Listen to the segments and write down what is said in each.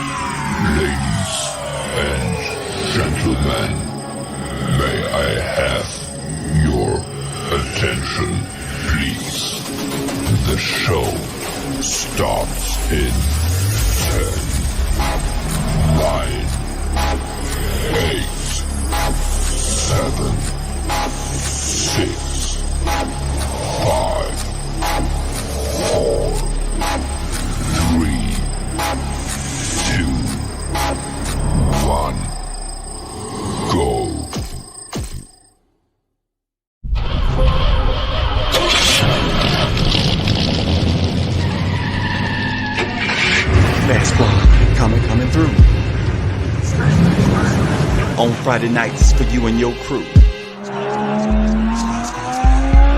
Ladies and gentlemen, may I have your attention, please? The show starts in 10, 9, 8, 7, 6, 5, 4, 3, 2, 1, go. Basketball coming through. On Friday nights for you and your crew.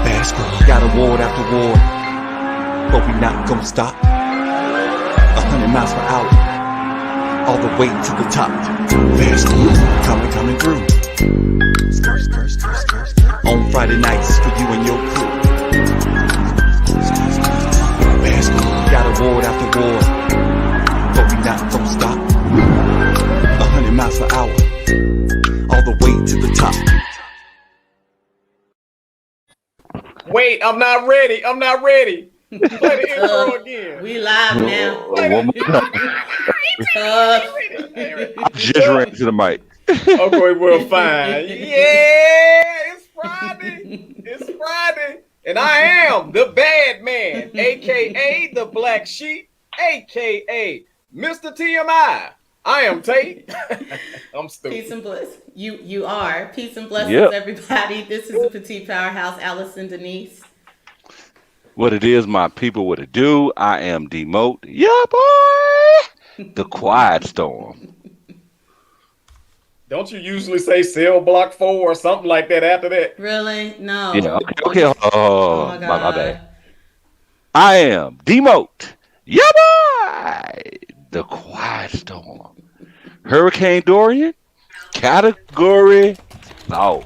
Basketball got award after award, but we not gonna stop. 100 miles per hour, all the way to the top. Basketball coming through. On Friday nights for you and your crew. Basketball got award after award, but we not gonna stop. 100 miles per hour, all the way to the top. Wait, I'm not ready. Play the intro again. We live now. One more time. I just ran to the mic. Okay, well, fine. Yeah, it's Friday. And I am the bad man, a.k.a. the black sheep, a.k.a. Mr. TMI. I am Tate. I'm stupid. Peace and bliss. You are. Peace and blessings, Yep. everybody. This is the Petite Powerhouse, Allison Denise. What it is, my people, what it do. I am D-Mote. Yeah, boy. The Quiet Storm. Don't you usually say cell block 4 or something like that after that? Really? No. Yeah, okay. Oh my my God. bad. I am D-Mote. Yeah, boy. The Quiet Storm. Hurricane Dorian. Category. No.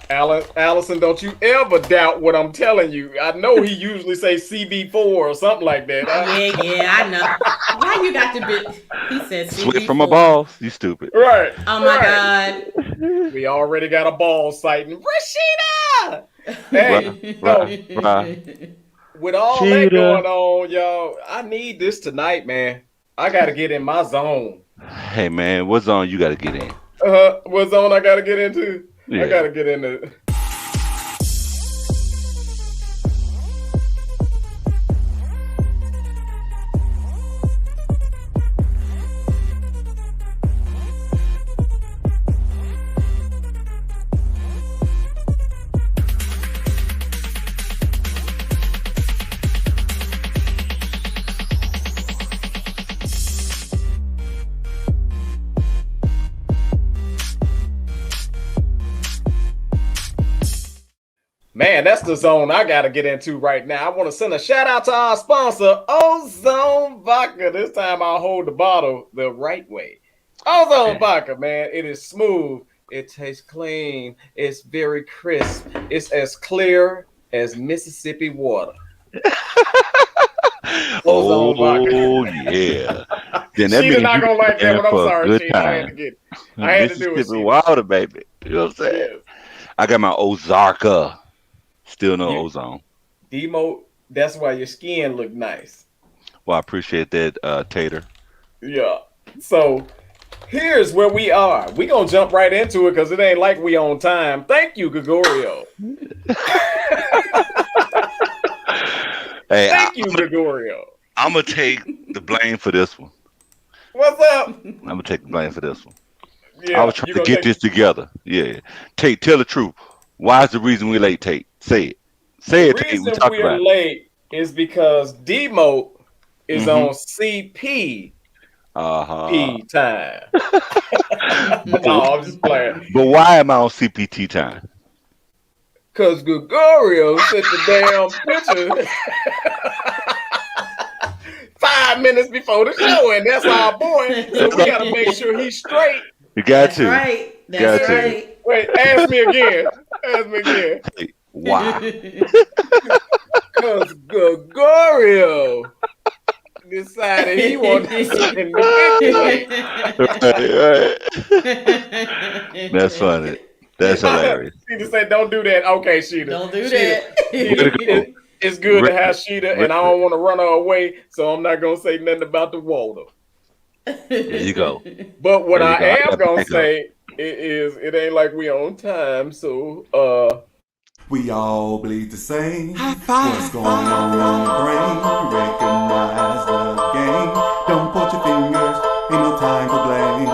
Allison, don't you ever doubt what I'm telling you. I know he usually say CB4 or something like that. Yeah, I know. Why you got to be? He said Switch from a CB4. ball. You stupid. Right. Oh my right. God. We already got a ball sighting. Rashida! Hey, Right. with all that Cheetah. going on, y'all, I need this tonight, man. I got to get in my zone. Hey, man, what zone you got to get in? What zone I got to get into? Yeah. I got to get into. Man, that's the zone I got to get into right now. I want to send a shout out to our sponsor, Ozone Vodka. This time I'll hold the bottle the right way. Ozone Vodka, man. It is smooth. It tastes clean. It's very crisp. It's as clear as Mississippi water. Ozone Vodka. Yeah. Then that She's means not you going to like that, but I'm for a sorry, good Sheena. I had to time. get it. I had to do it. Mississippi Sheena. water, baby. You know what I'm saying? Yes. I got my Ozarka. Still no You- ozone. Demo, that's why your skin look nice. Well, I appreciate that, Tater. Yeah. So here's where we are. We gonna jump right into it because it ain't like we on time. Thank you, Gregorio. Hey, Thank you, Gregorio. I'm going to take the blame for this one. What's up? I'm going to take the blame for this one. Yeah, I was trying to get this together. Yeah. Tate, tell the truth. Why is the reason we late, Tate? Say it. Say it, The Tate. We reason talked we're about it. late is because Demo is on CP Uh-huh. time. No, I'm just playing. But why am I on CPT time? Because Gregorio sent the damn picture 5 minutes before the show, and that's our boy. So we got to make sure he's straight. You got That's to. right. Got That's to. right. Wait, ask me again. Ask me again. Why? Because Gregorio decided he wanted to spin the Right. That's funny. That's hilarious. Sheeta said, "Don't do that." Okay, Sheeta. Don't do Sheeta, that. Way to go. it's good to Really? have Sheeta, and I Really? don't want to run her away, so I'm not gonna say nothing about the water. There you go. But what There you I go. I am got gonna back up. say is, it ain't like we on time, so We all bleed the same. What's going on in the brain? Recognize the game. Don't point your fingers, ain't no time for blame.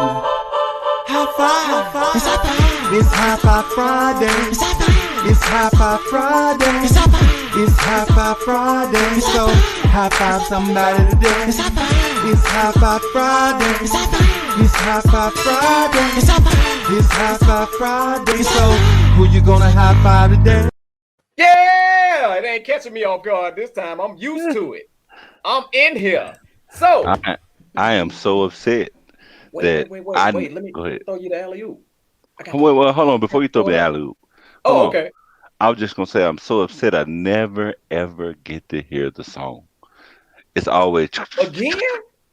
High five. It's high five. It's high five Friday. It's high five. It's high five Friday. It's high five. It's high five Friday. So high five somebody today. It's high five. It's high five Friday. It's high five. It's high five Friday. It's high five. It's high five Friday. So who you gonna high five today? yeah, it ain't catching me off guard this time. I'm used to it. I'm in here. So I am so upset that wait. Let me go ahead. throw you the alley oop. Wait, well, hold on before you throw me the alley oop. Hold Oh, on. okay. I was just gonna say I'm so upset I never ever get to hear the song. It's always Again?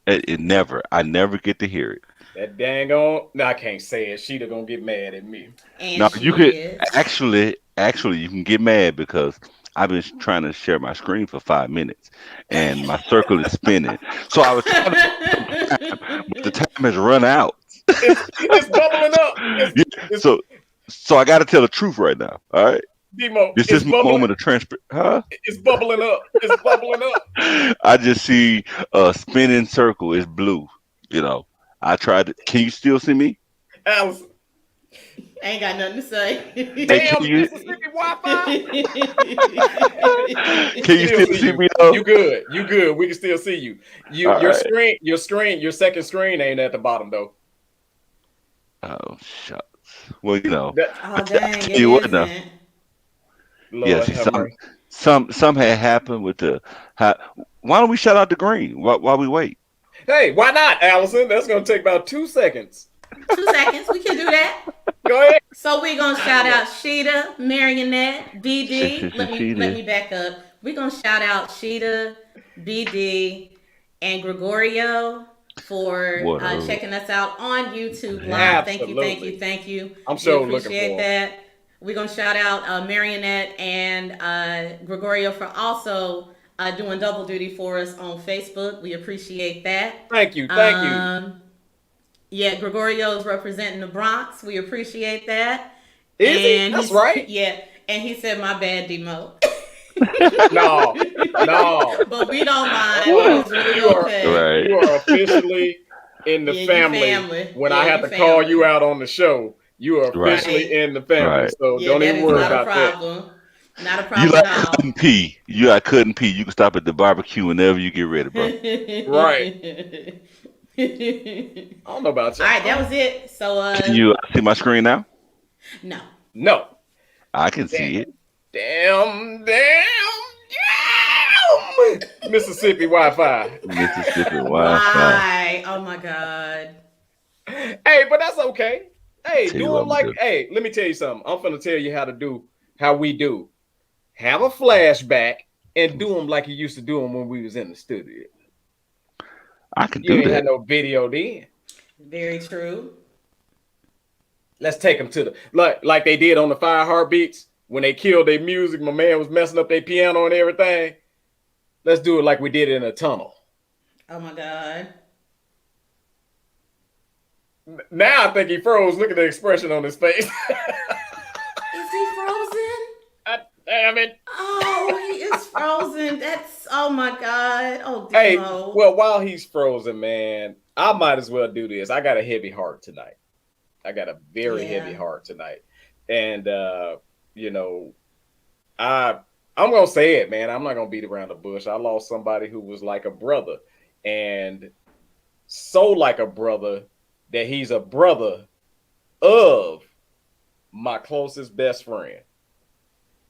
it never. I never get to hear it. That dang on. No, I can't say it. Sheeta gonna get mad at me. And Now she you could is. actually you can get mad because I've been trying to share my screen for 5 minutes and my circle is spinning. So I was trying to, but the time has run out. It's bubbling up. Yeah, It's so I got to tell the truth right now. All right, Demo. this It's is my bubbling. moment of transparent. Huh? It's bubbling up. It's bubbling up. I just see a spinning circle. It's blue. You know, I tried to. Can you still see me? Alice, Ain't got nothing to say. Hey, damn Mississippi Wi-Fi. We can you still see you. me though? You good. You good. We can still see you. All Your right. screen, your second screen ain't at the bottom though. Oh shucks. Well, you know, That, Oh but I dang, tell it you what now. isn't. Yeah, Lord see, have mercy. some had happened with the. How, why don't we shout out the green while we wait? Hey, why not, Allison? That's gonna take about 2 seconds. 2 seconds, we can do that. Go ahead. So we're gonna shout out Sheeta, Marionette, BD. She Let did. me back up. We're gonna shout out Sheeta, BD, and Gregorio for What up? checking us out on YouTube Man. Live. Absolutely. Thank you. I'm We sure looking appreciate for 'em. that. We're gonna shout out Marionette and Gregorio for also doing double duty for us on Facebook. We appreciate that. Thank you. Yeah, Gregorio's representing the Bronx. We appreciate that. Is he? And That's right. yeah, and he said my bad, Demo. No, no. But we don't mind. It is really You are okay. Right. you are officially in the Yeah, you family. family. When Yeah, I have you to call family. you out on the show, you are Right. officially Right. in the family. Right. So Yeah, don't that even is worry not a about that. problem. Not a You problem like at all. cutting pee. You like cutting pee. You can stop at the barbecue whenever you get ready, bro. Right. All I don't know about right, that y'all. was it. So Can you see my screen now? no. No. I can Damn. see it. Damn. Mississippi Wi-Fi. Mississippi Wi-Fi. Why? Oh my God. Hey, but that's okay. Hey, Tell do you what them I'm like, gonna do. hey, let me tell you something. I'm finna tell you how we do. Have a flashback and do them like you used to do them when we was in the studio. I can You do ain't that. had no video then. Very true. Let's take them to the like they did on the Fire Heartbeats when they killed their music. My man was messing up their piano and everything. Let's do it like we did in a tunnel. Oh my God. Now I think he froze. Look at the expression on his face. Is he frozen? God damn it. Oh, he is frozen. That's oh my God. Oh, Hey, Demo. well, while he's frozen, man, I might as well do this. I got a heavy heart tonight. I got a very heavy Yeah. heart tonight. And you know, I'm gonna say it, man. I'm not gonna beat around the bush. I lost somebody who was like a brother, and so like a brother that he's a brother of my closest best friend.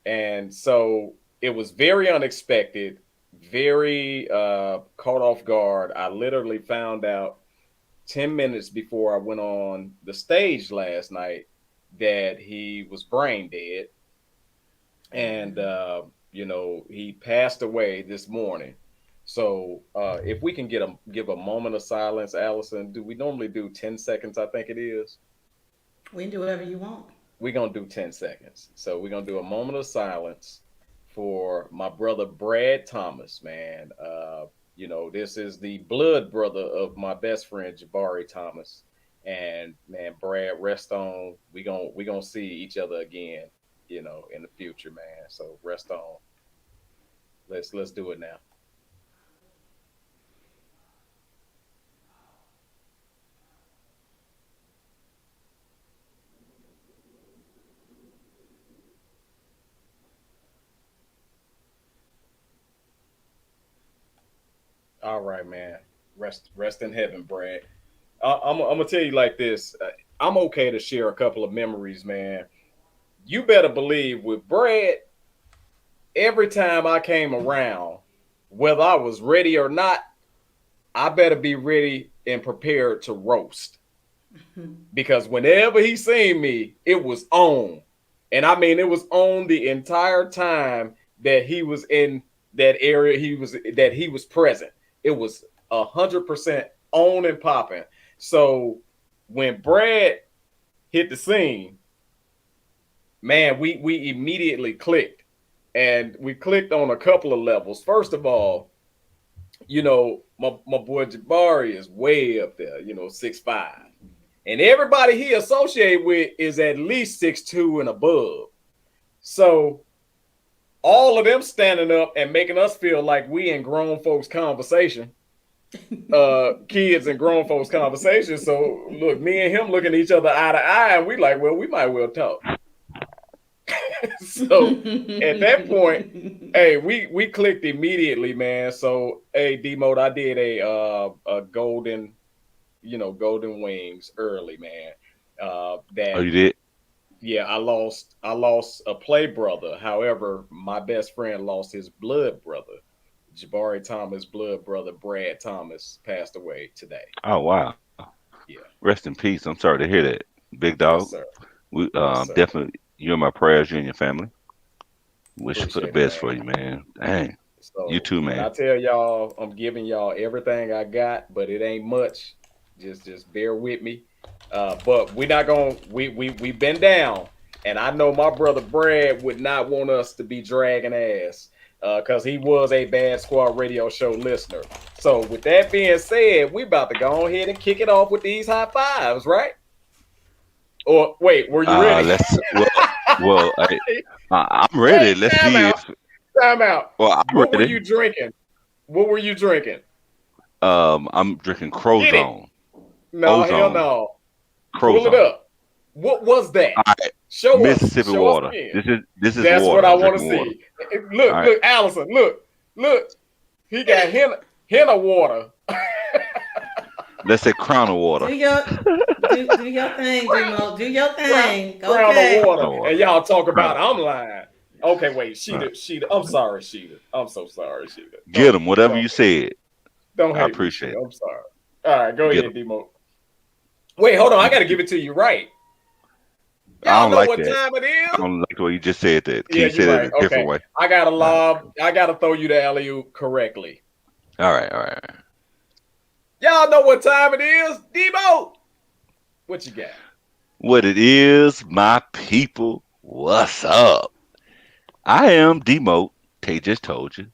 And so it was very unexpected, very caught off guard. I literally found out 10 minutes before I went on the stage last night that he was brain dead. And he passed away this morning. So if we can give a moment of silence, Allison, do we normally do 10 seconds? I think it is. We can do whatever you want. We're gonna do 10 seconds. So we're gonna do a moment of silence for my brother Brad Thomas, man. This is the blood brother of my best friend Jabari Thomas. And man, Brad, rest on. We gonna see each other again, in the future, man. So rest on. Let's do it now. All right, man. Rest in heaven, Brad. I'm gonna tell you like this. I'm okay to share a couple of memories, man. You better believe with Brad, every time I came around, whether I was ready or not, I better be ready and prepared to roast. Because whenever he seen me, it was on. And I mean, it was on the entire time that he was in that area. He was present. It was 100% on and popping. So when Brad hit the scene, man, we immediately clicked, and we clicked on a couple of levels. First of all, my boy Jabari is way up there, 6'5", and everybody he associated with is at least 6'2" and above. So all of them standing up and making us feel like we in grown folks conversation, kids and grown folks conversation. So look, me and him looking at each other eye to eye, and we like, well, we might well talk. So at that point, hey, we clicked immediately, man. So hey, D mode, I did a golden wings early, man. Oh, That you did? Yeah, I lost a play brother. However, my best friend lost his blood brother. Jabari Thomas' blood brother Brad Thomas passed away today. Oh wow. Yeah. Rest in peace. I'm sorry to hear that, big Yes, dog. sir. We Yes, sir. definitely you're in my prayers, you and your family. Wishing for the Appreciate it, best for man. you, man. Dang. You So too, when I man. tell y'all I'm giving y'all everything I got, but it ain't much. Just bear with me. But we're not gonna we've been down, and I know my brother Brad would not want us to be dragging ass. Because he was a Bad Squad radio show listener. So with that being said, we about to go ahead and kick it off with these high fives, right? Or wait, were you ready? Let's well, I'm Wait, ready. Let's time see out. if Time out. well, I'm What were ready. you drinking? What were you drinking? I'm drinking Get it. Crozone. No, hell Ozone. no. Pull it Crozone. up. What was that? All right. Show us. Mississippi Show us water. again. This is That's what water. I I'm want to drinking water. see. All Look, right. look, Allison, look. He got henna water. Let's say crown of water. Do your thing, Demo. Do your thing. Crown of Okay. water. Crown of And water. y'all talk Crown about of I'm water. lying. Okay, wait, All right. Sheeta. I'm sorry, Sheeta. I'm so sorry, Sheeta. Get Don't them. Whatever don't you said. don't I hate me, appreciate Sheeta. it. I'm sorry. All right, go Get ahead, them. Demo. Wait, hold on. I Let me gotta see. give it to you right. I Y'all don't know like what that. time it I is? don't like the way you just said that. Can Yeah, you say you're that right. a different Okay. way? I gotta All right. lob. I gotta throw you the alley oop correctly. All right. All right. Y'all know what time it is? Demo. What you got? What it is, my people. What's up? I am Demote. Tay just told you.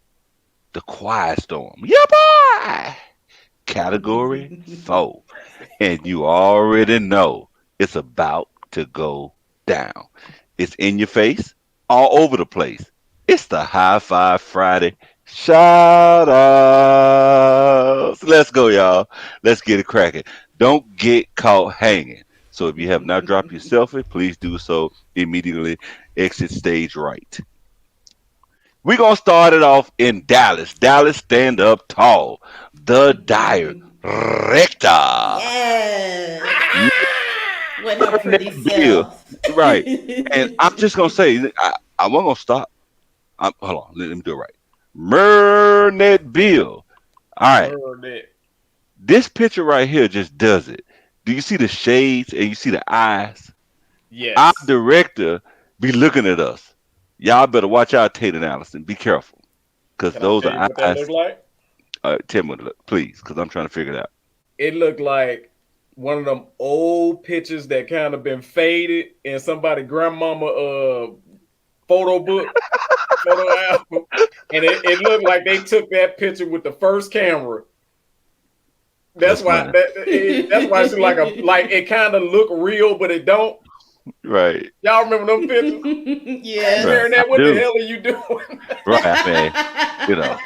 The Quiet Storm. Yeah, boy. Category 4. And you already know it's about to go down. It's in your face, all over the place. It's the High Five Friday shout outs. Let's go, y'all. Let's get it cracking. Don't get caught hanging. So if you have not dropped your selfie, please do so immediately. Exit stage right. We're going to start it off in Dallas. Dallas, stand up tall. The Director. Yes. With her Run pretty that bill. self. Right. And I'm just going to say, I wasn't going to stop. Hold on. Let me do it right. Murnet Bill. All right. Heard that. This picture right here just does it. Do you see the shades and you see the eyes? Our Yes. director be looking at us. Y'all better watch out, Tate and Allison. Be careful, because Can I those tell you are what that looked eyes. like? Tell me what it look, please, because I'm trying to figure it out. It looked like one of them old pictures that kind of been faded in somebody grandmama photo book, photo album. And it looked like they took that picture with the first camera. That's funny. That's why it's like it kind of look real, but it don't. Right. Y'all remember them pictures? Hey, Right. Yes. I Marinette, what the do. hell are you doing? Right. I mean, you know,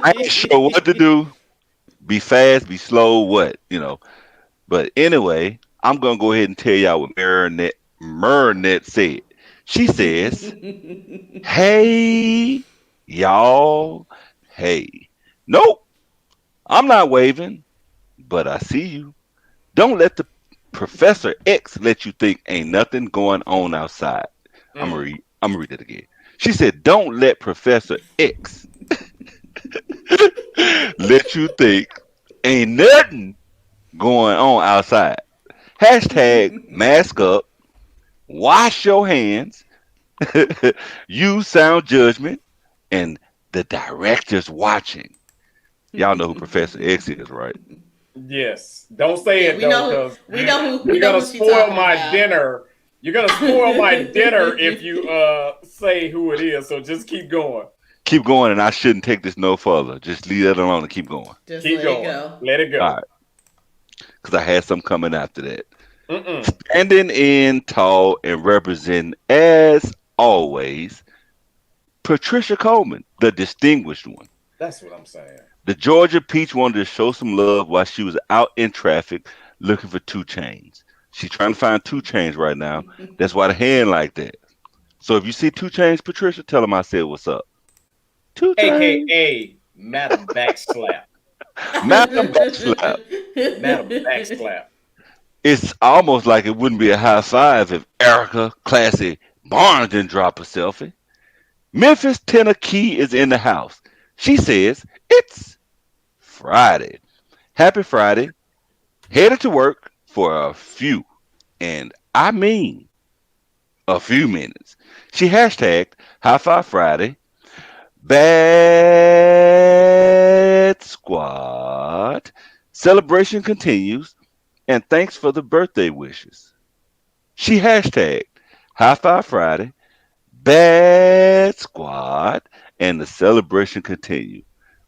I ain't sure what to do. Be fast, be slow, what, But anyway, I'm gonna go ahead and tell y'all what Marinette said. She says, "Hey, y'all, hey, nope, I'm not waving, but I see you. Don't let the Professor X let you think ain't nothing going on outside." Mm. I'm gonna read it again. She said, "Don't let Professor X let you think ain't nothing going on outside. Hashtag mask up, wash your hands, use sound judgment, and the director's watching." Y'all know who Professor X is, right? Yes. Don't say Yeah, it though, because we you're know gonna who she spoil talking my about. dinner. You're gonna spoil my dinner if you say who it is. So just keep going. Keep going, and I shouldn't take this no further. Just leave that alone and keep going. Just Keep let it going. go. Let it All go. right, because I had some coming after that. Mm-mm. Standing in tall and representing, as always, Patricia Coleman, the distinguished one. That's what I'm saying. The Georgia Peach wanted to show some love while she was out in traffic looking for two chains. She's trying to find two chains right now. That's why the hand like that. So if you see two chains, Patricia, tell them I said what's up. Two chains. AKA Madam Backslap. Madam Backslap. Madam Backslap. It's almost like it wouldn't be a high five if Erica Classy Barnes didn't drop a selfie. Memphis Tennessee is in the house. She says it's Friday. Happy Friday. Headed to work for a few, and I mean a few minutes. She hashtagged High Five Friday, Bad Squad. Celebration continues, and thanks for the birthday wishes. She hashtagged High Five Friday, Bad Squad, and the celebration continues.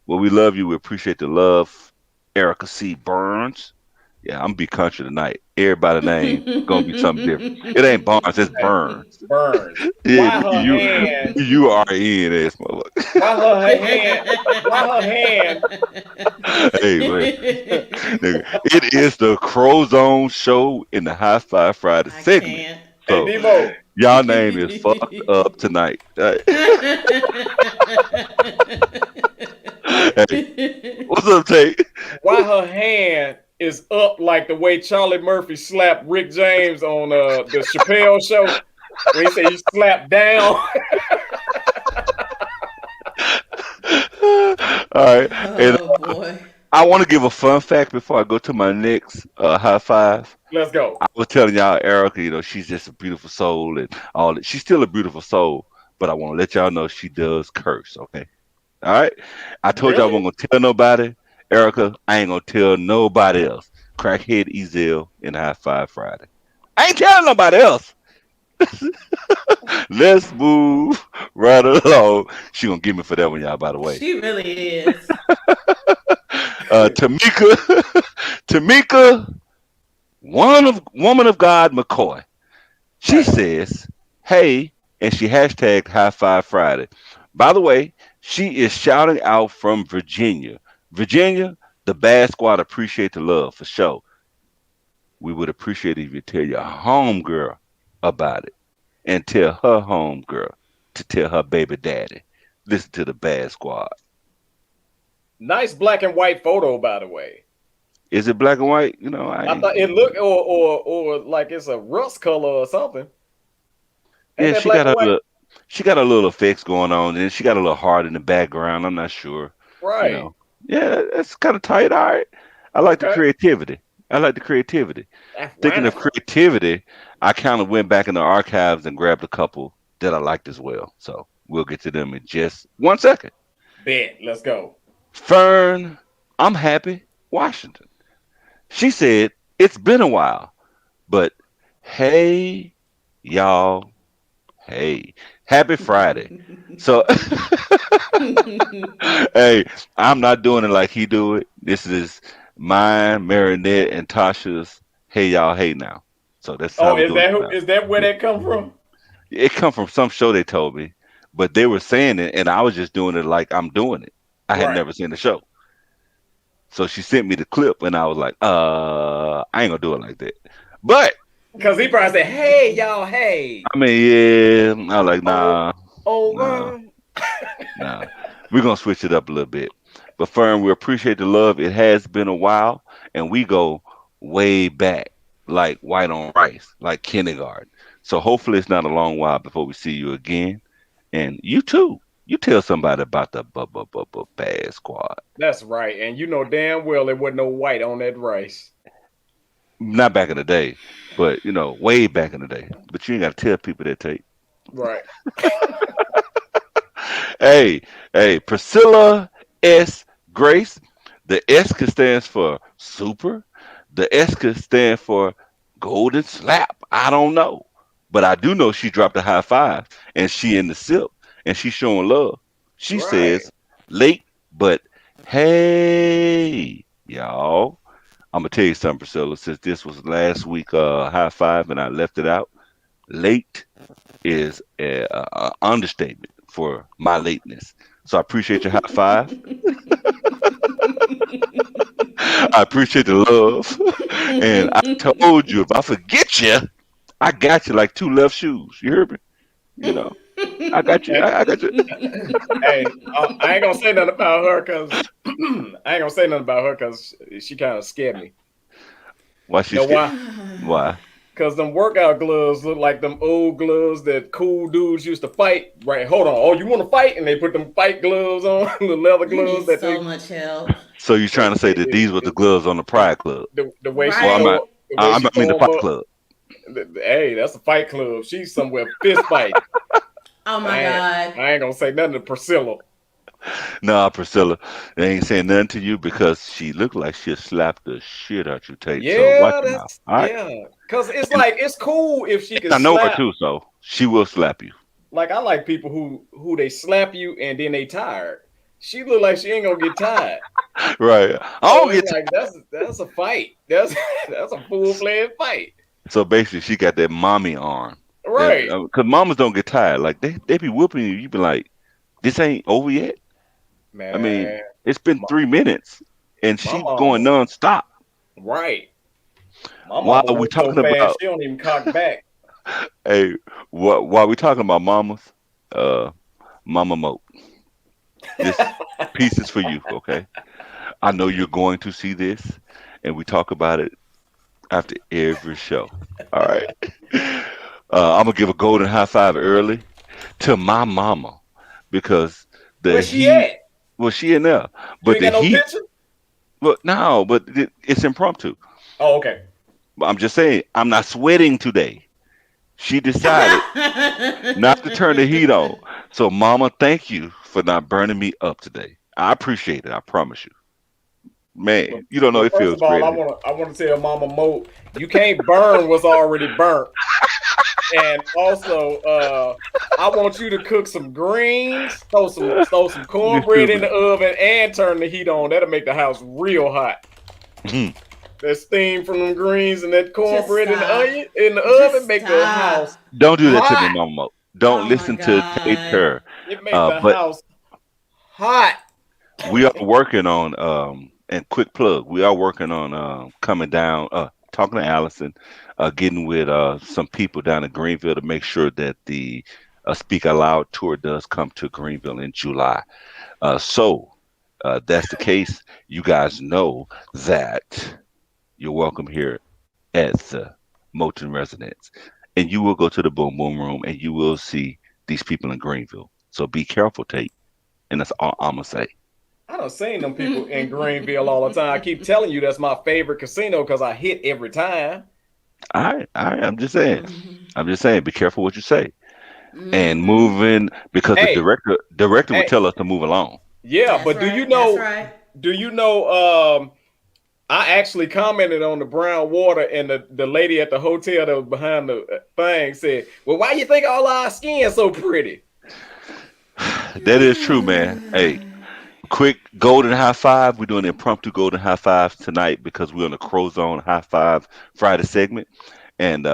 Well, we love you. We appreciate the love. Erica C. Burns. Yeah, I'm gonna be country tonight. Everybody name gonna be something different. It ain't Barnes, it's Hey, Burns. Burns. Yeah, you are in ass motherfucker. Her hand? Why her hand? Hey man, nigga, it is the Crow Zone show in the High Five Friday I segment. can't. Hey, I So Demo. can't. y'all name is fucked up tonight. Hey, what's up, Tate? Why her hand is up like the way Charlie Murphy slapped Rick James on the Chappelle show? When he said he slapped down. All right, and Oh boy. I want to give a fun fact before I go to my next high five. Let's go. I was telling y'all, Erica, she's just a beautiful soul and all that. She's still a beautiful soul, but I want to let y'all know she does curse. Okay, all right. I told y'all I Really? wasn't gonna tell nobody. Erica, I ain't gonna tell nobody else. Crackhead Ezel in High Five Friday. I ain't telling nobody else. Let's move right along. She gonna give me for that one, y'all. By the way, She really is. Tamika, Tamika, woman of God, McCoy. She Right. says, "Hey," and she hashtagged High Five Friday. By the way, she is shouting out from Virginia. Virginia, the Bad Squad appreciate the love for sure. We would appreciate it if you tell your home girl about it and tell her home girl to tell her baby daddy. Listen to the Bad Squad. Nice black and white photo, by the way. Is it black and white? I thought it looked or like it's a rust color or something. Ain't Yeah, that black and white? she got a little effects going on, and she got a little heart in the background. I'm not sure, you Right. know. Yeah, that's kind of tight. All right, I like the Okay. creativity. I like the creativity. That's Thinking of wonderful. creativity, I kind of went back in the archives and grabbed a couple. that I liked as well. So we'll get to them in just 1 second. Bet. Let's go. Fern, I'm happy, Washington. She said, it's been a while, but hey, y'all, hey, happy Friday. So, hey, I'm not doing it like he do it. This is mine, Marinette, and Tasha's hey, y'all, hey now. So that's how Oh, we doing it now. is that where that come from? It come from some show they told me, but they were saying it, and I was just doing it like I'm doing it. I had Right. never seen the show. So she sent me the clip, and I was like, I ain't gonna do it like that. But Because he probably said, "Hey, y'all, hey, I mean, yeah, I was like, oh, nah, nah, over." nah. We're gonna switch it up a little bit. But Fern, we appreciate the love. It has been a while, and we go way back, like white on rice, like kindergarten. So hopefully it's not a long while before we see you again. And you too. You tell somebody about the bad squad. That's right. And you know damn well there wasn't no white on that rice. Not back in the day, but way back in the day. But you ain't gotta tell people that tape. Right. Hey, hey, Priscilla S. Grace. The S could stands for super. The S could stand for golden slap. I don't know. But I do know she dropped a high five and she in the sip and she showing love. She Right. says late, but hey, y'all. I'm gonna tell you something, Priscilla. Since this was last week high five and I left it out, late is a understatement for my lateness. So I appreciate your high five. I appreciate the love. And I told you if I forget you, I got you like two left shoes. You hear me? You know, I got you. And, I got you. hey, I ain't gonna say nothing about her because I ain't gonna say nothing about her because she kind of scared me. Why You she know scared? why? Why? Because them workout gloves look like them old gloves that cool dudes used to fight. Right? Hold on. Oh, you want to fight? And they put them fight gloves on, the leather You need gloves that so they much help. So you trying to say that these were the gloves on the Pride Club? the way she Or Right. throw the way I she mean the throw them Fight up. Club. Hey, that's a fight club. She's somewhere fist fighting. Oh my I ain't, God. I ain't gonna say nothing to Priscilla. Nah, Priscilla, they ain't saying nothing to you because she looked like she'll slap the shit out you, Tate. So watch Yeah, your mouth. that's All right. yeah. Cause it's And like it's cool if she can I know her slap. too, so she will slap you. Like I like people who they slap you and then they tired. She look like she ain't gonna get tired. Right. I So don't it's get like that's a fight. That's that's a full fledged fight. so basically she got that mommy arm. That Right, because mamas don't get tired. Like they be whooping you. You be like, this ain't over yet. I mean, man. it's been My, 3 minutes and my she going mama. nonstop. Right. My While mama we moves so talking fast about she don't even cock back. hey, while we talking about mamas, uh, Mama Mo, this piece is for you. Okay, I know you're going to see this, and we talk about it after every show. All right. I'm gonna give a golden high five early to my mama because the Where she heat. at? Well, she in there, You but ain't the got no heat. picture? Well, no, but it's impromptu. Oh, okay. But I'm just saying, I'm not sweating today. She decided not to turn the heat on. So, mama, thank you for not burning me up today. I appreciate it. I promise you, man. Well, You don't know well, it first feels of all, great. I wanna tell Mama Mo, you can't burn what's already burnt. And also, I want you to cook some greens, throw some You cornbread in stupid. the oven, and turn the heat on. That'll make the house real hot. Mhm. That steam from them greens and that Just cornbread in the stop. onion in the oven Just make the stop. house Don't do that to me, hot. Mama Mo. Don't Oh my listen to Tate God. Kerr. It make the But house hot. we are working on and quick plug. We are working on coming down, talking to Allison, getting with some people down in Greenville to make sure that the Speak Out Loud tour does come to Greenville in July. So that's the case. You guys know that you're welcome here at the Moulton Residence. And you will go to the Boom Boom Room and you will see these people in Greenville. So be careful, Tate. And that's all I'm going to say. I done seen them people in Greenville all the time. I keep telling you that's my favorite casino because I hit every time. All right. I'm just saying. I'm just saying, be careful what you say. and moving because the Hey, director would hey, tell us to move along. yeah, That's but right. That's right. do you know I actually commented on the brown water, and the lady at the hotel that was behind the thing said, "Well, why you think all our skin so pretty?" That is true, man. Hey, quick golden high five. We're doing impromptu golden high fives tonight because we're on the Crow Zone High Five Friday segment. And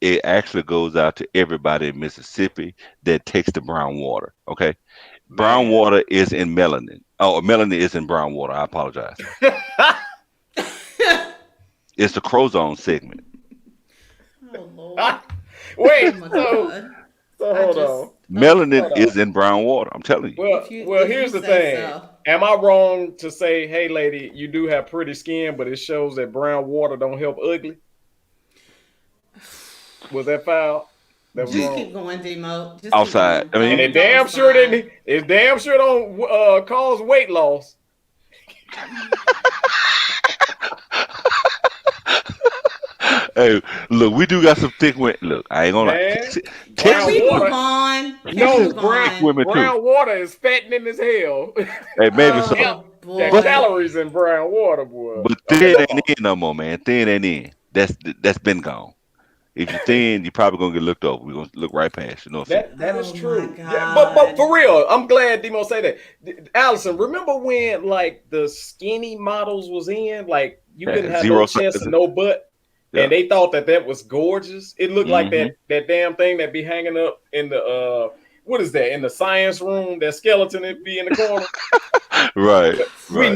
it actually goes out to everybody in Mississippi that takes the brown water. Okay. Brown Man. water is in melanin. Oh, melanin is in brown water. I apologize. It's the Crow Zone segment. Oh Lord. Oh Wait, my so God. I hold just on. Melanin Hold on. is in brown water. I'm telling you. Well, if you here's the say thing. so. Am I wrong to say, hey, lady, you do have pretty skin, but it shows that brown water don't help ugly? Was that foul? That was Just Gee, wrong. keep going, Demo. Just keep outside. going. I And mean, it Don't damn sure respond. didn't. It damn sure don't cause weight loss. hey, look, we do got some thick women. Look, I ain't gonna lie. Man, Can brown Texas we women, move water. on? Can we No, Texas, move brown thick on? women too. brown water is fattening as hell. Hey, maybe so. Cal- Oh the But boy. calories in brown water, boy. but Okay, thin go ain't on. in no more, man. Thin ain't in. That's been gone. If you're thin, you're probably gonna get looked over. We're gonna look right past you. No offense. That is Oh my true. Yeah, but God. for real, I'm glad Demo say that. Allison, remember when like the skinny models was in, like you couldn't Yeah, have no zero chest and sizes. no butt, Yeah. and they thought that that was gorgeous. It looked like Hmm. that damn thing that be hanging up in the what is that in the science room? That skeleton that be in the corner. Right. We Right.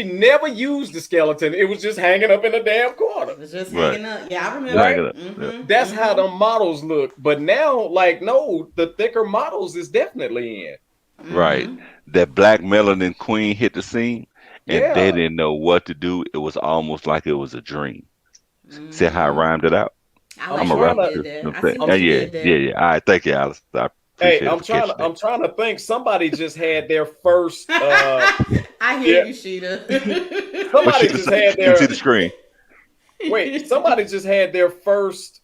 never used the skeleton. It was just hanging up in the damn corner, It was just Right. hanging up. Yeah, I Just hang right? remember. it up. Yeah. That's how the models look. But now, like, no, the thicker models is definitely in. Right. Mm-hmm. That black melanin queen hit the scene, and they Yeah. didn't know what to do. It was almost like it was a dream. See how I Mm-hmm. rhymed it out? I I'm like I'm a how trying you rapper to did too. You know that. I what I'm see saying? I'm what you Yeah, did yeah, there. yeah. All right, thank you, Alice. I hey, appreciate it for catching that. I'm trying to think. Somebody just had their first I hear yeah, you, Sheeta. What she somebody was just saying, had let me see their the screen. somebody just had their first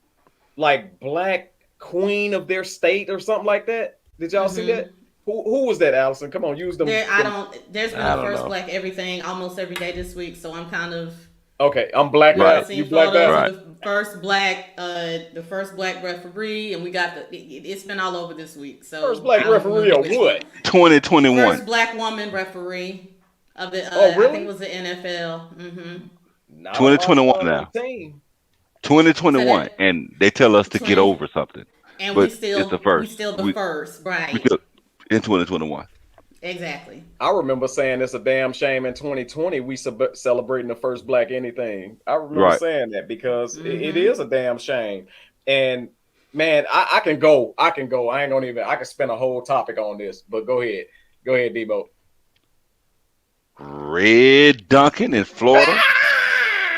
like black queen of their state or something like that. Did y'all see hmm that? Who was that, Allison? Come on, use There, I them. don't. There's been I a don't first know. black everything almost every day this week, so I'm kind of. Okay, I'm blacked We done Right, out. You seen blacked photos out. of right. the first black referee, and we got it's been all over this week. First So black I don't referee remember or which one. what? 2021. First black woman referee of the Oh, I think it really? was the NFL. Not on my 2021 now. team. So 2021. that And they tell us to get 20 over something. and But it's the we first. still the We first, we right? still in 2021. Exactly. I remember saying it's a damn shame in 2020 we celebrating the first black anything. I remember Right. saying that because it Mm-hmm. is a damn shame. And man, I can go. I can go. I ain't gonna even. I can spend a whole topic on this. But go ahead. Go ahead, Debo. Red Duncan in Florida.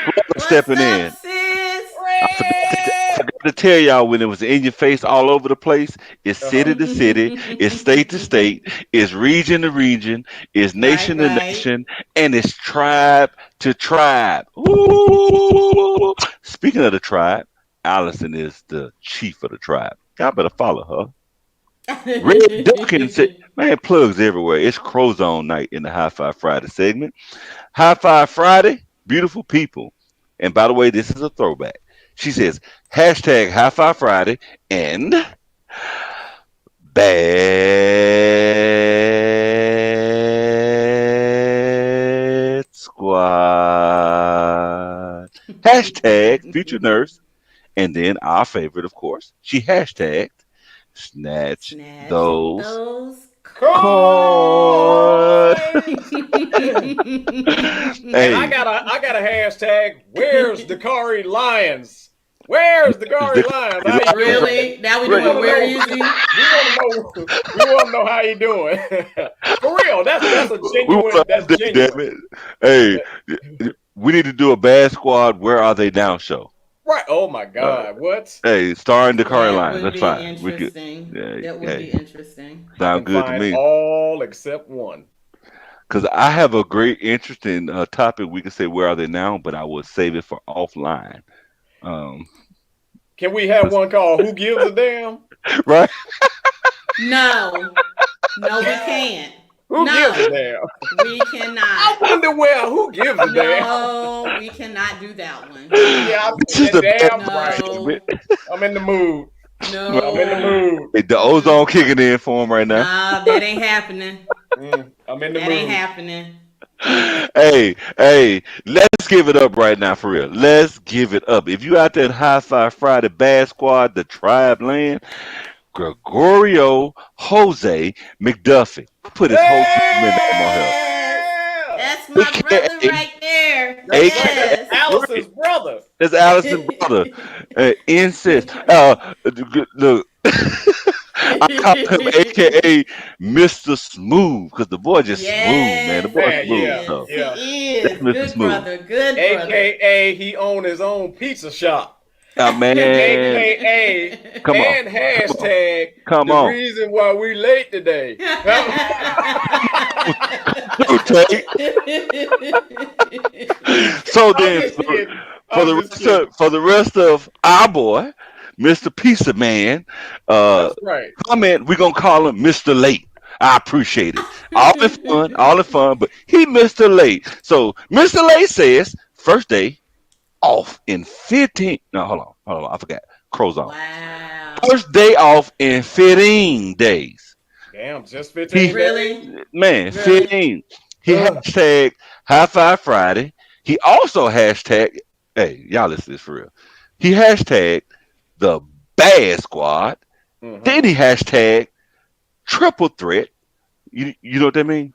Florida What's stepping up, in. sis? I forgot to tell y'all when it was in your face all over the place. It's Uh-huh. city to city, it's state to state, it's region to region, it's Right, nation to right. nation, and it's tribe to tribe. Ooh. Speaking of the tribe, Allison is the chief of the tribe. Y'all better follow her. Red Duncan said, man, plugs everywhere. It's Crow Zone night in the High Five Friday segment. High Five Friday, beautiful people. And by the way, this is a throwback. She says, hashtag High Five Friday and Bad Squad. Hashtag Future Nurse. And then our favorite, of course, she hashtagged Snatch Snatch Those those Corn. Coin. And Hey, I got a hashtag. Where's Dakari Lions? Where's is the Dakari Lions? How you Lions doing? Really? Now we We ready? want doing to where know. is he? We want to know. We want to know how you doing. For real. That's a We want genuine. to That's update, damn genuine. it. Hey, we need to do a Bad Squad. Where are they now? Show. Right. Oh my Uh, God. What? hey, starring Dakari That Lions. would That's be fine. We could. interesting. Yeah, That would be hey, interesting. I sound can good to find me. all except one. Because I have a great, interesting topic. We can say where are they now, but I will save it for offline. Um, Can we have one called "Who Gives a Damn"? right? No, no, we can't. Who gives a No, damn? we I cannot. wonder where. Who gives a damn? No, we cannot do that one. Yeah, I No, This said is that the best damn right. segment. no, I'm in the mood. I'm in the no. mood. Hey, the Mm-mm. ozone kicking in for him right now. Nah, that ain't happening. I'm in the That ain't mood. happening. Hey, let's give it up right now for real. Let's give it up. If you out there in High Five Friday Bad Squad, the Tribe Land, Gregorio Jose McDuffie. Put his whole government name on here. Yes, that's my brother AKA, right there. That's right. That's Yes. Allison's brother. that's Allison brother. Incest. Look, I call him AKA Mr. Smooth because the boy just smooth, man. The Yes, boy Man, smooth. yeah, So yes, yeah. he that's is. Mr. Good Smooth. brother. Good brother. AKA he owned his own pizza shop. Man, AKA come on, and hashtag come the on. reason why we late today. Okay. So I'm then, just kidding. for I'm the just rest kidding. of our boy, Mr. Pizza Man, uh, That's right. comment we're gonna call him Mr. Late. I appreciate it. All in fun, but he Mr. Late. So Mr. Late says first day off in 15. No, hold on, I forgot. Crow's on. Wow. First day off in 15 days. Damn, just He 15 days. Really? man, Really? 15. He Ugh. hashtag High Five Friday. He also hashtag, hey, y'all listen to this for real. He hashtag the Bad Squad. Mhm. Then he hashtag triple threat. You know what that means?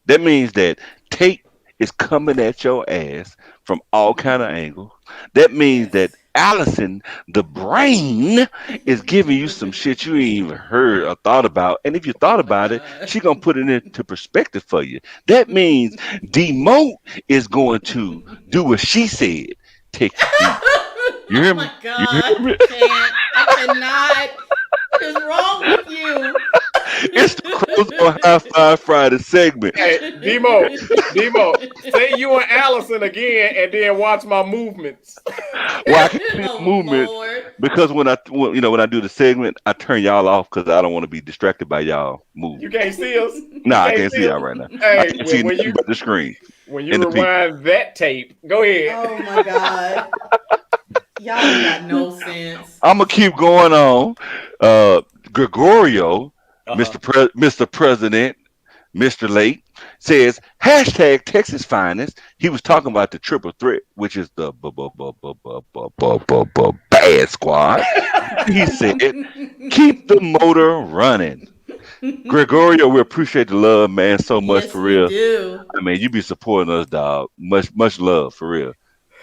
That means that Tate is coming at your ass from all kind of angles. That means that Yes. Allison, the brain, is giving you some shit you ain't even heard or thought about. And if you Oh thought my about it, God. she gonna put it into perspective for you. That means Demote is going to do what she said. Take a beat. You Oh hear my me? You hear God. me? I can't. I cannot. What is wrong with you? It's the Crows on High Five Friday segment. Hey, Demo, say you and Allison again, and then watch my movements. Well, I can't see the Oh movement Lord. because when I do the segment, I turn y'all off because I don't want to be distracted by y'all You moving. can't see us. You Nah, I can't can't see see us. y'all right now. I Hey, can't see when nothing you but the screen when you and the people. rewind that tape, go ahead. Oh my God. Y'all ain't got no sense. I'm gonna keep going on. Gregorio, Uh huh. Mr. President, Mr. Late says hashtag Texas Finest. He was talking about the triple threat, which is the bad squad. He said, keep the motor running. Gregorio, we appreciate the love, man, so much Yes, for we real. do. I mean, you be supporting us, dog. Much love for real.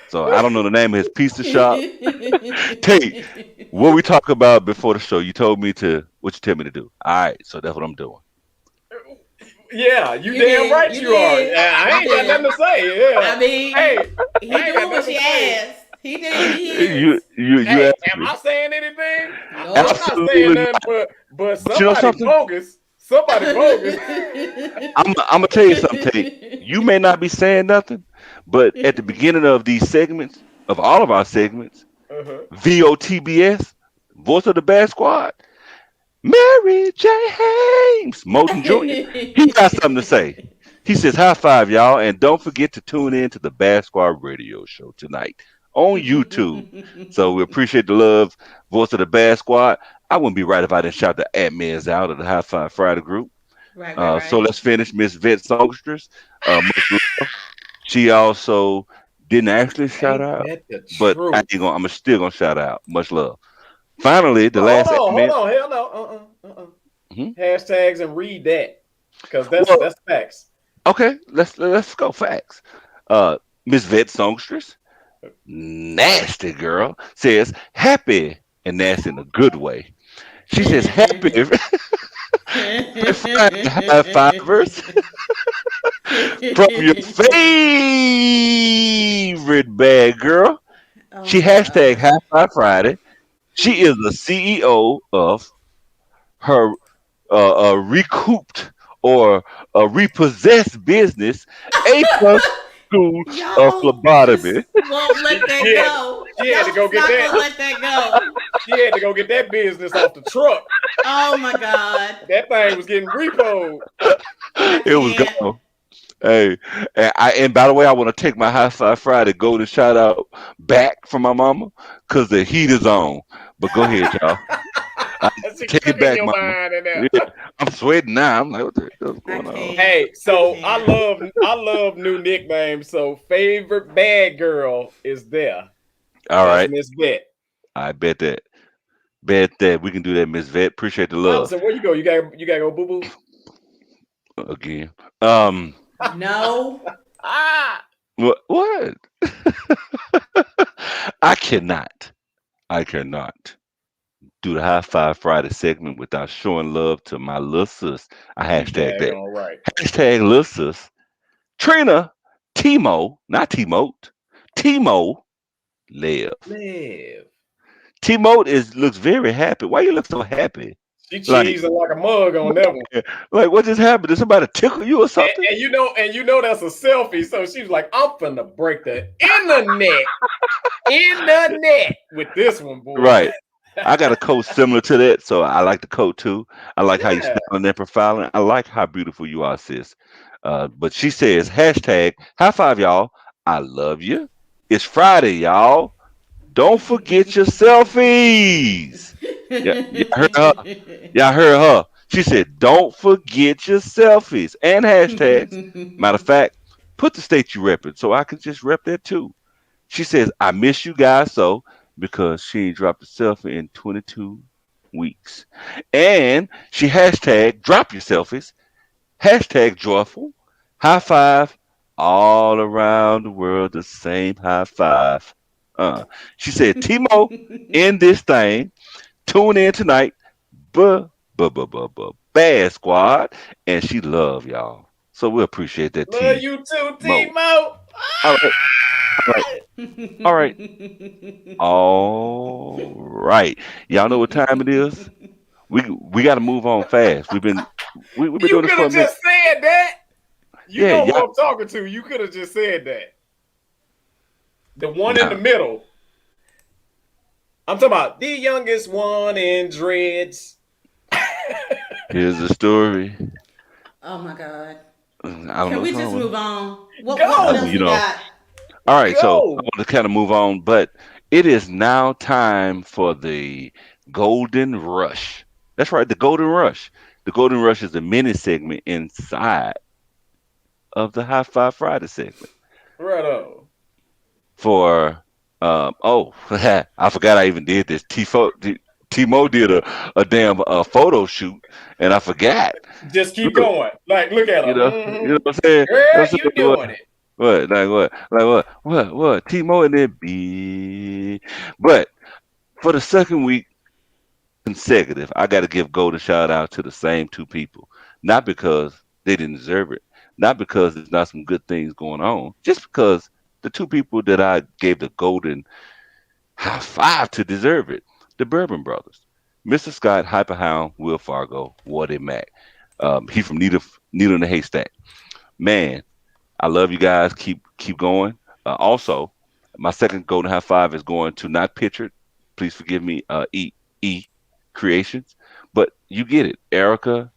So I don't know the name of his pizza shop. Tate, what we talk about before the show? You told me to what you tell me to do. All right, so that's what I'm doing. Yeah, you You damn did. right You you are. did. Yeah, I You ain't got nothing did. to say. Yeah. I mean, Hey, he I ain't got doing what nothing she to say. asked. He did. He You is. you you Hey, asked am me. I saying anything? I'm Nope. not saying Absolutely nothing, not. but But you know somebody something? bogus. Somebody bogus. I'm gonna tell you something, Tate. You may not be saying nothing, but at the beginning of these segments, of all of our segments, Uh-huh. VOTBS, Voice of the Bad Squad, Mary J. Hames, Moulton Jr., he got something to say. He says, high five, y'all, and don't forget to tune in to the Bad Squad radio show tonight on YouTube. So we appreciate the love, Voice of the Bad Squad. I wouldn't be right if I didn't shout the admins out of the High Five Friday group. Right, right, So right. let's finish Miss Vet Songstress. Much love. She also didn't actually shout Ain't out, that the but truth? I'm still gonna shout out. Much love. Finally, the Well, last hold admin. on. Hell no. Mhm. Hashtags and read that. Because that's Well, that's facts. okay, let's go facts. Uh, Miss Vet Songstress, nasty girl, says happy and nasty in a good way. She says happy Friday high fivers from your favorite bad girl. Oh She my hashtag gosh. High Five Friday. She is the CEO of her recouped or repossessed business, A plus School of Y'all just Phlebotomy. won't She, let that she had, go. she had Y'all to go just get not that. gonna let that go. She had to go get that business off the truck. Oh my God. That thing was getting repoed. I It was can't. gone. Hey, and by the way, I want to take my High Five Friday golden shout out back from my mama because the heat is on. But go ahead, y'all. She Take it cooking back, your mama. mind in there. Yeah, I'm sweating now. I'm like, what the hell's I going on? can't. Hey, I so can't. I love new nicknames. So favorite bad girl is there. All That's right, Miss Vet. I bet that. Bet that we can do that, Miss Vet. Appreciate the love Allison, where you go? You gotta go boo boo. again. Um, No. Ah, what? What? I cannot. I cannot do the High Five Friday segment without showing love to my little sis. I you hashtag that. daggone right. Hashtag little sis. Trina, Timo, not Timote. Timo, live. Live. Timo looks very happy. Why you look so happy? She Like, cheesing like a mug on that one. like what just happened? Did somebody tickle you or And, something? and you know that's a selfie. So she was like, I'm finna break the internet with this one, boy. Right. I got a coat similar to that, so I like the coat too. I like how you Yeah. smiling and profiling. I like how beautiful you are, sis. But she says hashtag high five, y'all. I love you. It's Friday, y'all. Don't forget your selfies. Yeah, yeah, heard her. Yeah, I heard her. She said, "Don't forget your selfies and hashtags." Matter of fact, put the state you rep it, so I can just rep that too. She says, "I miss you guys so because she ain't dropped a selfie in 22 weeks," and she hashtag drop your selfies, hashtag joyful, high five all around the world, the same high five. Uh, she said, "Timo, in this thing, tune in tonight, buh, bad squad," and she love y'all. So we appreciate that, Love T you too, Mo. Timo. All right, all right, all right. All right. Y'all know what time it is? We got to move on fast. We've been You doing this could for a have minute. just said that. You Yeah, know who y'all. I'm talking to. You could have just said that. The one in the Now, middle. I'm talking about the youngest one in dreads. here's the story. Oh my God. I don't know Can what's we just wrong with move it. on? What Go, else You we know. got? All right, so I go. want to kind of move on, but it is now time for the Golden Rush. That's right, the Golden Rush. The Golden Rush is a mini segment inside of the High Five Friday segment. Right on. For oh, I forgot I even did this. Timo did a damn photo shoot, and I forgot. Just keep Look, going. Like, look at her. you know what I'm saying? Girl, You know what I'm you saying? doing it. What? Timo and then B. But for the second week consecutive, I got to give golden shout out to the same two people. Not because they didn't deserve it, not because there's not some good things going on, just because the two people that I gave the golden high five to deserve it. The Bourbon Brothers. Mr. Scott, Hyperhound, Will Fargo, Wardy Mac. He from Needle in the Haystack. Man, I love you guys. Keep going. Also, my second golden high five is going to not pictured. Please forgive me. E Creations, but you get it. Erica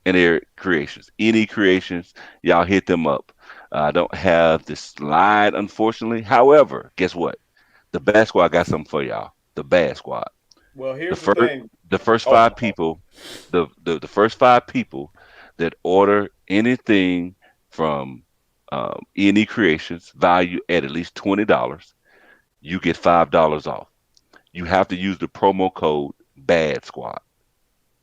and Eric Creations. Any Creations. Y'all hit them up. I don't have the slide, unfortunately. However, guess what? The Bad Squad got something for y'all. The Bad Squad. Well, The here's the first thing. the first Oh, five people, the first five people that order anything from E&E Creations, value at least $20, you get $5 off. You have to use the promo code Bad Squad.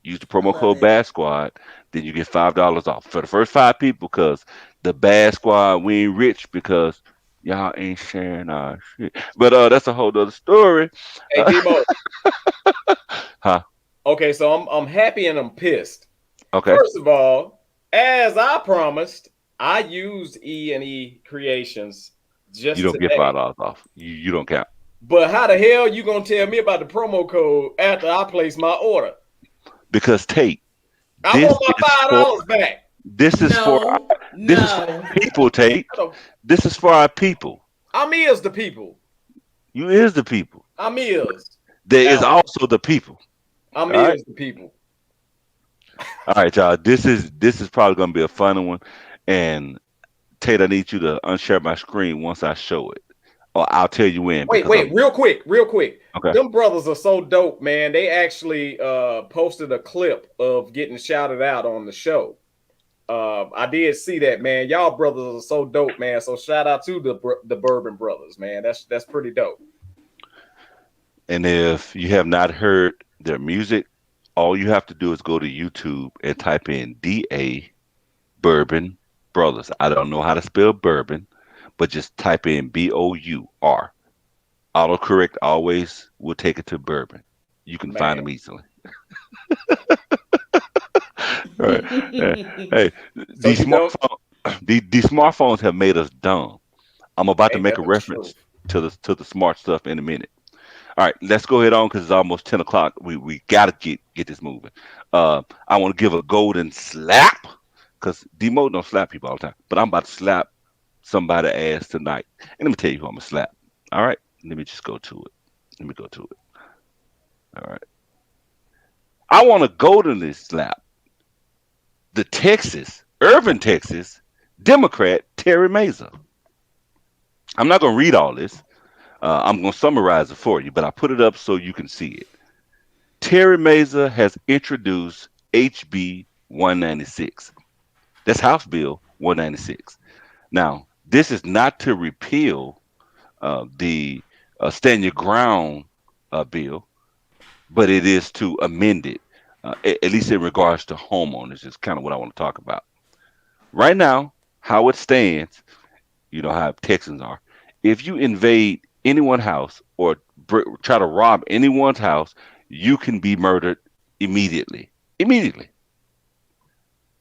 Use the I promo love code it. Bad Squad, then you get $5 off for the first five people. Because the Bad Squad, we ain't rich because y'all ain't sharing our shit. But that's a whole other story. hey, Uh, Timo. huh? Okay, so I'm happy and I'm pissed. Okay. First of all, as I promised, I used E&E Creations You just don't get today. $5 off. You don't count But how the hell you gonna tell me about the promo code after I place my order? because Tate, I this want my is five for dollars back. This is for No, this is for no. people, Tate. Shut up. This is for our people. I'm is the people. You is the people. I'm is. There is Now, also the people. I'm All right. is the people. All right, y'all. This is probably gonna be a fun one. And Tate, I need you to unshare my screen once I show it. Or I'll tell you when Wait, because wait, I'm real quick. okay. Them brothers are so dope, man. They actually posted a clip of getting shouted out on the show. I did see that, man. Y'all brothers are so dope, man. So shout out to the Bourbon Brothers, man. That's pretty dope. And if you have not heard their music, all you have to do is go to YouTube and type in DA Bourbon Brothers. I don't know how to spell bourbon, but just type in BOUR. Autocorrect always will take it to bourbon. You can find Man. them easily. All right. Hey, So these you know, these smartphones have made us dumb. I'm about to ain't make that a the truth? reference to the smart stuff in a minute. All right, let's go ahead on because it's almost 10 o'clock. We gotta get this moving. I want to give a golden slap because Demo don't slap people all the time, but I'm about to slap somebody ass tonight. And let me tell you who I'm gonna slap. All right, let me just go to it. Let me go to it. All right, I want to goldenly slap the Irving, Texas Democrat Terry Mazer. I'm not gonna read all this. I'm gonna summarize it for you, but I put it up so you can see it. Terry Mazer has introduced HB 196. That's House Bill 196. Now, this is not to repeal the Stand Your Ground bill, but it is to amend it, at least in regards to homeowners, is kind of what I want to talk about. Right now, how it stands, you know how Texans are. If you invade anyone's house or try to rob anyone's house, you can be murdered immediately. Immediately.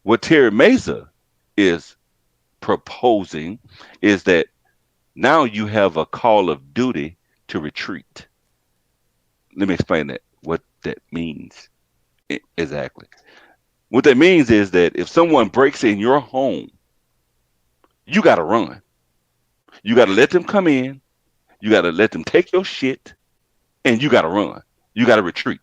What Terry Mesa is proposing is that now you have a call of duty to retreat. Let me explain that. What that means exactly. What that means is that if someone breaks in your home, you got to run. You got to let them come in. You got to let them take your shit, and you got to run. You got to retreat.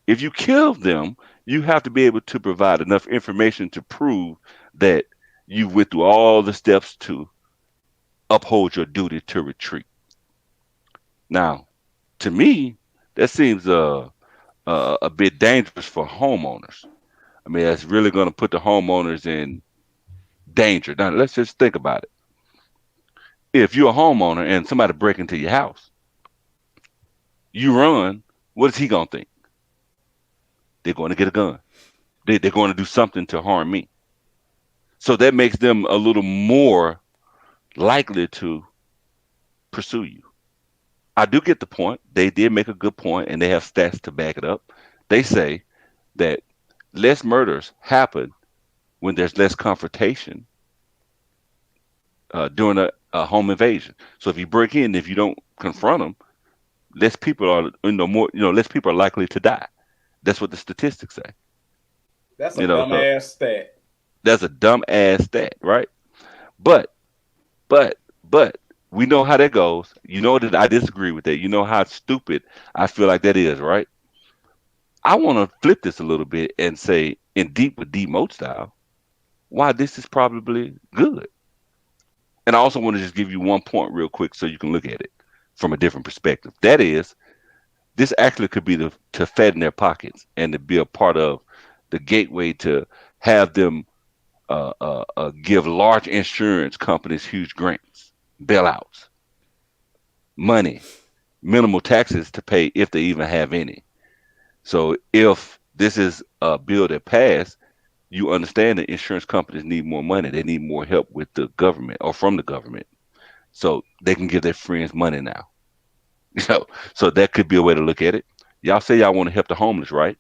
If you kill them, you have to be able to provide enough information to prove that you went through all the steps to uphold your duty to retreat. Now, to me, that seems a bit dangerous for homeowners. I mean, that's really going to put the homeowners in danger. Now, let's just think about it. If you're a homeowner and somebody break into your house, you run. What is he going to think? They're going to get a gun. They're going to do something to harm me. So that makes them a little more likely to pursue you. I do get the point. They did make a good point, and they have stats to back it up. They say that less murders happen when there's less confrontation during a home invasion. So if you break in, if you don't confront them, less people are, less people are likely to die. That's what the statistics say. That's a So dumbass stat. that's a dumb ass stat, right? But But but we know how that goes. You know that I disagree with that. You know how stupid I feel like that is, right? I want to flip this a little bit and say, in deep with deep mode style, why this is probably good. And I also want to just give you one point real quick so you can look at it from a different perspective. That is, this actually could be to fatten their pockets and to be a part of the gateway to have them give large insurance companies huge grants, bailouts, money, minimal taxes to pay if they even have any. So if this is a bill that passed, you understand that insurance companies need more money. They need more help with the government or from the government. So they can give their friends money now. So that could be a way to look at it. Y'all say y'all want to help the homeless, right?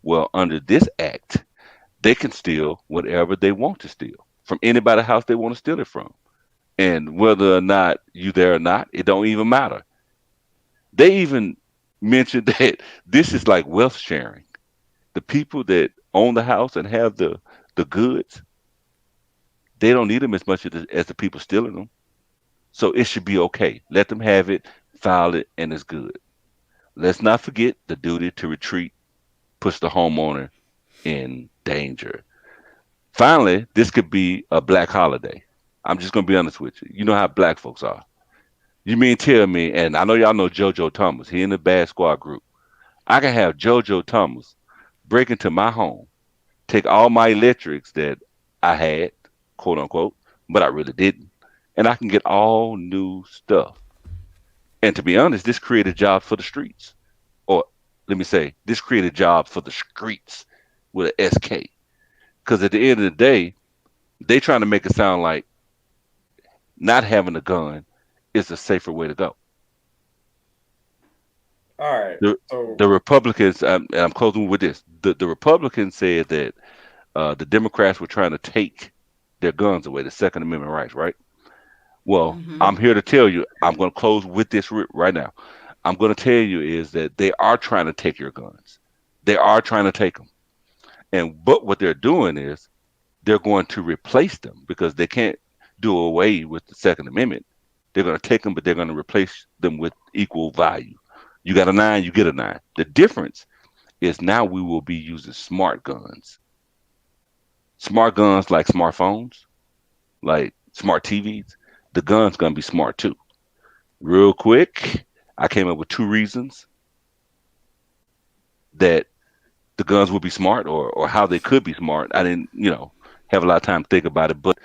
Well, under this act, they can steal whatever they want to steal from anybody's house they want to steal it from. And whether or not you there or not, it don't even matter. They even mentioned that this is like wealth sharing. The people that own the house and have the goods, they don't need them as much as the people stealing them. So it should be okay. Let them have it, file it, and it's good. Let's not forget the duty to retreat puts the homeowner in danger. Finally, this could be a black holiday. I'm just gonna be honest with you. You know how black folks are. You mean tell me, and I know y'all know JoJo Thomas. He in the Bad Squad group. I can have JoJo Thomas break into my home, take all my electrics that I had, quote unquote, but I really didn't, and I can get all new stuff. And to be honest, this created jobs for the streets. Or let me say, this created jobs for the streets with a SK. Because at the end of the day, they trying to make it sound like not having a gun is a safer way to go. All right. The So the Republicans, and I'm closing with this. The Republicans said that the Democrats were trying to take their guns away, the Second Amendment rights, right? Well, I'm here to tell you, I'm going to close with this right now. I'm going to tell you is that they are trying to take your guns. They are trying to take them. And but what they're doing is they're going to replace them because they can't do away with the Second Amendment. They're going to take them, but they're going to replace them with equal value. You got a nine, you get a nine. The difference is now we will be using smart guns. Smart guns like smartphones, like smart TVs. The gun's going to be smart too. Real quick, I came up with two reasons that the guns would be smart or how they could be smart. I didn't, have a lot of time to think about it. But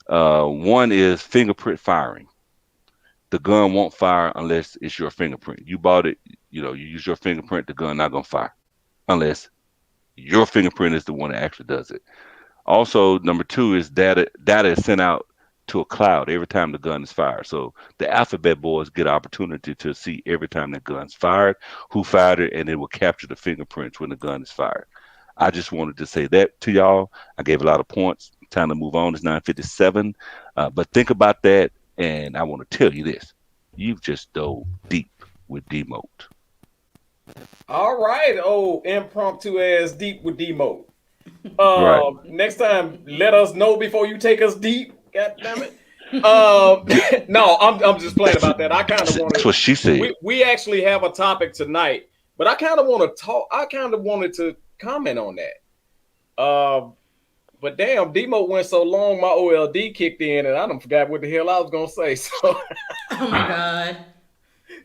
one is fingerprint firing. The gun won't fire unless it's your fingerprint. You bought it, you use your fingerprint, the gun not gonna fire unless your fingerprint is the one that actually does it. Also, number two is data is sent out to a cloud every time the gun is fired. So the alphabet boys get an opportunity to see every time that gun's fired, who fired it, and it will capture the fingerprints when the gun is fired. I just wanted to say that to y'all. I gave a lot of points. Time to move on. It's 9:57. But think about that, and I want to tell you this. You've just dove deep with D-Moat. all right, impromptu ass deep with demo. Right. Next time, let us know before you take us deep. God damn it. No, I'm just playing about that. I kind of want That's to. what she said. We actually have a topic tonight, but I kind of want to talk. I kind of wanted to comment on that. But damn, demo went so long, my OLD kicked in, and I don't forgot what the hell I was gonna say. So Oh my God.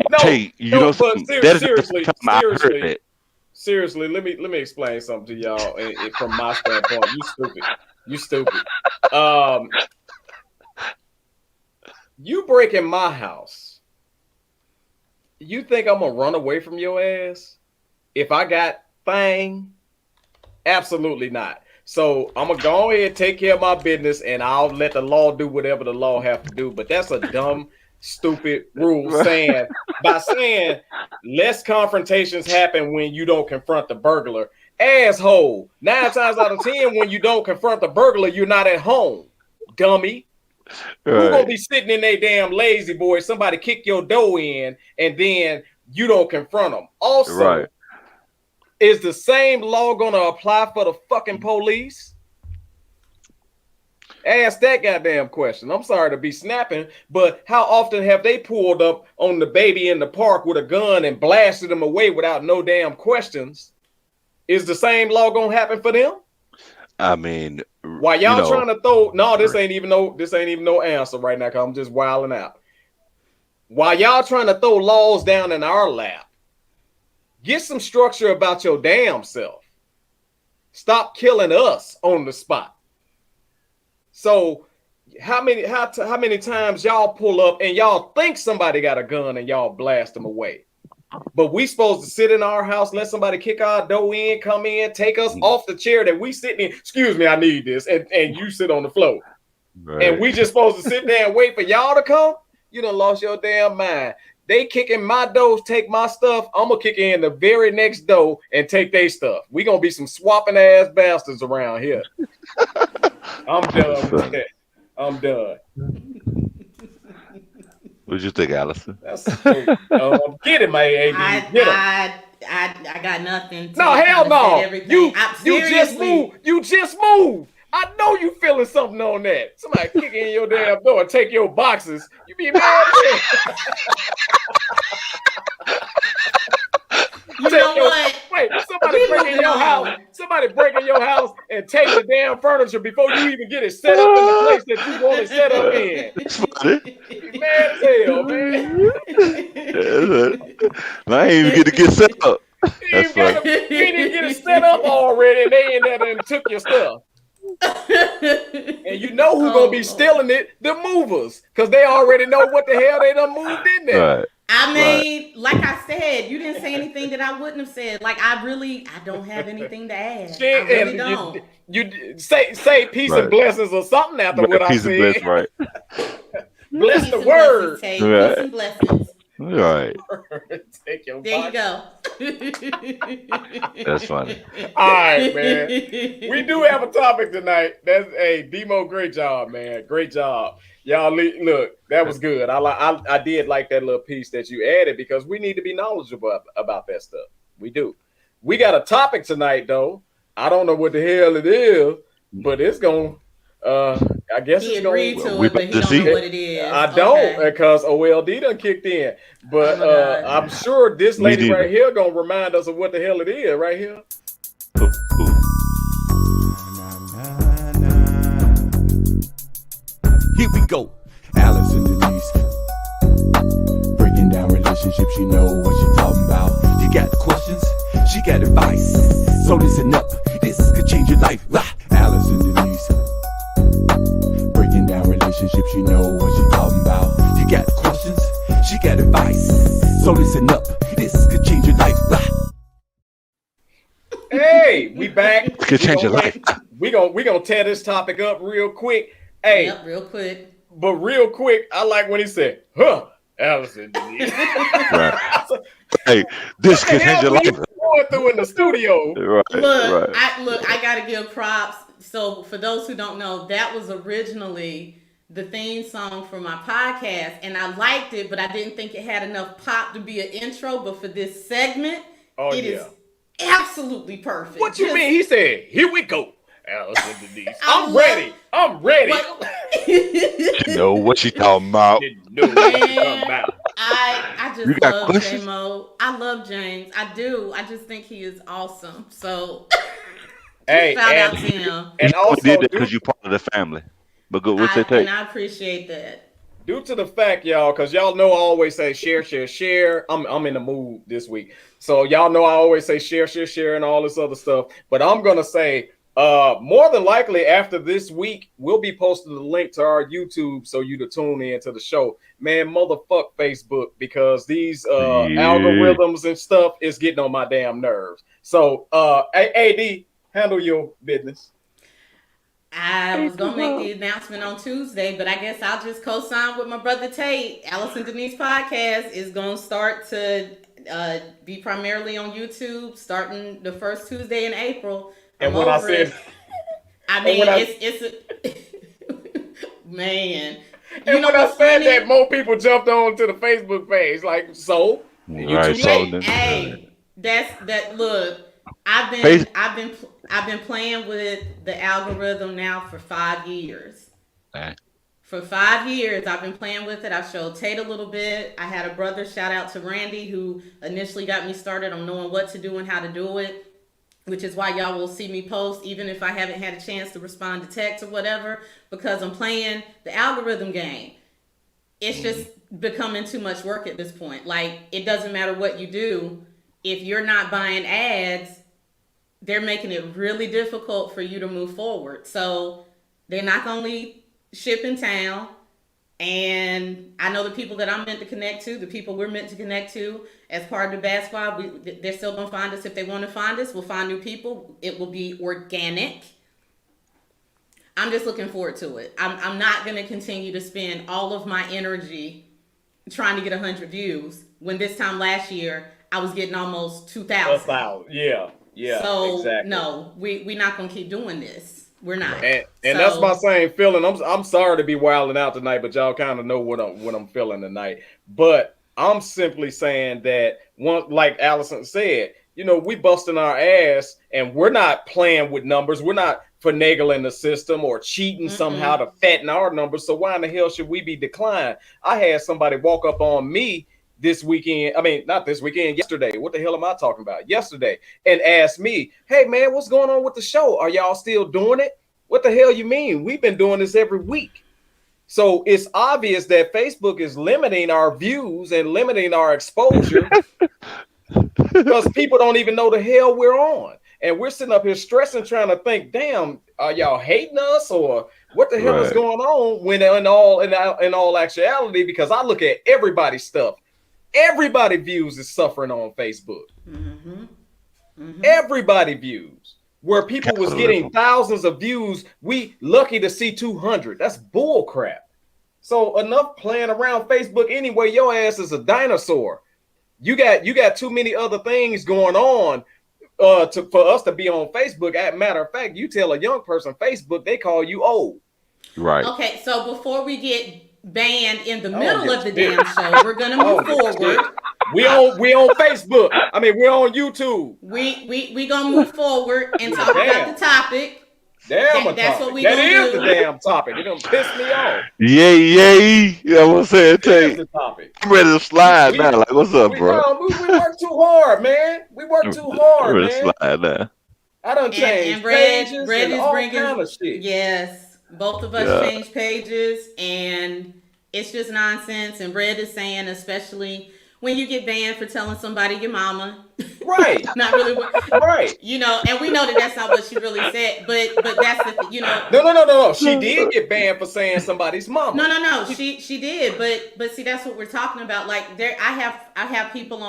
no, Hey, you no, know but something? That is the first seriously, time I heard seriously, that. seriously, let me explain something to y'all from my standpoint. You stupid. You stupid. Um, you break in my house. You think I'm gonna run away from your ass if I got thing? Absolutely not. So I'm gonna go ahead and take care of my business, and I'll let the law do whatever the law have to do. But that's a dumb, stupid rule saying by saying less confrontations happen when you don't confront the burglar. Asshole. 9 times out of 10, when you don't confront the burglar, you're not at home. Dummy. Who gonna Right. be sitting in a damn lazy boy? Somebody kick your door in, and then you don't confront them. Also, Right. is the same law gonna apply for the fucking police? Ask that goddamn question. I'm sorry to be snapping, but how often have they pulled up on the baby in the park with a gun and blasted them away without no damn questions? Is the same law gonna happen for them? I mean, Why y'all trying to throw? No, this right. ain't even no answer right now. Cause I'm just wilding out. Why y'all trying to throw laws down in our lap? Get some structure about your damn self. Stop killing us on the spot. So how many times y'all pull up and y'all think somebody got a gun and y'all blast them away? But we supposed to sit in our house, let somebody kick our door in, come in, take us off the chair that we sitting in. Excuse me, I need this, and you sit on the floor. Right. And we just supposed to sit there and wait for y'all to come? You done lost your damn mind. They kicking my doors, take my stuff. I'm gonna kick in the very next door and take their stuff. We gonna be some swapping ass bastards around here. I'm done with that. I'm done. What did you think, Allison? That's stupid. Get it, man. AD. Get him. I got nothing. No, hell Said no. everything. You just moved. You just moved. I know you feeling something on that. Somebody kick in your damn door and take your boxes. You be mad at You know what? Wait, somebody We break in moving your on. house. Somebody break in your house and take the damn furniture before you even get it set up in the place that you want it set up in. That's funny. You be mad as hell, man. I ain't even get to get set up. You That's funny. ain't even get it set up already, and they in there and took your stuff. And you know who gonna be stealing it? The movers, because they already know what the hell they done moved in there. Right. I mean, like I said, you didn't say anything that I wouldn't have said. Like I don't have anything to add. I really don't. You say peace and blessings or something after what I said. Bless, right. Bless Peace the and word. blessings, Tate. Peace and blessings. Right. Take your There you box. go. That's funny. All right, man. We do have a topic tonight. That's Demo. Great job, man. Great job. Y'all look, that was good. I did like that little piece that you added because we need to be knowledgeable about that stuff. We do. We got a topic tonight, though. I don't know what the hell it is, but it's going I guess he it's agreed going to it, but he don't know what it is. I don't, because OLD done kicked in. But I'm sure this lady right here gonna remind us of what the hell it is right here. Here we go. Alice and Denise breaking down relationships. You know what she talking about. You got questions, she got advice. So listen up, this could change your life. Alice and Denise breaking down relationships. You know what she talking about. You got questions, she got advice. So listen up, this could change your life. Hey, we back. Could change your life. We gonna tear this topic up real quick. Hey, yep, real quick. But real quick, I like when he said, "Huh, Allison." Right. Hey, this could change your life. Going through in the studio. Right. Look, I gotta give props. So for those who don't know, that was originally the theme song for my podcast, and I liked it, but I didn't think it had enough pop to be an intro. But for this segment, it is absolutely perfect. What you mean? He said, "Here we go." Allison Denise. I'm ready. You know what she talking about. I just love J-Mo. I love James. I do. I just think he is awesome. So shout out to him. And also did that because you're part of the family. But good, what's it take? And I appreciate that. Due to the fact, y'all, because y'all know I always say share. I'm in the mood this week. So y'all know I always say share, and all this other stuff. But I'm gonna say more than likely after this week, we'll be posting the link to our YouTube so you to tune in to the show. Man, motherfuck Facebook, because these algorithms and stuff is getting on my damn nerves. So AD, handle your business. I was gonna make the announcement on Tuesday, but I guess I'll just co-sign with my brother Tate. Allison Denise podcast is gonna start to be primarily on YouTube starting the first Tuesday in April. And when I said, man. And when I said that, more people jumped on to the Facebook page. Like, so you too late. Hey, that's that. Look, I've been playing with the algorithm now for 5 years. For 5 years, I've been playing with it. I showed Tate a little bit. I had a brother, shout out to Randy, who initially got me started on knowing what to do and how to do it, which is why y'all will see me post, even if I haven't had a chance to respond to text or whatever, because I'm playing the algorithm game. It's just becoming too much work at this point. Like, it doesn't matter what you do. If you're not buying ads, they're making it really difficult for you to move forward. So they're not only ship in town, and I know the people that I'm meant to connect to, the people we're meant to connect to as part of the B.A.D Squad, they're still going to find us. If they want to find us, we'll find new people. It will be organic. I'm just looking forward to it. I'm not going to continue to spend all of my energy trying to get 100 views when this time last year I was getting almost 2,000. Yeah. So exactly. No, we're not going to keep doing this. We're not. And that's my same feeling. I'm sorry to be wilding out tonight, but y'all kind of know what I'm feeling tonight. But I'm simply saying that like Allison said, we busting our ass, and we're not playing with numbers. We're not finagling the system or cheating somehow to fatten our numbers. So why in the hell should we be declined? I had somebody walk up on me this weekend. I mean, not this weekend, yesterday. What the hell am I talking about? Yesterday, and asked me, "Hey man, what's going on with the show? Are y'all still doing it?" What the hell you mean? We've been doing this every week. So it's obvious that Facebook is limiting our views and limiting our exposure because people don't even know the hell we're on. And we're sitting up here stressing, trying to think, damn, are y'all hating us or what the hell is going on? When in all actuality, because I look at everybody's stuff, everybody views is suffering on Facebook. Everybody views. Where people was getting thousands of views, we lucky to see 200. That's bull crap. So enough playing around Facebook anyway. Your ass is a dinosaur. You got too many other things going on for us to be on Facebook. As a matter of fact, you tell a young person Facebook, they call you old. Right. Okay, so before we get banned in the middle of the damn show, we're gonna move forward. We on Facebook. I mean, we're on YouTube. We gonna move forward and talk about the topic. That's what we gonna do. That is the damn topic. It don't piss me off. Yay. I was saying, That's the topic. I'm ready to slide now. Like, what's up, bro? We work too hard, man. We work too hard, man. Slide now. I done changed pages and all kind of shit. Yes, both of us changed pages, and it's just nonsense. And Red is saying, especially when you get banned for telling somebody your mama. Right. Not really right. And we know that that's not what she really said, but that's the No. She did get banned for saying somebody's mama. No. She did, but see, that's what we're talking about. Like I have people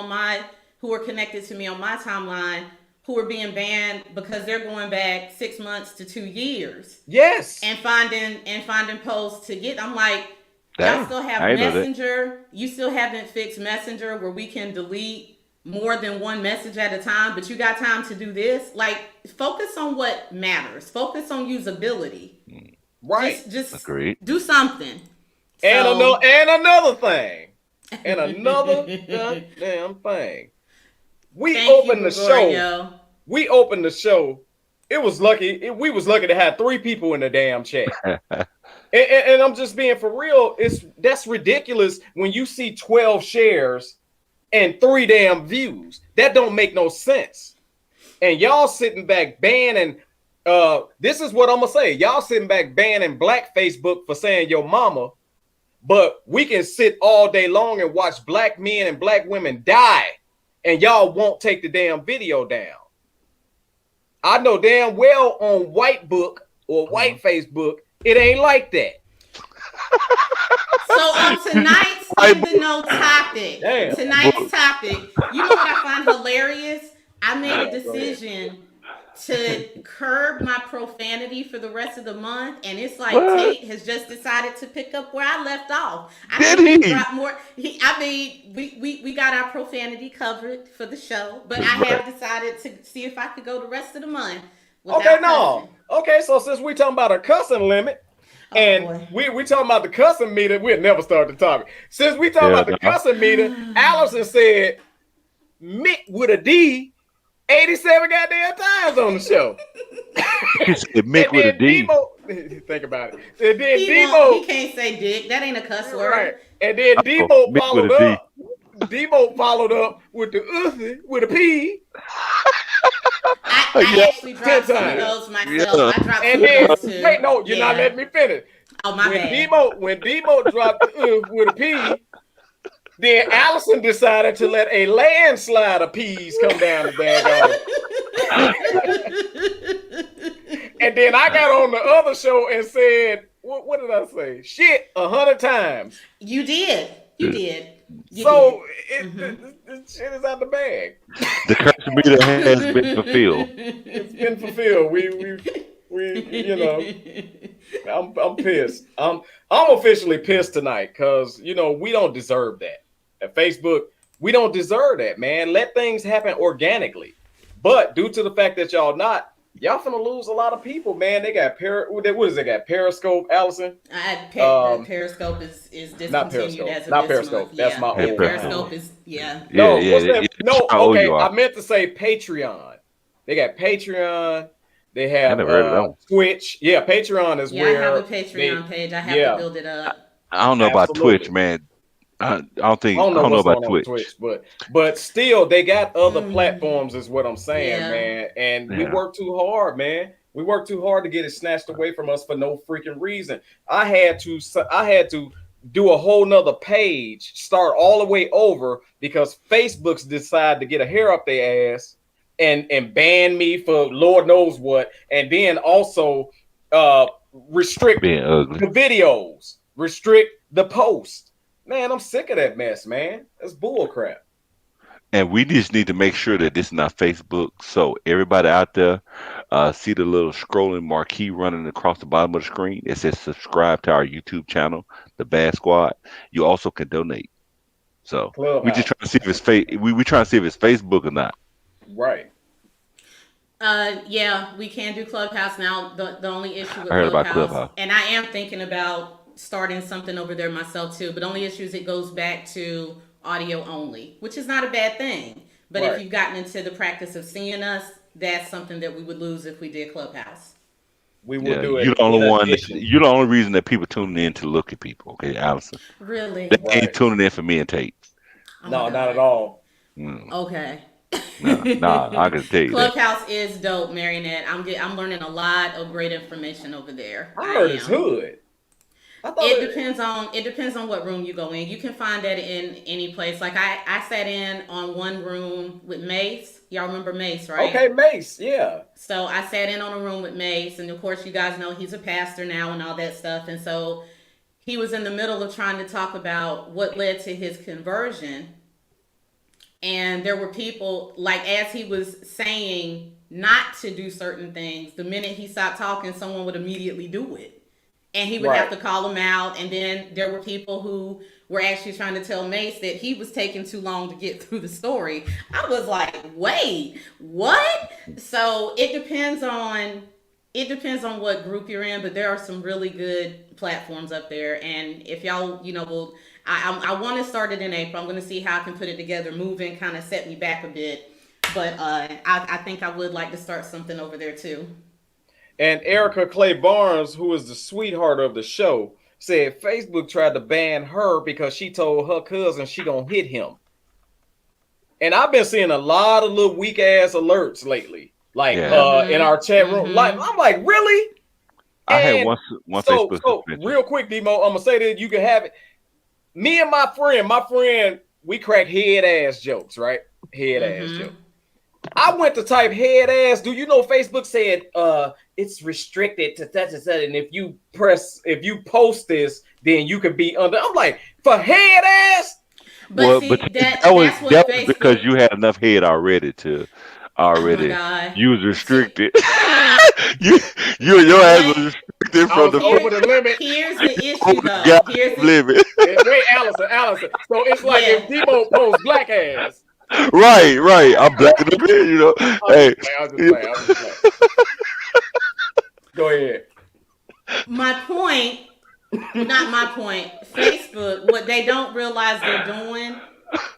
who are connected to me on my timeline who are being banned because they're going back 6 months to 2 years. Yes. And finding posts to get. I'm like, y'all still have Messenger. You still haven't fixed Messenger where we can delete more than one message at a time, but you got time to do this. Like, focus on what matters. Focus on usability. Right. Just agreed. Do something. And another thing. And another goddamn thing. We opened the show. It was lucky. We was lucky to have 3 people in the damn chat. and I'm just being for real. That's ridiculous when you see 12 shares and 3 damn views. That don't make no sense. And y'all sitting back banning. This is what I'm gonna say. Y'all sitting back banning Black Facebook for saying your mama, but we can sit all day long and watch Black men and Black women die, and y'all won't take the damn video down. I know damn well on White Book or White Facebook, it ain't like that. So on tonight's topic, you know what I find hilarious? I made a decision to curb my profanity for the rest of the month, and it's like Tate has just decided to pick up where I left off. Drop more. We got our profanity covered for the show, but I have decided to see if I could go the rest of the month. So since we talking about a cussing limit. We talking about the cussing meter. We'll never start the topic. Since we talking about the cussing meter, Allison said Mick with a D 87 goddamn times on the show. Mick with a D. Think about it. And then Demo, he can't say dick. That ain't a cuss word. Right. And then Demo followed up. Demo followed up with the Uzi with a P. I actually dropped some of those myself. I dropped some of those too. Wait, no, you're not letting me finish. Oh, my bad. When Demo dropped the with a P, then Allison decided to let a landslide of P's come down the bag. And then I got on the other show and said, what did I say? Shit 100 times. You did. The shit is out the bag. The curse meter has been fulfilled. It's been fulfilled. I'm pissed. I'm officially pissed tonight because we don't deserve that. At Facebook, we don't deserve that, man. Let things happen organically. But due to the fact that y'all not y'all finna lose a lot of people, man. They got what is it? Got Periscope, Allison. The Periscope is Not discontinued Periscope, as of not this month. Periscope. That's Yeah, my Hey, old Preston. Periscope one. is yeah. Yeah, No, yeah. what's that? That's No, how old you okay. are. I meant to say Patreon. They got Patreon. They I have never heard of that one. Twitch. Yeah, Patreon is Yeah, I have a where Patreon page. I have to yeah, build it up. I don't know about Twitch, absolutely. man. I don't I know don't know what's about going on with Twitch. Twitch, but still they got other Mm, platforms, is what I'm saying, yeah. man. And we Yeah. work too hard, man. We work too hard to get it snatched away from us for no freaking reason. I had to do a whole nother page, start all the way over because Facebook's decided to get a hair up their ass and ban me for Lord knows what, and then also uh restrict Being ugly. the videos, restrict the post. Man, I'm sick of that mess, man. That's bull crap. And we just need to make sure that this is not Facebook. So everybody out there, see the little scrolling marquee running across the bottom of the screen. It says subscribe to our YouTube channel, the Bad Squad. You also can donate. So we just Clubhouse. trying to see if it's we trying to see if it's Facebook or not. Right. Yeah, we can do Clubhouse now. The only issue I with heard about Clubhouse, Clubhouse. and I am thinking about starting something over there myself too. But only issue is it goes back to audio only, which is not a bad thing. But if Right. you've gotten into the practice of seeing us, that's something that we would lose if we did Clubhouse. We will Yeah, do you're it the in only one. addition. You're the only reason that people tuning in to look at people. Okay, Allison. They Really? ain't Right. tuning in for me and Tate. Oh my No, not at God. all. Mm, Okay. nah, I can tell you that. Clubhouse is dope, Marionette. I'm learning a lot of great information over there. I I heard it's am. hood. I thought It depends on what room you go in. You can find that in any place. Like I sat in on one room with Mace. Y'all remember Mace, okay, right? Mace. Yeah. So I sat in on a room with Mace, and of course you guys know he's a pastor now and all that stuff. And so he was in the middle of trying to talk about what led to his conversion, and there were people like as he was saying not to do certain things, the minute he stopped talking, someone would immediately do it and he would have Right. to call him out. And then there were people who were actually trying to tell Mace that he was taking too long to get through the story. I was like, wait, what? So it depends on what group you're in, but there are some really good platforms up there. And if y'all, will I want to start it in April. I'm going to see how I can put it together. Moving kind of set me back a bit, but I think I would like to start something over there too. And Erica Clay Barnes, who is the sweetheart of the show, said Facebook tried to ban her because she told her cousin she gonna hit him. And I've been seeing a lot of little weak ass alerts lately, like Yeah, in our chat room. Like Mm-hmm. I'm like, really? I had And one so Facebook so suspension. real quick, Demo, I'm gonna say that you can have it. Me and my friend, we crack head ass jokes, right? Head ass Mm-hmm. jokes. I went to type head ass. Do you know Facebook said it's restricted to such and such, and if you post this, then you could be under. I'm like, for head ass? But Well, but see that that's what was because Facebook. you had enough head already to Oh my already God. use See, restricted. you your ass what? was restricted I from was the over Here, the limit. here's the over issue the though. Here's goddamn the limit. Wait, Allison. So it's like yeah. if Demo posts black ass. Right, right. I'm blacking up here, I'm Hey, just playing. I'm just playing. I'm just playing. Go ahead. My point, not my point. Facebook, what they don't realize they're doing,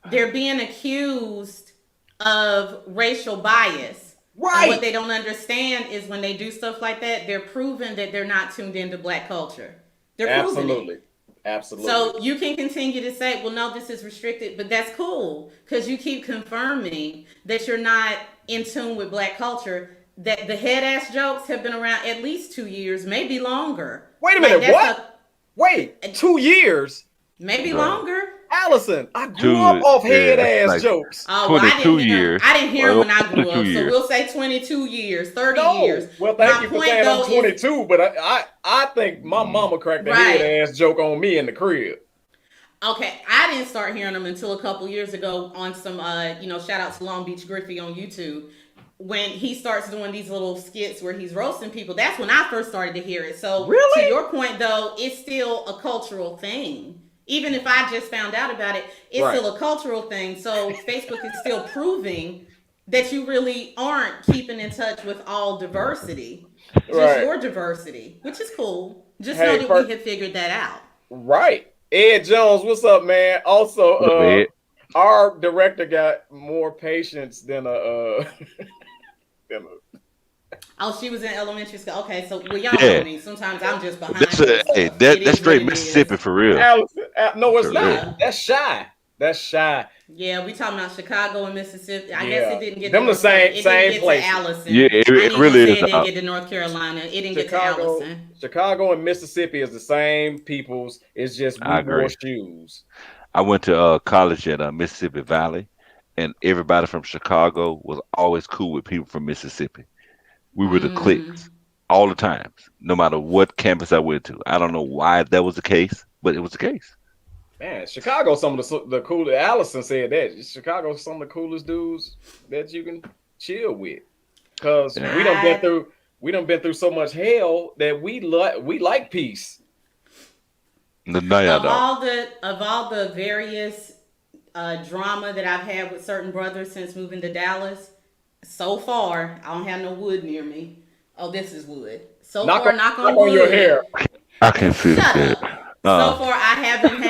they're being accused of racial bias. And what Right. they don't understand is when they do stuff like that, they're proving that they're not tuned into black culture. They're proving it. Absolutely. Absolutely. So you can continue to say, well, no, this is restricted, but that's cool because you keep confirming that you're not in tune with black culture. That the head ass jokes have been around at least 2 years, maybe longer. Wait a Like minute. that's What? Wait. 2 years? maybe bro. longer. Allison, I grew up Two, off head yeah, ass like jokes. Oh, well, 22 years. I didn't hear them Well, when I grew 22 up. So years. we'll say 22 years, 30 No. years. Well, thank My you for point saying I'm though is 22, but I think my Mm. mama cracked a head right. ass joke on me in the crib. Okay, I didn't start hearing them until a couple years ago on some, shout out to Long Beach Griffey on YouTube. When he starts doing these little skits where he's roasting people, that's when I first started to hear it. So, to Really? your point, though, it's still a cultural thing. Even if I just found out about it, it's Right. still a cultural thing. So, Facebook is still proving that you really aren't keeping in touch with all diversity, just Right. your diversity, which is cool. Just know Hey, that we have figured that out. right. Ed Jones, what's up, man? Also, What up, Ed? our director got more patience than a than a Oh, she was in elementary school. Okay, so well, y'all know Yeah, me. Sometimes I'm just that's behind on hey, stuff. It that's is what straight it is. Mississippi for real. Allison. No, it's For real. not. Yeah, That's shy. That's shy. yeah. We talking about Chicago and Mississippi. I guess it Yeah, didn't get to them the North Carolina. same It didn't same get to places. Yeah, Allison. I it ain't gonna really is. say it didn't get to North Carolina. It didn't get to Chicago, Allison. Chicago and Mississippi is the same peoples. It's just we I wore agree. shoes. I went to college at Mississippi Valley, and everybody from Chicago was always cool with people from Mississippi. We were the cliques all the times, no matter what campus I went to. I don't know why that was the case, but it was the case. Man, Chicago, some of the coolest. Allison said that Chicago, some of the coolest dudes that you can chill with, because Yeah. I we done been through so much hell that we like peace. No, y'all of don't. all the various drama that I've had with certain brothers since moving to Dallas, so far I don't have no wood near me. Oh, this is wood. So Knock far, on knock knock on on your wood. hair. I can feel Shut that. up. So Uh, far, I haven't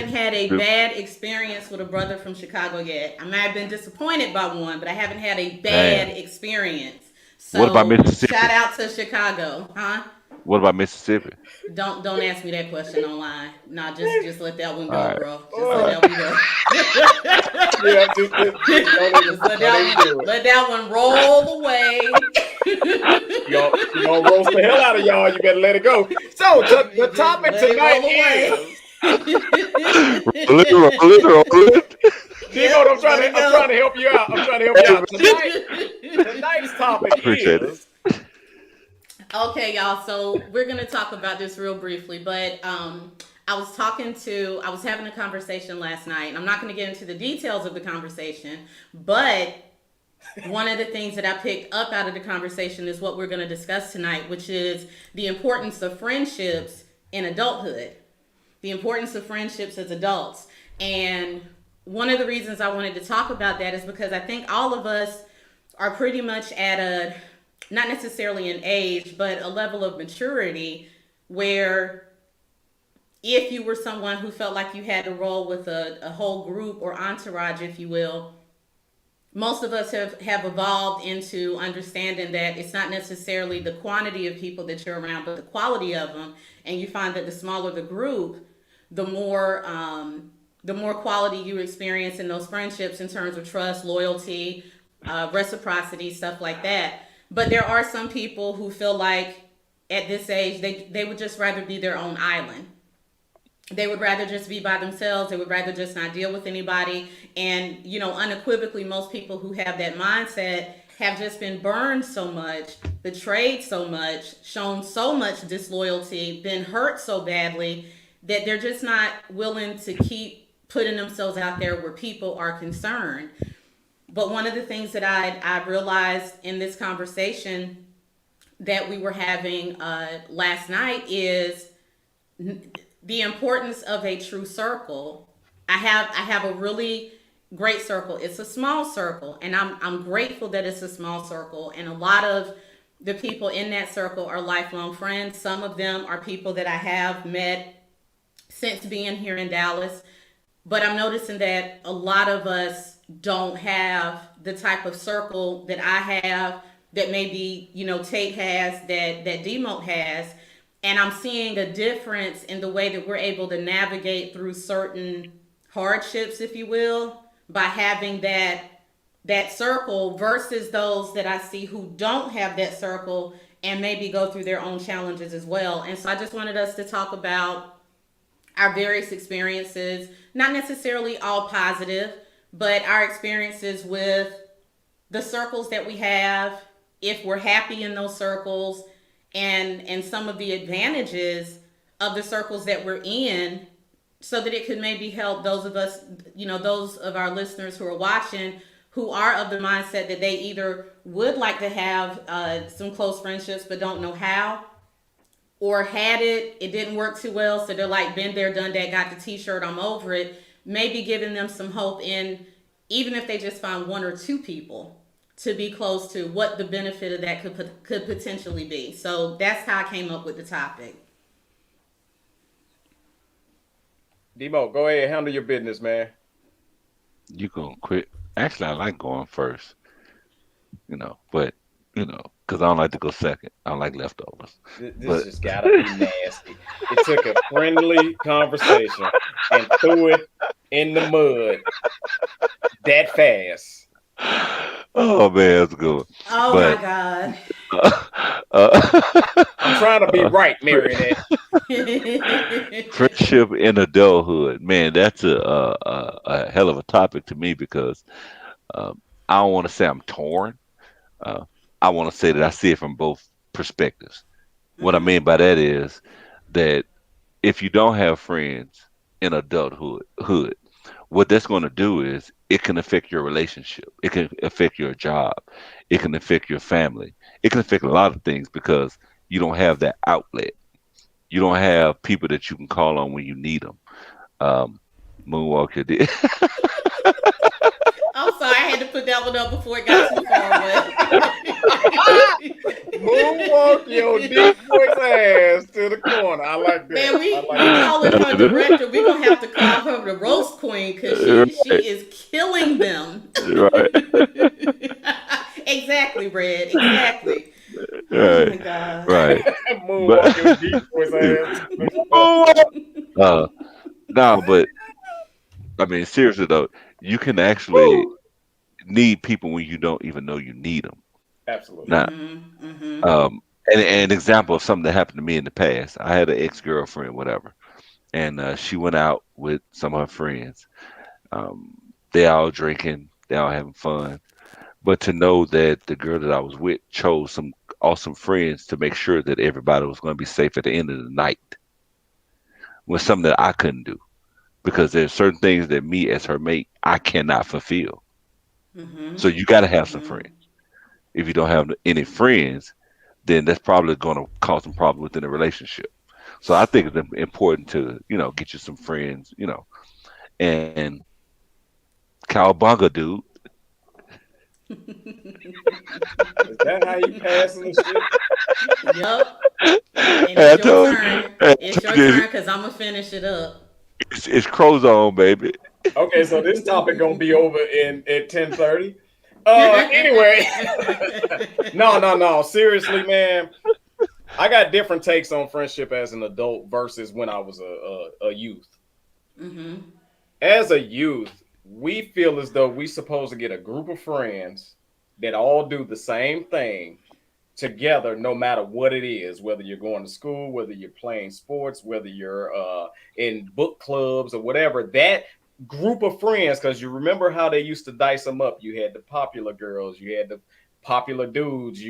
had a bad experience with a brother from Chicago yet. I might have been disappointed by one, but I haven't had a bad damn. experience. What about So shout Mississippi? out to Chicago, huh? What about Mississippi? Don't ask me that question online. Nah, just let that one All go, right. bro. Just All let Oh, right. that one go. yeah, just don't even do it. Let that one roll away. She gonna roast the hell out of y'all. You better let it go. So the Just topic let it tonight roll away. is Roll it, roll it. Demo. Yep, let it I'm go. trying to help you out. I'm trying to help you out. Tonight's topic Appreciate it. is Okay, y'all. So we're gonna talk about this real briefly, but I was having a conversation last night, and I'm not gonna get into the details of the conversation, but one of the things that I picked up out of the conversation is what we're gonna discuss tonight, which is the importance of friendships in adulthood, the importance of friendships as adults. And one of the reasons I wanted to talk about that is because I think all of us are pretty much at a, not necessarily an age, but a level of maturity where if you were someone who felt like you had to roll with a whole group or entourage, if you will, most of us have evolved into understanding that it's not necessarily the quantity of people that you're around, but the quality of them. And you find that the smaller the group, the more quality you experience in those friendships in terms of trust, loyalty, reciprocity, stuff like that. But there are some people who feel like at this age they would just rather be their own island. They would rather just be by themselves. They would rather just not deal with anybody. And, unequivocally, most people who have that mindset have just been burned so much, betrayed so much, shown so much disloyalty, been hurt so badly that they're just not willing to keep putting themselves out there where people are concerned. But one of the things that I realized in this conversation that we were having last night is the importance of a true circle. I have a really great circle. It's a small circle, and I'm grateful that it's a small circle. And a lot of the people in that circle are lifelong friends. Some of them are people that I have met since being here in Dallas. But I'm noticing that a lot of us don't have the type of circle that I have, that maybe, Tate has, that Demote has. And I'm seeing a difference in the way that we're able to navigate through certain hardships, if you will, by having that circle versus those that I see who don't have that circle and maybe go through their own challenges as well. And so I just wanted us to talk about our various experiences, not necessarily all positive, but our experiences with the circles that we have, if we're happy in those circles, and some of the advantages of the circles that we're in, so that it could maybe help those of us, those of our listeners who are watching, who are of the mindset that they either would like to have some close friendships but don't know how, or had it didn't work too well, so they're like, been there, done that, got the t-shirt, I'm over it. Maybe giving them some hope in even if they just find one or two people to be close to, what the benefit of that could potentially be. So that's how I came up with the topic. Demo, go ahead, handle your business, man. You gonna quit? Actually, I like going first, but because I don't like to go second. I don't like leftovers. This But just gotta be nasty. It took a friendly conversation and threw it in the mud that fast. oh man, that's a good one. Oh my But God. I'm trying to be uh, right, Marionette. friendship in adulthood, man, that's a hell of a topic to me because I don't want to say I'm torn. Uh, I want to say that I see it from both perspectives. What I mean by that is that if you don't have friends in adulthood, what that's going to do is it can affect your relationship. It can affect your job. It can affect your family. It can affect a lot of things because you don't have that outlet. You don't have people that you can call on when you need them. Um, Moonwalker did. I'm sorry, I had to put that one up before it got too far Moonwalk your deep voice ass to the corner. I like Man, that. I we like that. calling her director. We're gonna have to call her the roast queen because she right, is killing them. right, Exactly, Red. Exactly. Oh right, my God. right. Moonwalk But your deep voice ass to the corner. uh, no, but I mean, seriously though, you can actually Woo! need people when you don't even know you need them. Absolutely. Now, and an example of something that happened to me in the past, I had an ex girlfriend, whatever, and she went out with some of her friends. Um, they all drinking, they all having fun. But to know that the girl that I was with chose some awesome friends to make sure that everybody was going to be safe at the end of the night was something that I couldn't do because there's certain things that me as her mate I cannot fulfill. So you got to have some friends. If you don't have any friends, then that's probably going to cause some problems within a relationship. So I think it's important to get you some friends, and Cowabunga dude. Is that how you passing the shit? Yep. And I it's your told turn. I It's your told you turn because I'm gonna finish it up. it's Crozone, baby. Okay, so this topic gonna be over in at 10:30. Anyway. No. Seriously, man. I got different takes on friendship as an adult versus when I was a youth. As a youth, we feel as though we supposed to get a group of friends that all do the same thing together, no matter what it is, whether you're going to school, whether you're playing sports, whether you're in book clubs or whatever. That group of friends, because you remember how they used to dice them up. You had the popular girls, you had the popular dudes,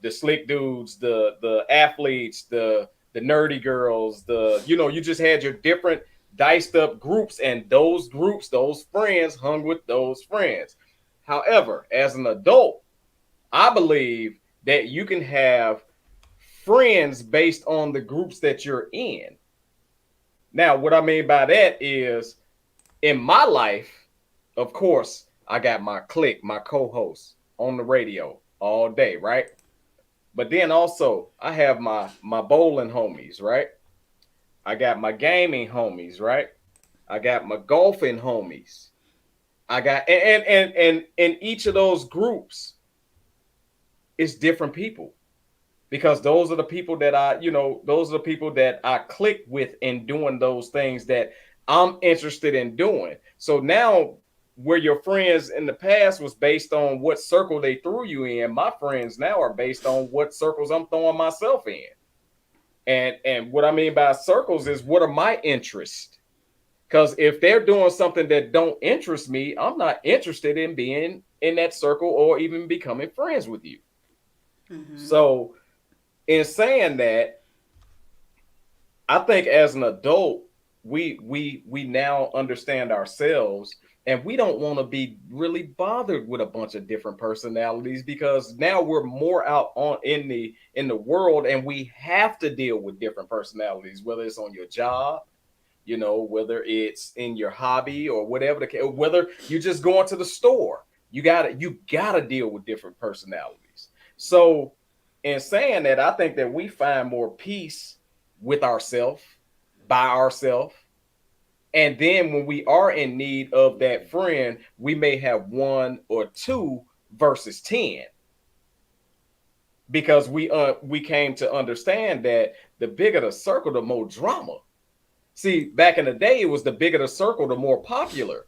the slick dudes, the athletes, the nerdy girls, you just had your different diced up groups, and those groups, those friends hung with those friends. However, as an adult, I believe that you can have friends based on the groups that you're in. Now, what I mean by that is in my life, of course, I got my clique, my co-hosts on the radio all day, right? But then also I have my bowling homies, right? I got my gaming homies, right? I got my golfing homies. I got and in each of those groups, it's different people because those are the people that those are the people that I click with in doing those things that I'm interested in doing. So now, where your friends in the past was based on what circle they threw you in, my friends now are based on what circles I'm throwing myself in. And what I mean by circles is what are my interests? Because if they're doing something that don't interest me, I'm not interested in being in that circle or even becoming friends with you. So in saying that, I think as an adult, we now understand ourselves, and we don't want to be really bothered with a bunch of different personalities because now we're more out on in the world, and we have to deal with different personalities, whether it's on your job, whether it's in your hobby or whatever the case, whether you're just going to the store, you gotta deal with different personalities. So in saying that, I think that we find more peace with ourselves, by ourselves. And then when we are in need of that friend, we may have one or two versus 10, because we came to understand that the bigger the circle, the more drama. See, back in the day, it was the bigger the circle, the more popular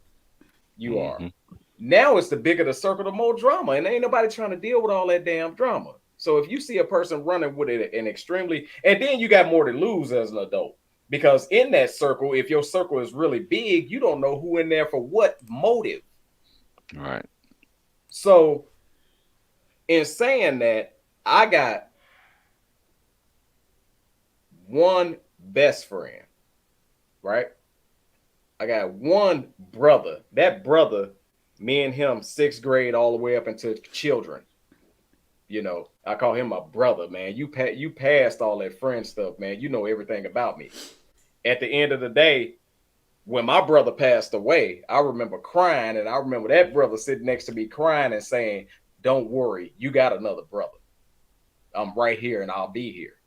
you are. Mm-hmm. Now it's the bigger the circle, the more drama, and ain't nobody trying to deal with all that damn drama. So if you see a person running with an extremely, and then you got more to lose as an adult, because in that circle, if your circle is really big, you don't know who in there for what motive. Right. So in saying that, I got one best friend, right? I got one brother. That brother, me and him, sixth grade all the way up into children. I call him my brother, man. You passed all that friend stuff, man. You know everything about me. At the end of the day, when my brother passed away, I remember crying, and I remember that brother sitting next to me crying and saying, "Don't worry, you got another brother. I'm right here, and I'll be here."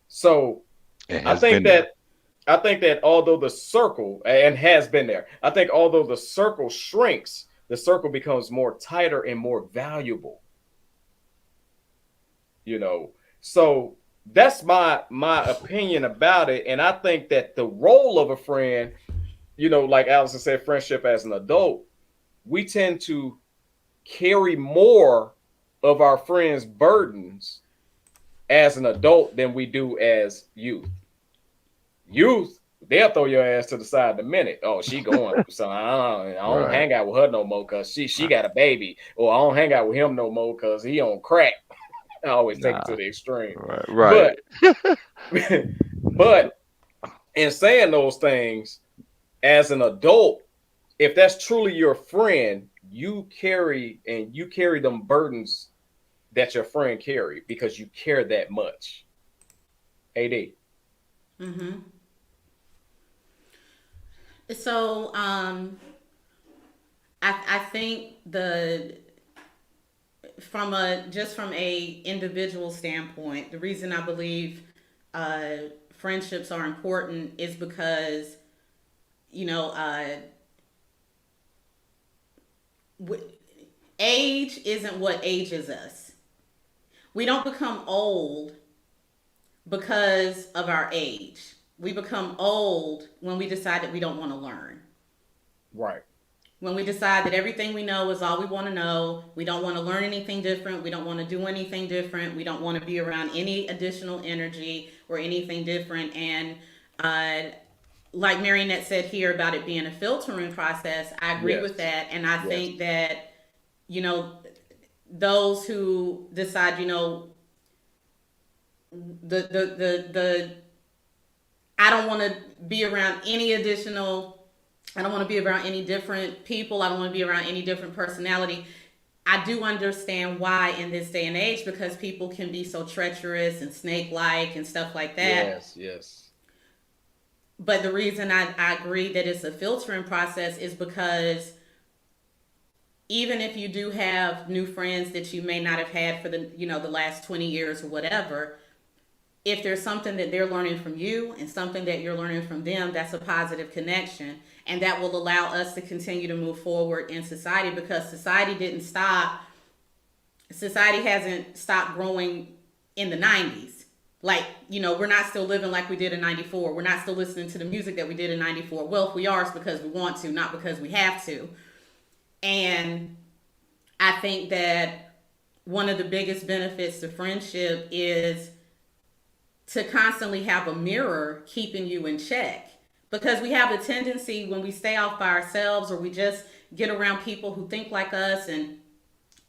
So It I has think been there. that I think that although the circle and has been there, I think although the circle shrinks, the circle becomes more tighter and more valuable. So that's my opinion about it. And I think that the role of a friend, like Allison said, friendship as an adult, we tend to carry more of our friends' burdens as an adult than we do as youth. Youth, they'll throw your ass to the side the minute. Oh, she going through something. I don't Right. hang out with her no more because she got a baby. Or I don't hang out with him no more because he on crack. I always take it to Nah. the extreme. Right. But but in saying those things, as an adult, if that's truly your friend, you carry them burdens that your friend carry because you care that much. AD. Mm-hmm. So I think from a individual standpoint, the reason I believe friendships are important is because you know age isn't what ages us. We don't become old because of our age. We become old when we decide that we don't want to learn. Right. When we decide that everything we know is all we want to know, we don't want to learn anything different, we don't want to do anything different, we don't want to be around any additional energy or anything different. And like Marionette said here about it being a filtering process, I agree with Yes. that. And I Yes. think that, you know, those who decide, the I don't want to be around any additional. I don't want to be around any different people. I don't want to be around any different personality. I do understand why in this day and age, because people can be so treacherous and snake-like and stuff like that. Yes. Yes. But the reason I agree that it's a filtering process is because even if you do have new friends that you may not have had for the last 20 years or whatever, if there's something that they're learning from you and something that you're learning from them, that's a positive connection. And that will allow us to continue to move forward in society, because society hasn't stopped growing in the 90s. Like, we're not still living like we did in 94. We're not still listening to the music that we did in 94. Well, if we are, it's because we want to, not because we have to. And I think that one of the biggest benefits to friendship is to constantly have a mirror keeping you in check. Because we have a tendency when we stay off by ourselves, or we just get around people who think like us and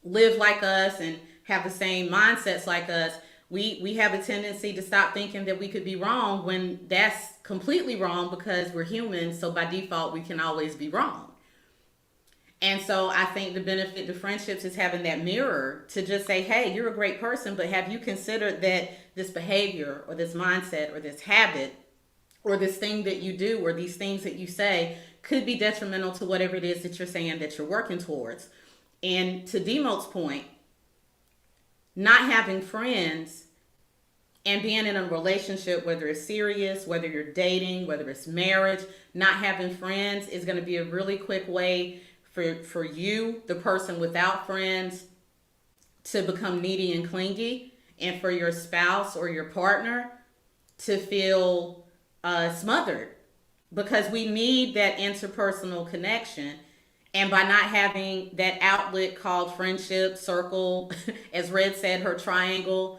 live like us and have the same mindsets like us, we have a tendency to stop thinking that we could be wrong, when that's completely wrong, because we're humans, so by default we can always be wrong. And so I think the benefit to friendships is having that mirror to just say, hey, you're a great person, but have you considered that this behavior or this mindset or this habit or this thing that you do or these things that you say could be detrimental to whatever it is that you're saying that you're working towards. And to Demo's point, not having friends and being in a relationship, whether it's serious, whether you're dating, whether it's marriage, not having friends is going to be a really quick way for you, the person without friends, to become needy and clingy, and for your spouse or your partner to feel smothered, because we need that interpersonal connection. And by not having that outlet called friendship circle, as Red said, her triangle,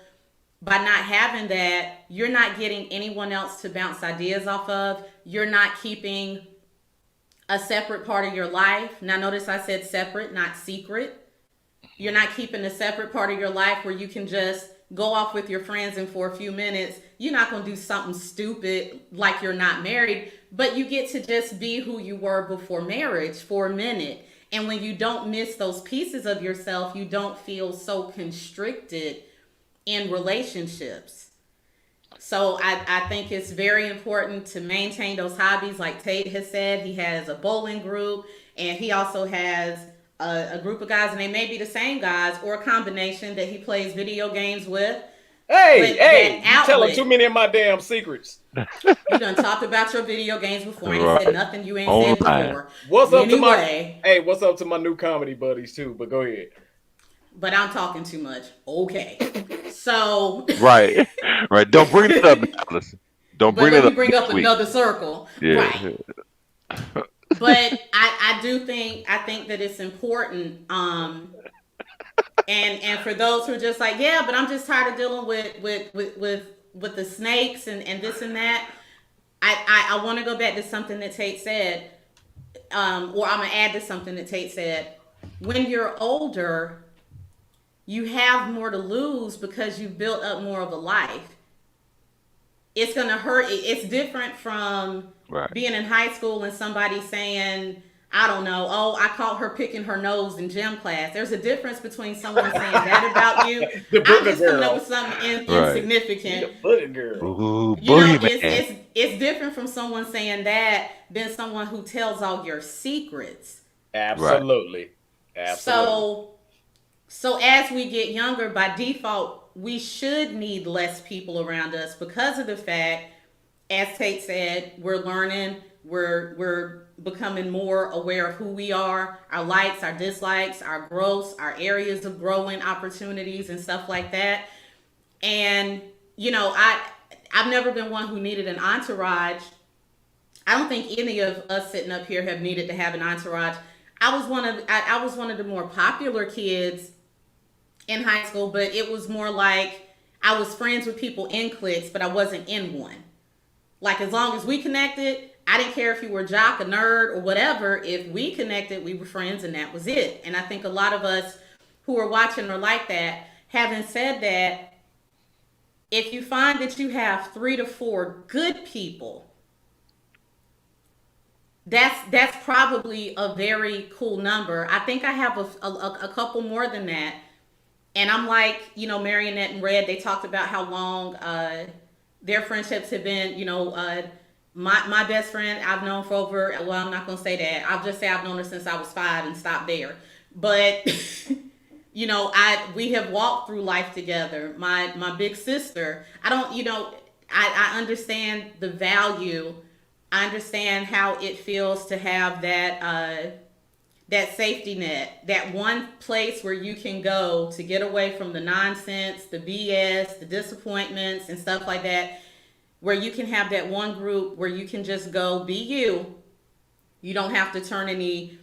by not having that, you're not getting anyone else to bounce ideas off of. You're not keeping a separate part of your life. Now, notice I said separate, not secret. You're not keeping a separate part of your life where you can just go off with your friends and for a few minutes, you're not going to do something stupid like you're not married, but you get to just be who you were before marriage for a minute. And when you don't miss those pieces of yourself, you don't feel so constricted in relationships. So I think it's very important to maintain those hobbies. Like Tate has said, he has a bowling group, and he also has a group of guys, and they may be the same guys or a combination that he plays video games with. Hey, you telling too many of my damn secrets. You done talked about your video games before. I ain't said nothing you ain't said before. What's up to my new comedy buddies too? But go ahead. But I'm talking too much. Okay. So right. Don't bring it up. Listen. Don't bring it up. Bring up another circle. Yeah. Right. But I think that it's important. And for those who are just like, yeah, but I'm just tired of dealing with the snakes and this and that. I want to go back to something that Tate said, or I'm gonna add to something that Tate said. When you're older, you have more to lose because you've built up more of a life. It's gonna hurt. It's different from being in high school and somebody saying, I don't know, oh, I caught her picking her nose in gym class. There's a difference between someone saying that about you. I'm just coming up with something insignificant. Booty girl. Ooh, you know, it's different from someone saying that than someone who tells all your secrets. Absolutely. So as we get younger, by default, we should need less people around us because of the fact, as Tate said, we're learning, we're becoming more aware of who we are, our likes, our dislikes, our growths, our areas of growing opportunities and stuff like that. And, you know, I've never been one who needed an entourage. I don't think any of us sitting up here have needed to have an entourage. I was one of the more popular kids in high school, but it was more like I was friends with people in cliques, but I wasn't in one. Like, as long as we connected, I didn't care if you were a jock, a nerd, or whatever. If we connected, we were friends, and that was it. And I think a lot of us who are watching are like that. Having said that, if you find that you have 3 to 4 good people, that's probably a very cool number. I think I have a couple more than that. And I'm like, you know, Marionette and Red, they talked about how long their friendships have been. You know, my best friend I've known for over, well, I'm not going to say that. I'll just say I've known her since I was 5 and stopped there. But, you know, we have walked through life together. My big sister, I understand the value. I understand how it feels to have that safety net, that one place where you can go to get away from the nonsense, the BS, the disappointments and stuff like that, where you can have that one group where you can just go be you. You don't have to turn any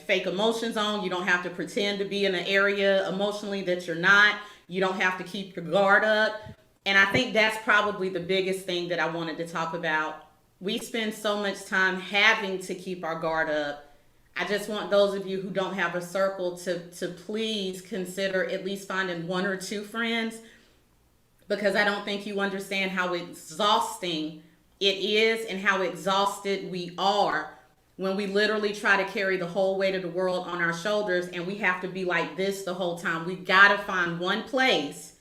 fake emotions on. You don't have to pretend to be in an area emotionally that you're not. You don't have to keep your guard up. And I think that's probably the biggest thing that I wanted to talk about. We spend so much time having to keep our guard up. I just want those of you who don't have a circle to please consider at least finding 1 or 2 friends, because I don't think you understand how exhausting it is and how exhausted we are when we literally try to carry the whole weight of the world on our shoulders and we have to be like this the whole time. We got to find one place,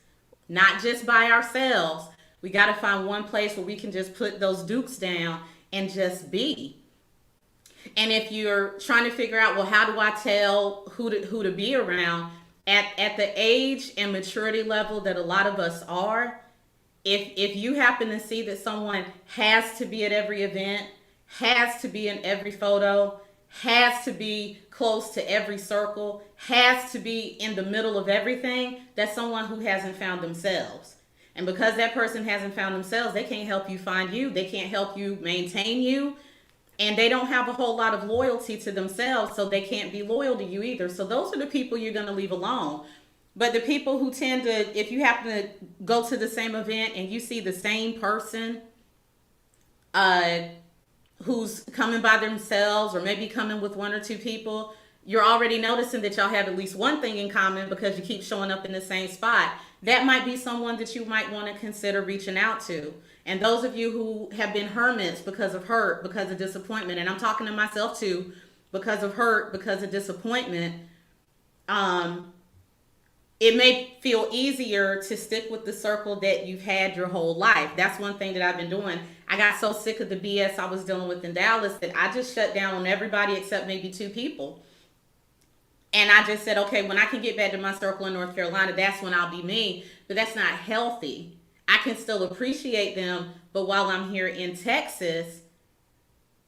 not just by ourselves, We got to find one place where we can just put those dukes down and just be. And if you're trying to figure out, well, how do I tell who to be around at the age and maturity level that a lot of us are, if you happen to see that someone has to be at every event, has to be in every photo, has to be close to every circle, has to be in the middle of everything, that's someone who hasn't found themselves. And because that person hasn't found themselves, they can't help you find you. They can't help you maintain you. And they don't have a whole lot of loyalty to themselves, so they can't be loyal to you either. So those are the people you're going to leave alone. But the people who tend to, if you happen to go to the same event and you see the same person who's coming by themselves or maybe coming with one or two people, you're already noticing that y'all have at least one thing in common because you keep showing up in the same spot. That might be someone that you might want to consider reaching out to. And those of you who have been hermits because of hurt, because of disappointment, and I'm talking to myself too, because of hurt, because of disappointment, it may feel easier to stick with the circle that you've had your whole life. That's one thing that I've been doing. I got so sick of the BS I was dealing with in Dallas that I just shut down on everybody except maybe two people. And I just said, okay, when I can get back to my circle in North Carolina, that's when I'll be me. But that's not healthy. I can still appreciate them, but while I'm here in Texas,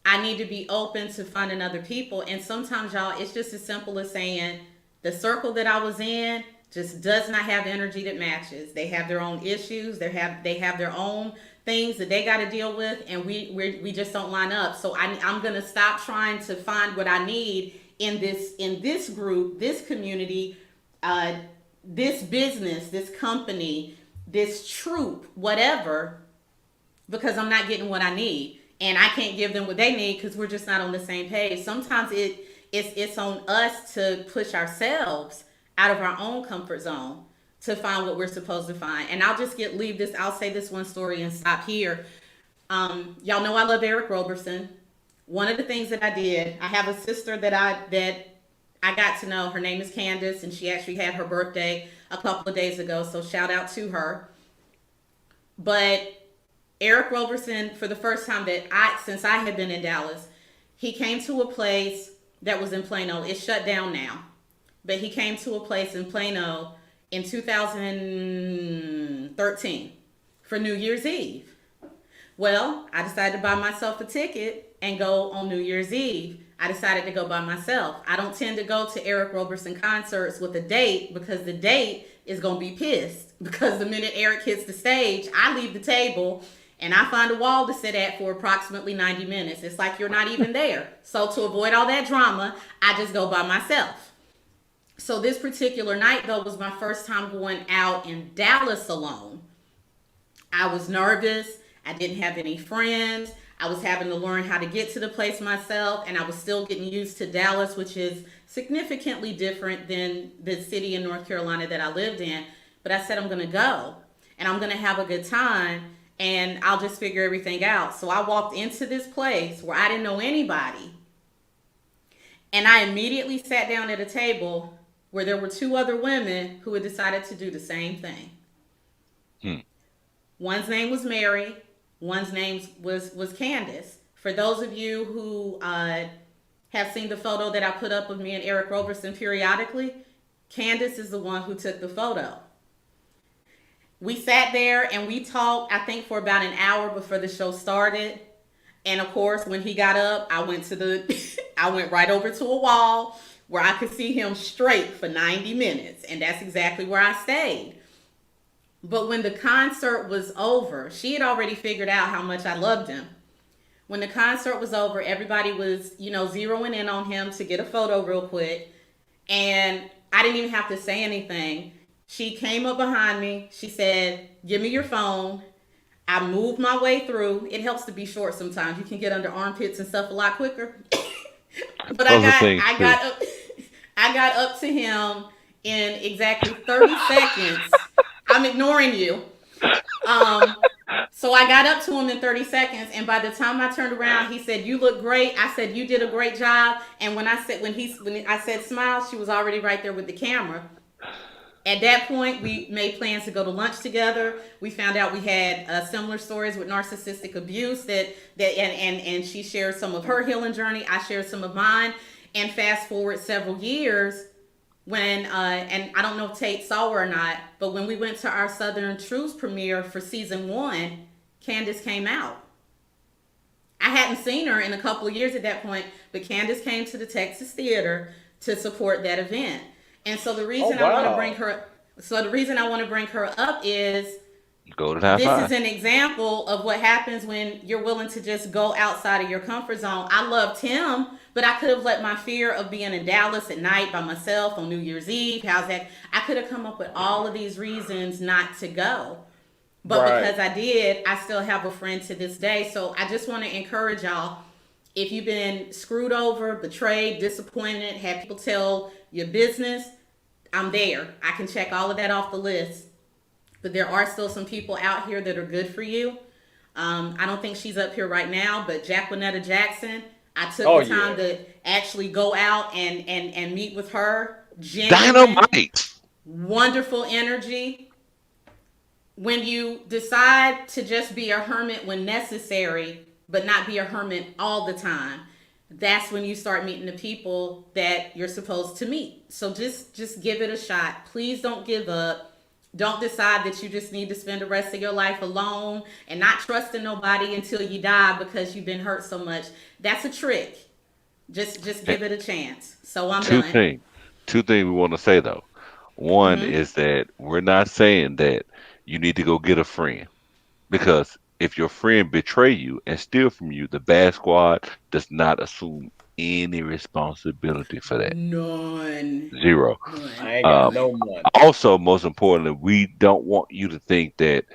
I need to be open to finding other people. And sometimes, y'all, it's just as simple as saying the circle that I was in just does not have energy that matches. They have their own issues. They have their own things that they got to deal with, and we just don't line up. So I'm gonna stop trying to find what I need in this group, this community, this business, this company, this troop, whatever, because I'm not getting what I need, and I can't give them what they need because we're just not on the same page. Sometimes it's on us to push ourselves out of our own comfort zone to find what we're supposed to find. And I'll say this one story and stop here. Y'all know I love Eric Roberson. One of the things that I did, I have a sister that I got to know. Her name is Candace, and she actually had her birthday a couple of days ago, so shout out to her. But Eric Roberson, for the first time since I had been in Dallas, he came to a place that was in Plano. It's shut down now. But he came to a place in Plano in 2013 for New Year's Eve. Well, I decided to buy myself a ticket and go on New Year's Eve. I decided to go by myself. I don't tend to go to Eric Roberson concerts with a date because the date is going to be pissed. Because the minute Eric hits the stage, I leave the table and I find a wall to sit at for approximately 90 minutes. It's like you're not even there. So to avoid all that drama, I just go by myself. So this particular night, though, was my first time going out in Dallas alone. I was nervous. I didn't have any friends. I was having to learn how to get to the place myself, and I was still getting used to Dallas, which is significantly different than the city in North Carolina that I lived in. But I said, I'm going to go, and I'm going to have a good time, and I'll just figure everything out. So I walked into this place where I didn't know anybody, and I immediately sat down at a table where there were two other women who had decided to do the same thing. One's name was Mary. One's name was Candace. For those of you who have seen the photo that I put up of me and Eric Roberson periodically, Candace is the one who took the photo. We sat there and we talked, I think, for about an hour before the show started. And of course, when he got up, I went right over to a wall where I could see him straight for 90 minutes. And that's exactly where I stayed. But when the concert was over, she had already figured out how much I loved him. When the concert was over, everybody was, zeroing in on him to get a photo real quick. And I didn't even have to say anything. She came up behind me. She said, "Give me your phone." I moved my way through. It helps to be short sometimes. You can get under armpits and stuff a lot quicker. But I got up to him in exactly 30 seconds. I'm ignoring you. So I got up to him in 30 seconds, and by the time I turned around, he said, "You look great." I said, "You did a great job." And when I said smile, she was already right there with the camera. at that point, we made plans to go to lunch together. We found out we had similar stories with narcissistic abuse and she shared some of her healing journey. I shared some of mine. And fast forward several years when, and I don't know if Tate saw her or not, but when we went to our Southern Truths premiere for season 1, Candace came out. I hadn't seen her in a couple of years at that point, but Candace came to the Texas Theater to support that event. And so the reason I want to bring her, up is Golden high this five. is an example of what happens when you're willing to just go outside of your comfort zone. I loved him, but I could have let my fear of being in Dallas at night by myself on New Year's Eve. How's that? I could have come up with all of these reasons not to go. But because I did, I still have a friend to this day. So I just want to encourage y'all, if you've been screwed over, betrayed, disappointed, had people tell your business, I'm there. I can check all of that off the list. But there are still some people out here that are good for you. I don't think she's up here right now, but Jacquinetta Jackson, I took the time to actually go out and meet with her. Genuine, Dynamite. wonderful energy. When you decide to just be a hermit when necessary, but not be a hermit all the time, that's when you start meeting the people that you're supposed to meet. So just give it a shot. Please don't give up. Don't decide that you just need to spend the rest of your life alone and not trusting nobody until you die because you've been hurt so much. That's a trick. Just give it a chance. So I'm done. Two things we want to say though. One is that we're not saying that you need to go get a friend, because if your friend betray you and steal from you, the bad squad does not assume any responsibility for that. None. Zero. I ain't got no money. Also, most importantly, we don't want you to think that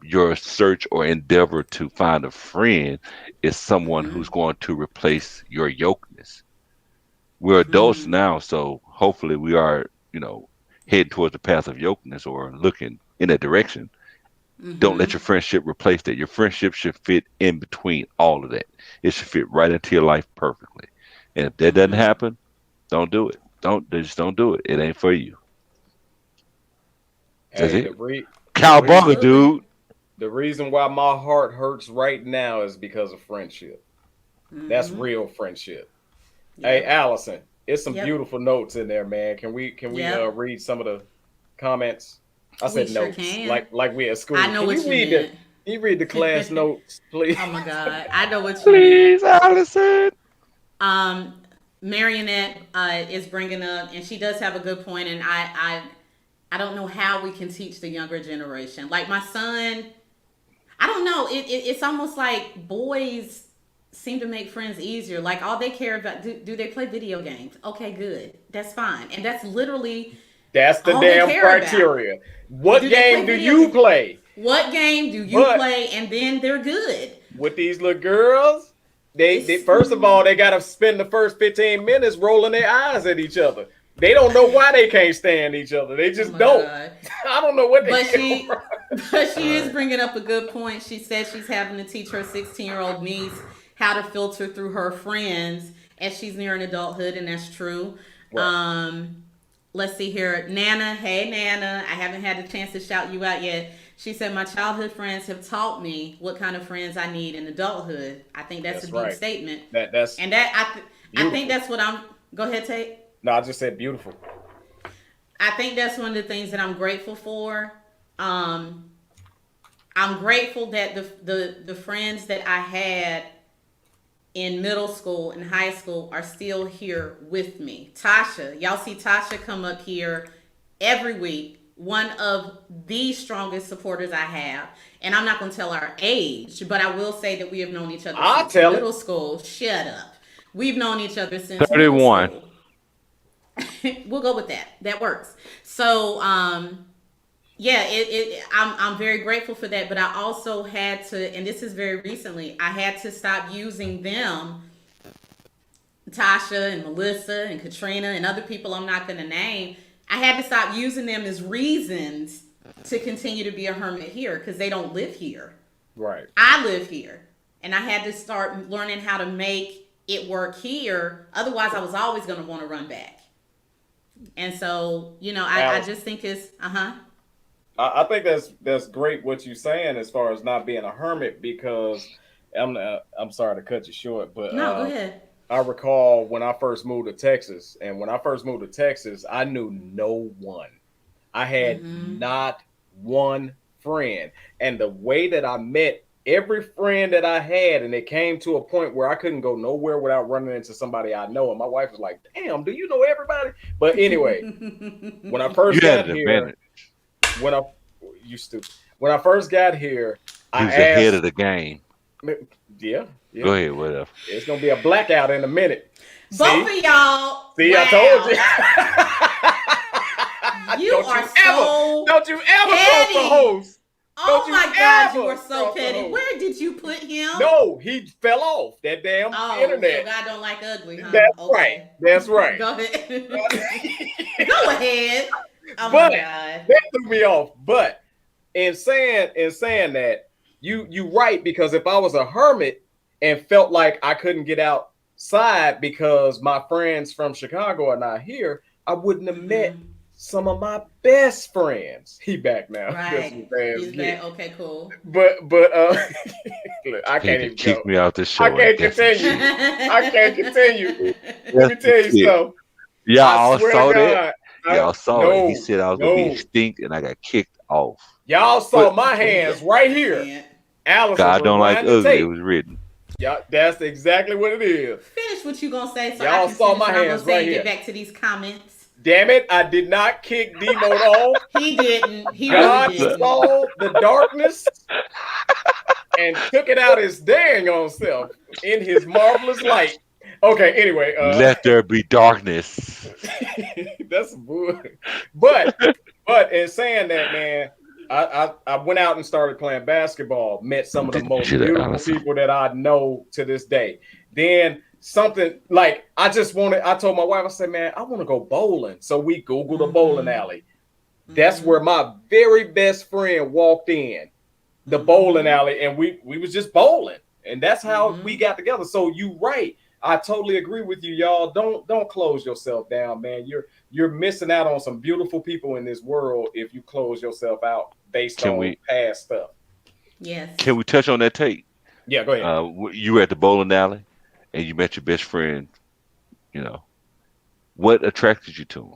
your search or endeavor to find a friend is someone who's going to replace your yokeness. We're adults now, so hopefully we are, heading towards the path of yokeness or looking in that direction. Don't let your friendship replace that. Your friendship should fit in between all of that. It should fit right into your life perfectly. And if that doesn't happen, don't do it. Just don't do it. It ain't for you. That's it. Cowabunga, dude. The reason why my heart hurts right now is because of friendship. That's real friendship. Hey, Allison, it's some beautiful notes in there, man. Can we read some of the comments? I said notes, like we at school. I know what you meant. Can you read the class notes, please? Oh my God, I know what you please, Allison. Marionette is bringing up, and she does have a good point, and I don't know how we can teach the younger generation. Like my son, I don't know. It's almost like boys seem to make friends easier. Like all they care about, do they play video games? Okay, good. That's fine. And that's literally that's the damn criteria. About. What game do you play? What game do you play? And then they're good. With these little girls, they first of all, they got to spend the first 15 minutes rolling their eyes at each other. They don't know why they can't stand each other. They just don't. God. I don't know what they But she is bringing up a good point. She said she's having to teach her 16-year-old niece how to filter through her friends as she's nearing adulthood, and that's true. Right. Let's see here. Nana, hey Nana. I haven't had a chance to shout you out yet. She said, my childhood friends have taught me what kind of friends I need in adulthood. I think that's a deep statement. I think that's what I'm... Go ahead, Tate. No, I just said beautiful. I think that's one of the things that I'm grateful for. I'm grateful that the friends that I had in middle school and high school are still here with me. Tasha, y'all see Tasha come up here every week. One of the strongest supporters I have. And I'm not going to tell our age, but I will say that we have known each other since middle school. Shut up. We've known each other since 31. We'll go with that. That works. So, yeah, I'm very grateful for that, but I also had to, and this is very recently, I had to stop using them, Tasha and Melissa and Katrina and other people I'm not going to name. I had to stop using them as reasons to continue to be a hermit here because they don't live here. Right. I live here, and I had to start learning how to make it work here. Otherwise, I was always going to want to run back. And so, I Alice, just think it's uh-huh. I think that's great what you're saying as far as not being a hermit because I'm sorry to cut you short, but No, go ahead. I recall when I first moved to Texas, and when I first moved to Texas, I knew no one. I had Mm-hmm. not one friend. And the way that I met every friend that I had, and it came to a point where I couldn't go nowhere without running into somebody I know. And my wife was like, damn, do you know everybody? But anyway, when I You first had got an here, advantage. when I, you stupid, when I first got here, He I was ahead of asked, the game. yeah, Go yeah, ahead, whatever. it's going to be a blackout in a minute. Both See, of y'all, see, I told you. wow. You don't are you ever, so don't you ever cross the petty. hose. Don't Oh you my God, you ever are so cross the petty. hose. Where did you put him? No, he fell off that damn Oh, so internet. God don't like ugly, huh? That's right. Okay. That's right. Go ahead. Go ahead. Oh my But God. that threw me off. But in saying that, you right, because if I was a hermit and felt like I couldn't get outside because my friends from Chicago are not here, I wouldn't have met Mm-hmm. some of my best friends. He back now. That's Right. what ass He's get. back. Okay, cool. But look, I He can't to even kick go. me out the I show and can't definitely continue. kick. I can't continue. Let me Definitely tell you kick. something. I Y'all swear to saw that. God. Y'all saw it. He No, said I was gonna be no. extinct, and I got kicked off. Y'all saw But my hands right here. Can't. Allison, God don't like rewind the ugly. It tape. was written. Y'all, that's exactly what it is. Finish what you gonna say so I Y'all can saw finish my what I'm gonna hands say right and get here. back to these comments. Damn it, I did not kick D-Mode off. He didn't. He really God didn't. saw the darkness and took it out his dang on self in his marvelous light. Okay, anyway, Let there be darkness. that's bull. But but in saying that, man, I went out and started playing basketball, met some of the Didn't most you that, beautiful Allison? people that I know to this day. Then something like I told my wife, I said, man, I want to go bowling. So we Googled a bowling Mm-hmm. alley. That's Mm-hmm. where my very best friend walked in, the bowling Mm-hmm. alley, and we was just bowling. And that's how we Mm-hmm. got together. So you right. I totally agree with you, y'all. Don't close yourself down, man. You're missing out on some beautiful people in this world if you close yourself out based Can on we past stuff. Yes. can we touch on that tape? Yeah, go ahead. You were at the bowling alley, and you met your best friend. You know what attracted you to him?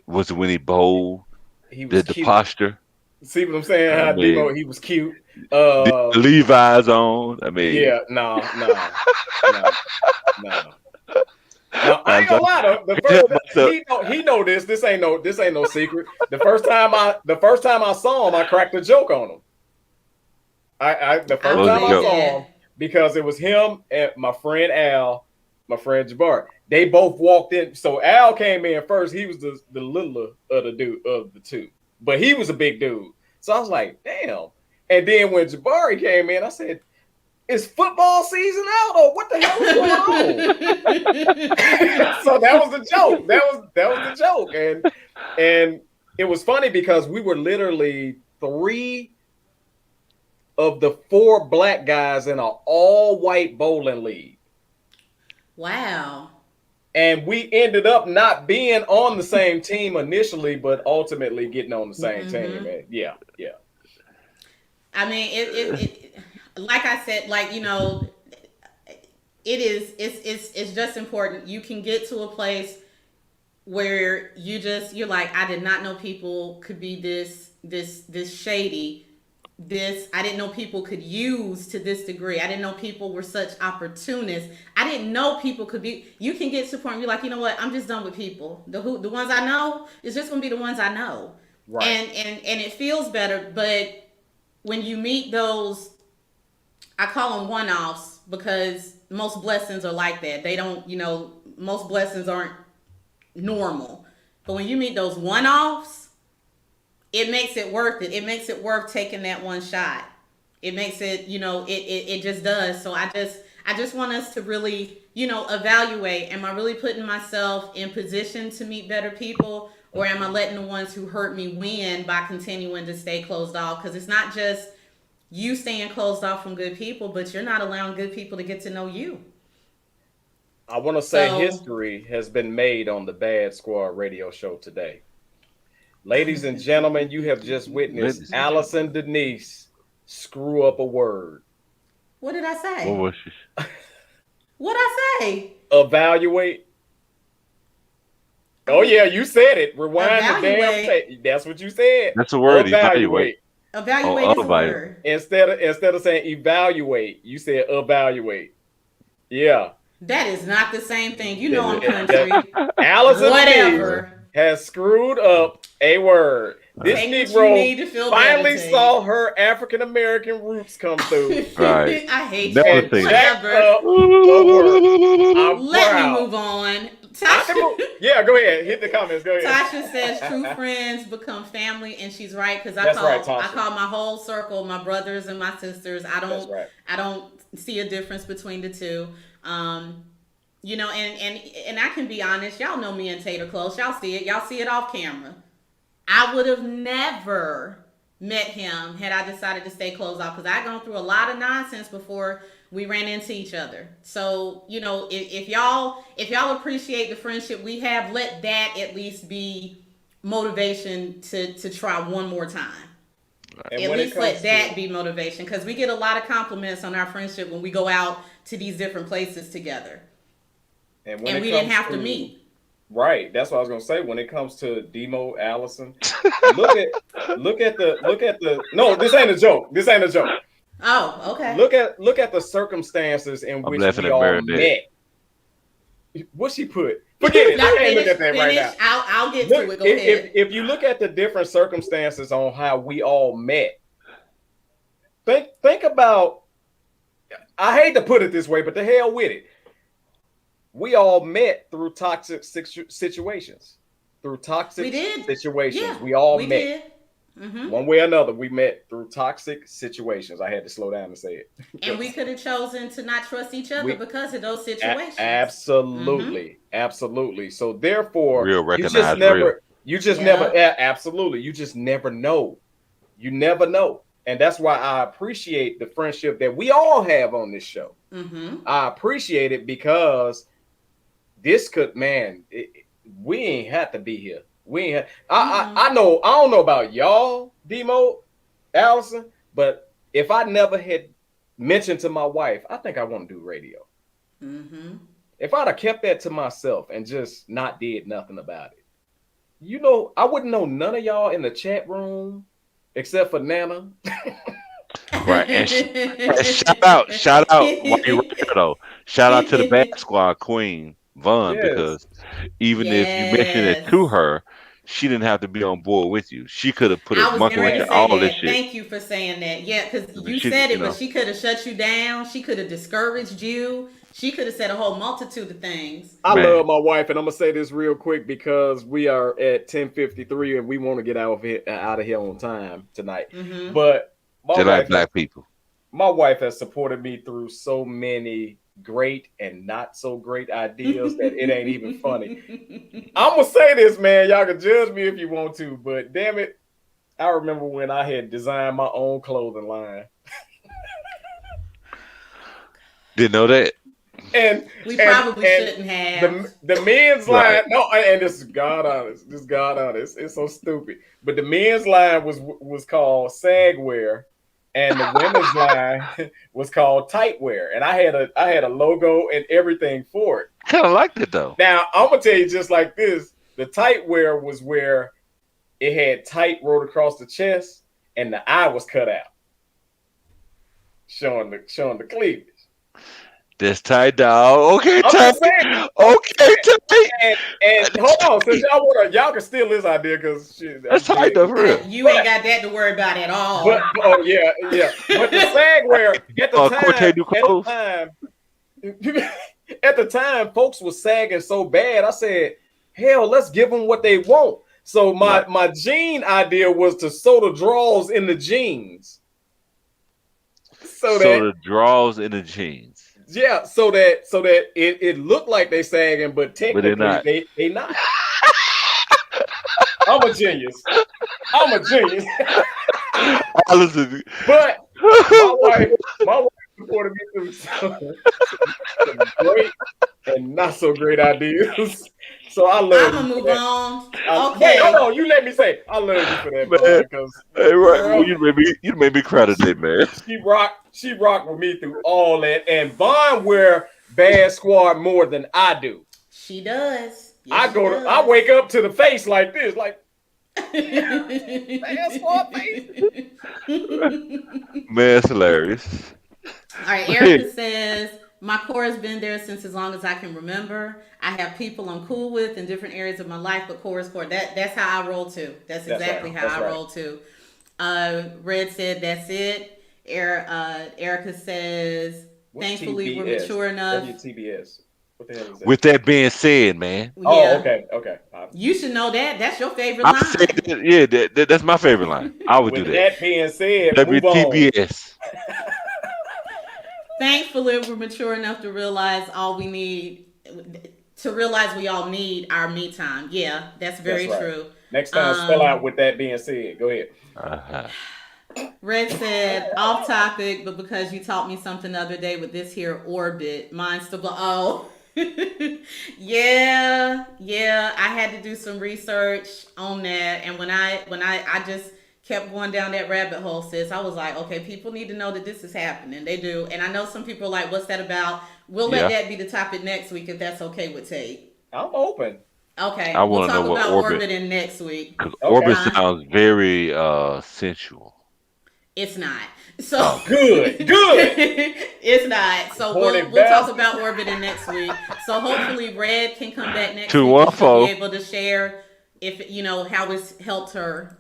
Was it when he bowled? He was The cute. posture? See what I'm saying? I How mean, Demo he was cute. the Levi's on. I mean, Yeah, no. Now I I ain't gonna lie though. can't help myself. He know this. This ain't no secret. The first time I saw him, I cracked a joke on him. The I first What was time the I believe joke? saw that. him, because it was him and my friend Al, my friend Jabbar. They both walked in. So Al came in first. He was the littler of the two, but he was a big dude. So I was like, damn. And then when Jabari came in, I said, is football season out or what the hell is going on? So that was the joke. That was the joke. And it was funny because we were literally three of the four black guys in an all-white bowling league. Wow. And we ended up not being on the same team initially, but ultimately getting on the same team. Mm-hmm. And yeah, yeah. I mean, it like I said, it's just important. You can get to a place where you're like, I did not know people could be this shady. This I didn't know people could use to this degree. I didn't know people were such opportunists. I didn't know people could be. You can get to the point where you're like, you know what? I'm just done with people. The ones I know is just gonna be the ones I know, Right. and it feels better. But when you meet those, I call them one offs because most blessings are like that. They don't, most blessings aren't normal. But when you meet those one offs, it makes it worth it. It makes it worth taking that one shot. It makes it, it just does. So I just want us to really, evaluate. Am I really putting myself in position to meet better people? Or am I letting the ones who hurt me win by continuing to stay closed off? Because it's not just you staying closed off from good people, but you're not allowing good people to get to know you. I want to say So history has been made on the Bad Squad radio show today. Ladies and gentlemen, you have just witnessed Ladies and Allison gentlemen. Denise screw up a word. what did I What say? was she? What I say? Evaluate. Oh, Oh, yeah, you said it. Rewind the damn evaluate. tape. That's what you said. That's the word, evaluate. Evaluate. Evaluate Oh, is a evaluate. word. Instead of saying evaluate, you said evaluate. Yeah. That is not the same thing. You know I'm That country. Allison Denise Whatever. has screwed up a word. This Take what you Negro need to feel better, finally Tate. saw her African American roots come through Right. I hate Never and you. seen it. jacked Whatever. up a word. I'm Let me proud. move on. I can move. Yeah, go ahead. Hit the comments. Go ahead. Tasha says true friends become family, and she's right because That's right, I Tasha. call my whole circle my brothers and my sisters. That's right. I don't see a difference between the two. You know, and I can be honest. Y'all know me and Tate are close. Y'all see it. Y'all see it off camera. I would have never met him had I decided to stay closed off because I gone through a lot of nonsense before we ran into each other. So, you know, if y'all appreciate the friendship we have, let that at least be motivation to try one more time. And At when it least comes let that to be motivation because we get a lot of compliments on our friendship when we go out to these different places together. and And we didn't have to meet. Right. That's what I was gonna say. When it comes to Demo Allison, look at the no, this ain't a joke. This ain't a joke. Oh, okay. Look at the circumstances in I'm which laughing we at all Marinette. met. What she put? Forget it. No, I can't finish, look at that right finish. now. I'll get Look, to it. Go ahead. if you look at the different circumstances on how we all met, think about. I hate to put it this way, but the hell with it. We all met through toxic situations. Through toxic We did. situations, Yeah, we all we met. did. Mm-hmm. One way or another, we met through toxic situations. I had to slow down and say it. And we could have chosen to not trust each other We because of those situations. Mm-hmm. absolutely. So therefore, Real recognize real. you just never, Yeah. absolutely, you just never know. You never know, and that's why I appreciate the friendship that we all have on this show. Mm-hmm. I appreciate it because this could, man, we ain't have to be here. We ain't. I know. I don't know about y'all, Demo, Allison, but if I never had mentioned to my wife, I think I want to do radio. Mm-hmm. If I'd have kept that to myself and just not did nothing about it, you know, I wouldn't know none of y'all in the chat room except for Nana. Right. And shout out while you're right there though. Shout out to the Bad Squad Queen, Vaughn, Yes. because even if you mentioned it Yes. to her, she didn't have to be on board with you. She could have put a I was monkey getting ready wrench to in say all this that. shit. Thank you for saying that. Yeah, because I mean, you she, said you it, but know, she could have shut you down. She could have discouraged you. She could have said a whole multitude of things. I man. love my wife, and I'm gonna say this real quick because we are at 10:53 and we want to get out of here on time tonight. Mm-hmm. But Just like black people. my wife has supported me through so many great and not so great ideas that it ain't even funny. I'm gonna say this, man. Y'all can judge me if you want to, but damn it, I remember when I had designed my own clothing line. Didn't know that. And We probably shouldn't have. the men's Right. line. No, and this is God honest. This is God honest. It's so stupid. But the men's line was called Sagwear, and the women's line was called Tightwear. And I had a logo and everything for it. Kind of liked it though. Now I'm gonna tell you just like this: the Tightwear was where it had tight wrote across the chest, and the eye was cut out, showing the cleavage. This tight dog. Okay, I'm tight. just saying. Okay, tight. And hold on, since y'all can steal this idea because That's tight though, for real. You ain't got that to worry about at all. But oh yeah. But the Sagwear Corte du clothes. at the time, folks was sagging so bad. I said, hell, let's give them what they want. So my jean idea was to sew the drawers in the jeans. So the draws in the jeans. Yeah, so that it looked like they sagging, but technically they not. I'm a genius. Listen. But my wife supported me through some great and not so great ideas. So I love I'm you gonna for move that. on. Wait, hold Okay. on. You let me say, I love you for that, Man, Bun, because hey, right, well, girl, you made me cry today, man. she rocked with me through all that. And Vaughn wear Bad Squad more than I do. She does. Yes, she I does. wake up to the face like this, like Bad Squad face. Man, it's hilarious. All right, Hey, Erica says, my core has been there since as long as I can remember. I have people I'm cool with in different areas of my life, but core is core. That's how I roll too. That's That's right. exactly how That's I right. roll too. Red said, that's it. Erica says, What's thankfully we're TBS? mature enough. WTBS. What the hell is that? with that being said, man, Oh, Yeah, okay, okay. you should know that. That's your favorite I said line. that, yeah, that's my favorite line. I would do With that. that being said, move on. WTBS. Thankfully, we're mature enough to realize all we need, to realize we all need our me time. Yeah, that's That's very right. true. Next time, spell out Um, with that being said. Go ahead. Uh-huh. Red said, off topic, but because you taught me something the other day with this here orbit, mine's still oh. yeah, I had to do some research on that, and when I just kept going down that rabbit hole, sis, I was like, okay, people need to know that this is happening. They do, and I know some people are like, what's that about? We'll let Yeah, that be the topic next week if that's okay with Tate. I'm open. Okay, I we'll want to know talk what about orbit, orbiting next week. because Okay. orbit Huh? sounds very sensual. It's not. So Oh, Good. Good. it's not. So Horny we'll talk bastard. about orbiting next week. So hopefully Red can come back next two week one and she'll be four. able to share if how it's helped her.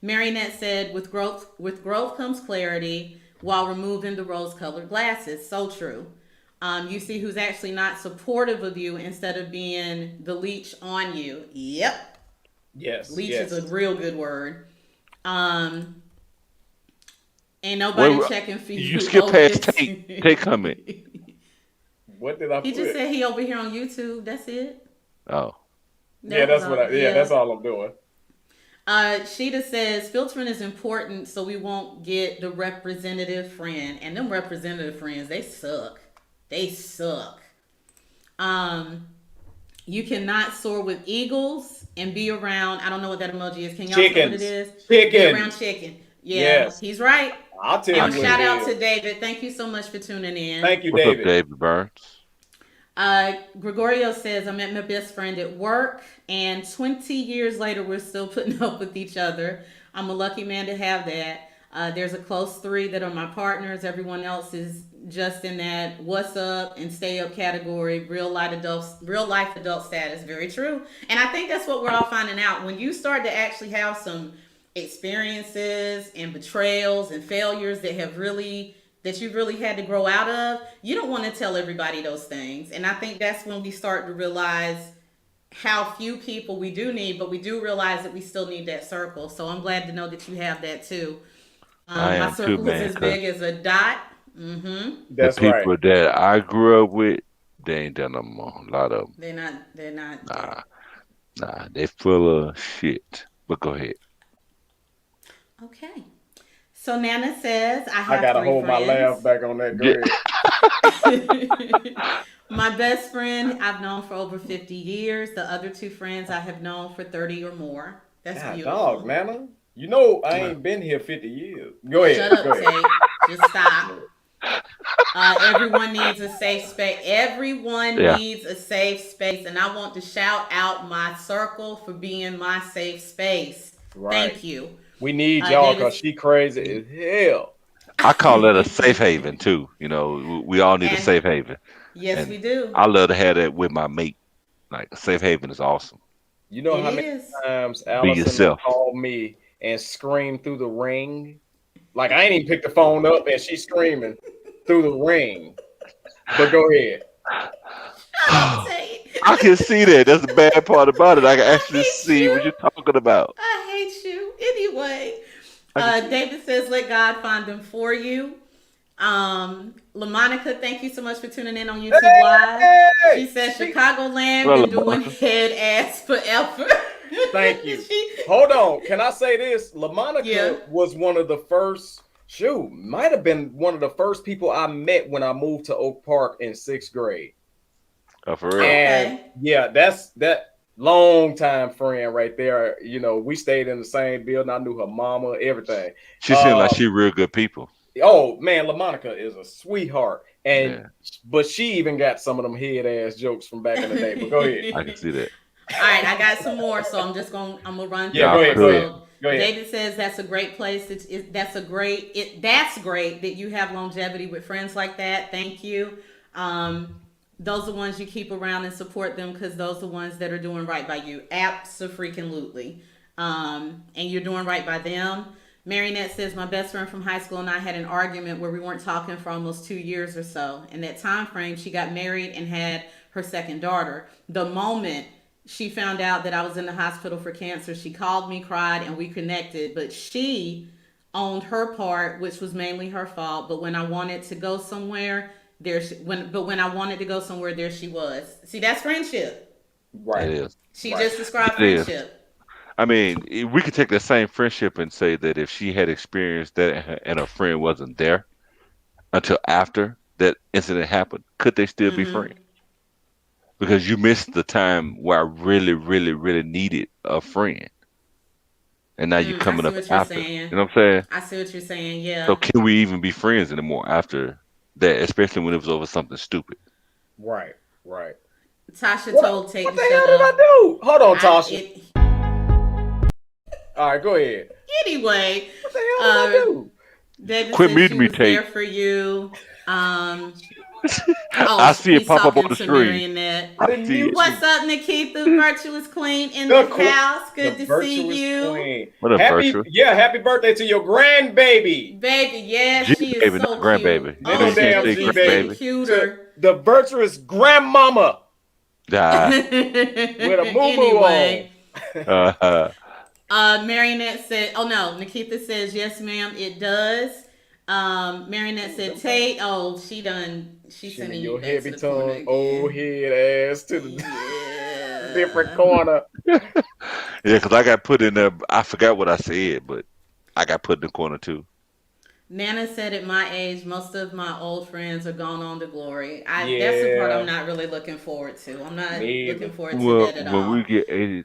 Marionette said, with growth comes clarity while removing the rose-colored glasses. So true. You see who's actually not supportive of you instead of being the leech on you. Yep. Yes. Leech is Yes. a real good word. Um, Ain't nobody Wait, checking for you you. skip past Otis. Tate. Tate comment. What did I He put? just said he over here on YouTube. That's it. Oh, Yeah, That was that's what all. I. Yeah, Yeah. that's all I'm doing. Sheeta says filtering is important so we won't get the representative friend. And them representative friends, they suck. They suck. Um, you cannot soar with eagles and be around. I don't know what that emoji is. Can y'all tell what it Chickens. is? Be around Chickens. chicken. Yeah, Yes. he's right. I'll tell I you And what can't. it shout out to is. David. Thank you so much for tuning in. Thank you, What's up, David. David Burns? Gregorio says, I met my best friend at work, and 20 years later, we're still putting up with each other. I'm a lucky man to have that. There's a close three that are my partners. Everyone else is just in that what's up and stay up category, real life adult status. Very true. And I think that's what we're all finding out. When you start to actually have some experiences and betrayals and failures that you've really had to grow out of, you don't want to tell everybody those things. And I think that's when we start to realize how few people we do need, but we do realize that we still need that circle. So I'm glad to know that you have that too. I My am too, circle is man. as Cause big as a dot. Mm-hmm. the That's right. people that I grew up with, they ain't done no more. A lot of them. They're not. They're not. Nah, they full of shit. But go ahead. Okay. So Nana says, I I have gotta three hold my laugh friends. back on that. Go Yeah. ahead. My best friend I've known for over 50 years. The other two friends I have known for 30 or more. That's God, beautiful. dog, Nana. You know I ain't been here 50 years. Go ahead. Shut up, Go ahead. Tate. Just stop. Everyone needs a safe space. Everyone Yeah. needs a safe space. And I want to shout out my circle for being my safe space. Right. Thank you. We need y'all David. because she crazy as hell. I call it a safe haven too. You know, we all need a And safe haven. yes, And we do. I love to have that with my mate. Like a safe haven is awesome. You know It how many is. times Be Allison yourself. called me and screamed through the ring? Like I ain't even picked the phone up and she's screaming through the ring. But go ahead. Tate. I can see that. That's the bad part about it. I can actually hate see what you. you're talking about. I hate you. Anyway, I can see David says, let God find them for you. LaMonica, thank you so much for tuning in on YouTube Live. She says Chicagoland Well, been doing LaMonica. head ass forever. Thank you. She- Hold on. Can I say this? LaMonica Yeah. was one of the first, might have been one of the first people I met when I moved to Oak Park in 6th grade. Oh, for real? And Okay. yeah, that's that long time friend right there. You know, we stayed in the same building. I knew her mama, everything. She seemed like Uh, she real good people. oh man, LaMonica is a sweetheart, and Yeah, but she even got some of them head ass jokes from back in the day. But go ahead. I can see that. All right, I got some more, so I'm gonna run Yeah, through go Y'all ahead. them. Go cook. ahead. So Go ahead. David says that's a great place. That's great that you have longevity with friends like that. Thank you. Um, those are the ones you keep around and support them because those are the ones that are doing right by you. Absolutely. And you're doing right by them. Marionette says my best friend from high school and I had an argument where we weren't talking for almost 2 years or so. In that time frame, she got married and had her second daughter. The moment she found out that I was in the hospital for cancer, she called me, cried, and we connected. But she owned her part, which was mainly her fault. But when I wanted to go somewhere, when I wanted to go somewhere, there she was. See, that's friendship. That Right. is. She Right. just described That is. friendship. I mean, we could take that same friendship and say that if she had experienced that and her friend wasn't there until after that incident happened, could they still be Mm-hmm. friends? Because you missed the time where I really, really, really needed a friend, and now you're I coming see up what you're after. saying. You know what I'm saying? I see what you're saying. So Yeah. can we even be friends anymore after that? Especially when it was over something stupid. Right. Right. Tasha What told Tate what to the shut hell did I up. do? Hold on, I Tasha. it All right, go ahead. anyway. What the hell did I Uh, do? David Quit said she muting me, was there Tate. for you. Um, oh, I see it he's pop up on talking the to screen. Marionette. I I didn't see it. mute What's you. up, Nikita, virtuous queen in The the qu- house? Good the to see virtuous you, queen. What up, Happy Virtual? yeah, happy birthday to your grandbaby. baby. Yeah, G she is baby, not so cute. grandbaby. You Ain't know Oh, no you she can't damn just say G gets getting baby. grandbaby. To cuter. the virtuous grandmama Ah, with a moo moo on. Anyway, uh, Marionette said, "Oh no." Nikita says, "Yes, ma'am, it does." Marionette Ooh, said, them things. "Tate, oh, she done. She's Sending sending you your back to heavy the corner tongue, old again." head ass to the different Yeah. corner. yeah, because I got put in there. I forgot what I said, but I got put in the corner too. Nana said, "At my age, most of my old friends are gone on to glory." That's the part I'm Yeah, not really looking forward to. I'm not me looking either. forward to Well, that at when we all. get 80,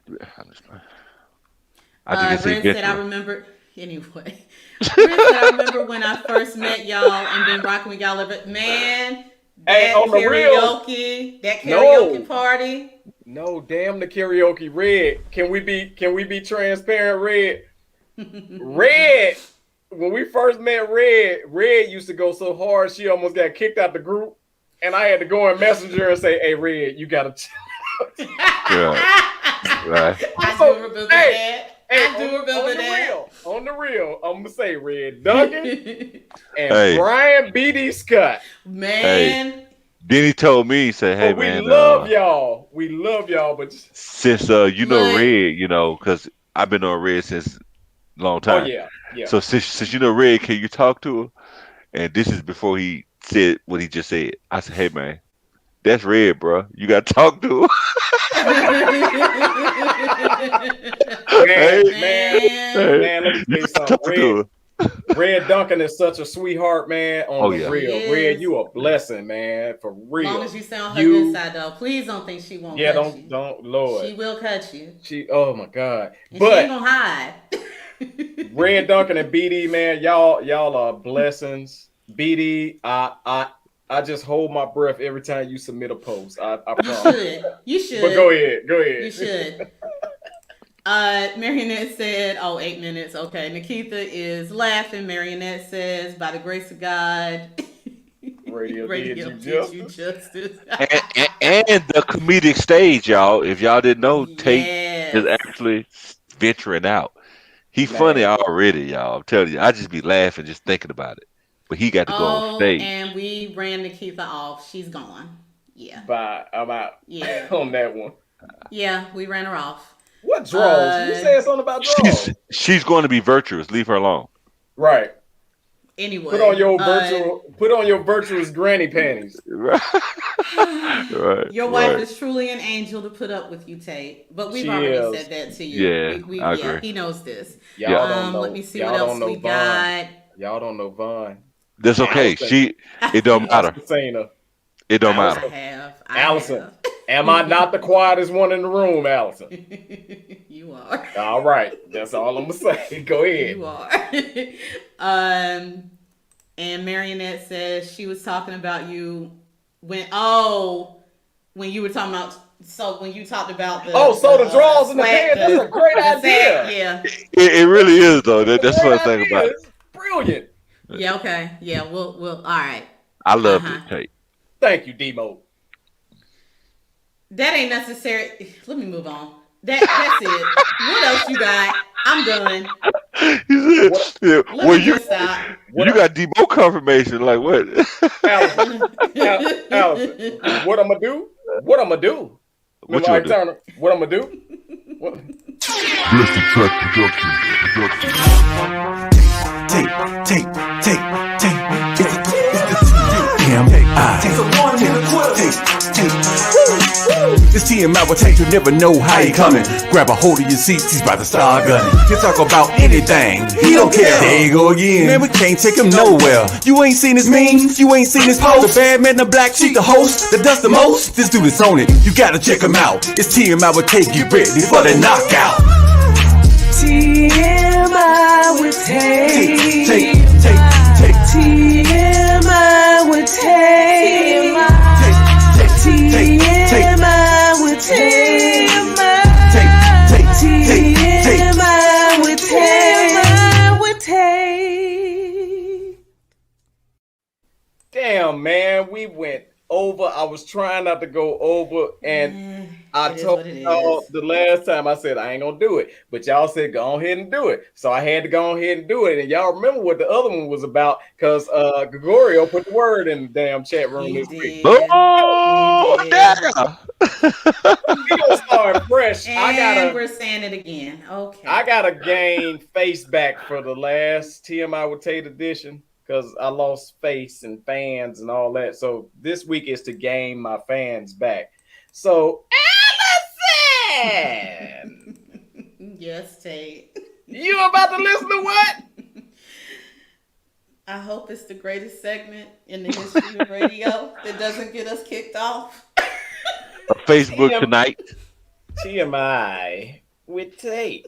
I just can say Red said, "I eventually. remember." Anyway, Red said, "I remember when I first met y'all and been rocking with y'all ever. Man, Hey, on the real, that karaoke no, party." no, damn the karaoke. Red, can we be transparent? Red, Red. When we first met Red used to go so hard she almost got kicked out the group, and I had to go in Messenger and say, "Hey, Red, you gotta." Right, right. I do So, remember hey, that. hey, I do remember that. on the real, I'm gonna say Red Duncan and Hey, Brian B.D. Scott. hey. Man, Then he told me, he said, "Hey, But we man, love y'all. We love y'all, but just, since you know look. Red, because I've been on Red since a long oh time. yeah, yeah. So since you know Red, can you talk to her?" And this is before he said what he just said. I said, "Hey, man, that's Red, bro. You got to talk to her." Man, Hey, man, Man, hey, man, let me you tell you got something. to talk to her. Red Duncan is such a sweetheart, man. On Oh the yeah. she real, Red, is. you a blessing, man. For Long real. as you stay on her good You, side, though. Please don't think she won't yeah, cut don't, you. don't, Lord. She will cut you, She, oh my God. and she ain't But gonna hide. Red Duncan and BD, man, y'all are blessings. BD, I just hold my breath every time you submit a post. I You promise. should. You But go should. ahead, go You ahead. should. Marionette said, "Oh, 8 minutes. Okay." Nikita is laughing. Marionette says, "By the grace of God, Radio did radio you did you justice. justice." And the comedic stage, y'all. If y'all didn't know, Tate is Yes. actually venturing out. He funny Man, already, y'all. I'm telling you, I just be laughing just thinking about it. But he got to go on Oh, stage. and we ran Nikita off. She's gone. Yeah. bye. I'm out Yeah. on that one. Yeah, we ran her off. What draws? You Uh, said something about She's draws. she's going to be virtuous. Leave her alone. Right. anyway, Put on your virtuous granny panties. Right, right, your wife right. is truly an angel to put up with you, Tate. But we've She already is. said that to you. Yeah, We I yeah, agree. he knows this. Yeah, Y'all don't Let me know. see what Y'all don't else know we Vaughn. got. Y'all don't know Vaughn. that's okay. Allison. It don't matter. Allison Cena. It don't matter. I Allison. have. I Allison. have. Am I not the quietest one in the room, Allison? You are. All right. That's all I'm going to say. Go ahead. You are. And Marionette says she was talking about you when you were talking about when you talked about the the draws in the swag, pants. That's a great idea. Yeah. It really is though. That's the funny thing about it. It's brilliant. Yeah. Okay. Yeah. We'll. All right. I love this tape. Thank you, Demo. That ain't necessary. Let me move on. That's it. What else you got? I'm done. He said, Let me just stop. You got Debo confirmation. Like what? Allison, what I'm gonna do? What I'm gonna do? What you do? Turner, what I'm gonna do? What? This is Track Production. Tape. This TMI will take, you never know how he coming. Grab a hold of your seats, he's about to start gunning. He'll talk about anything, he don't care. There you go again, man, we can't take him nowhere. You ain't seen his memes, you ain't seen his post. The bad man, the black sheep, the host that does the most. This dude is on it, you gotta check him out. It's TMI will take you ready for the knockout. TMI with Tay. TMI with Tay. TMI with Tay. TMI with Tay. Damn, man, we went over. I was trying not to go over, and I told y'all the last time I said I ain't gonna do it, but y'all said go ahead and do it, so I had to go ahead and do it. And y'all remember what the other one was about, because Gregorio put the word in the damn chat room this week. Oh, yeah. We gonna start fresh. And we're saying it again. Okay. I gotta gain face back for the last TMI with Tate edition, because I lost face and fans and all that. So this week is to gain my fans back. So Allison, yes, Tate. You about to listen to what? I hope it's the greatest segment in the history of radio that doesn't get us kicked off. Facebook tonight. TMI with Tate.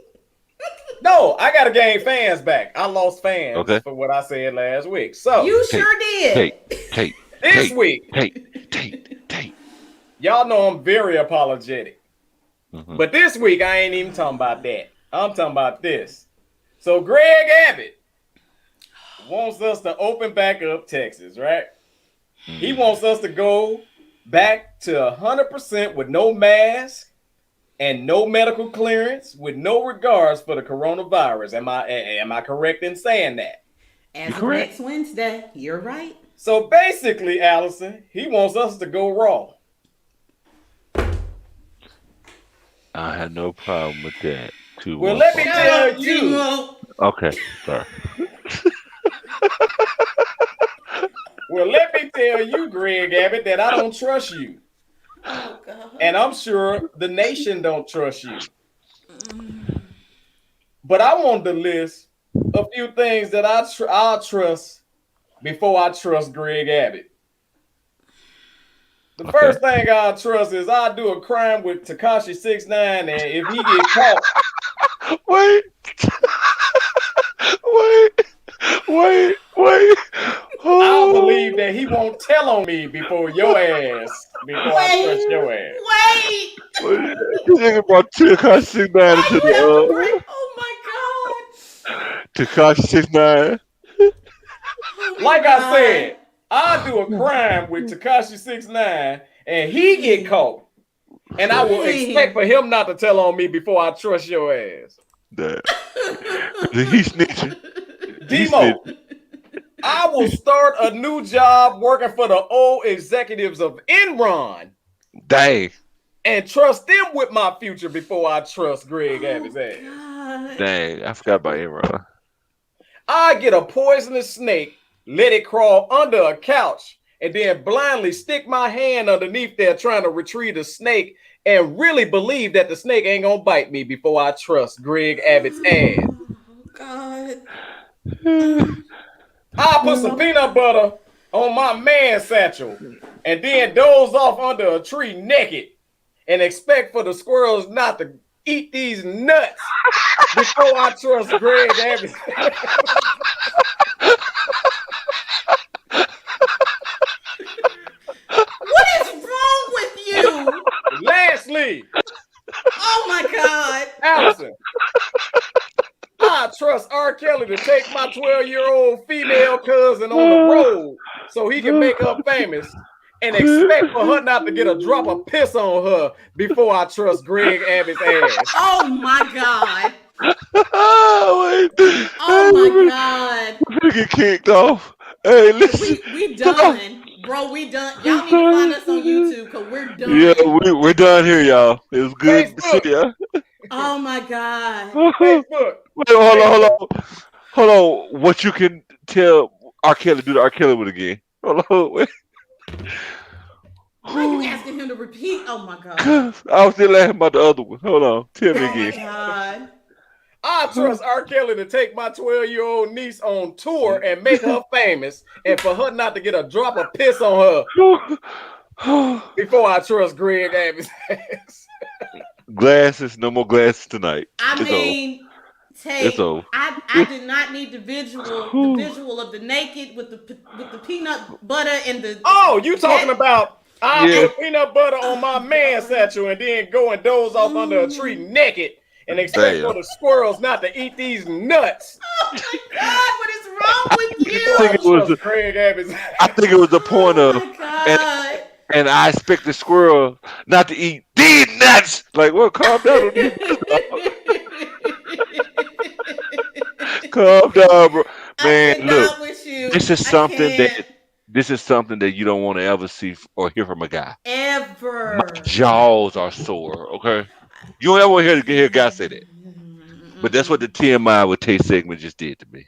No, I gotta gain fans back. I lost fans for what I said last week. So you sure did. Tate. This week. Tate. Y'all know I'm very apologetic. Mm-hmm. But this week I ain't even talking about that. I'm talking about this. So Greg Abbott wants us to open back up Texas, right? Mm-hmm. He wants us to go back to 100% with no mask and no medical clearance, with no regards for the coronavirus. Am I correct in saying that? As of next Wednesday, you're right. So basically, Allison, he wants us to go raw. I had no problem with that. Well, let me tell you. Okay, sorry. Well, let me tell you, Greg Abbott, that I don't trust you. Oh, God. And I'm sure the nation don't trust you. But I want to list a few things that I'll trust before I trust Greg Abbott. The first thing I'll trust is I'll do a crime with Tekashi 6ix9ine, and if he get caught. Wait. I believe that he won't tell on me before I trust your ass. Wait. You nigga brought Tekashi 6ix9ine into the oh my God. Tekashi 6ix9ine. Like I said, I'll do a crime with Tekashi 6ix9ine and he get caught. And I will expect for him not to tell on me before I trust your ass. He snitching. Demo, I will start a new job working for the old executives of Enron. Dang. And trust them with my future before I trust Greg Abbott's ass. God. Dang, I forgot about Enron. I get a poisonous snake, let it crawl under a couch, and then blindly stick my hand underneath there trying to retrieve the snake and really believe that the snake ain't gonna bite me before I trust Greg Abbott's ass. Oh, God. I'll put some peanut butter on my man satchel and then doze off under a tree naked and expect for the squirrels not to eat these nuts before I trust Greg Abbott. What is wrong with you? Lastly, oh my God, Allison, I trust R. Kelly to take my 12-year-old female cousin on the road so he can make her famous and expect for her not to get a drop of piss on her before I trust Greg Abbott's ass. Oh my God. Oh my God. We're gonna get kicked off. Hey, listen. We done. Bro, we done. Y'all need to find us on YouTube because we're done. Yeah, we're done here, y'all. It was good to see ya. Oh my God. Facebook. Wait, hold on. What you can tell R. Kelly, do the R. Kelly one again. Hold on, wait. Why are you asking him to repeat? Oh my God. I was still laughing about the other one. Hold on. Tell me again. Oh my God. I trust R. Kelly to take my 12-year-old niece on tour and make her famous, and for her not to get a drop of piss on her before I trust Greg Abbott's ass. Glasses, no more glasses tonight. I mean, Tate, I did not need the visual of the naked with the peanut butter and the. Oh, you talking about? I put peanut butter on my man satchel and then go and doze off under a tree naked and expect for the squirrels not to eat these nuts. Oh my God, what is wrong with you? I think it was the point of, and I expect the squirrel not to eat these nuts. Like, well, calm down. Calm down, bro. Man, look, this is something that you don't want to ever see or hear from a guy. Ever. My jaws are sore. Okay, you don't ever want to hear a guy say that. But that's what the TMI with Tate segment just did to me.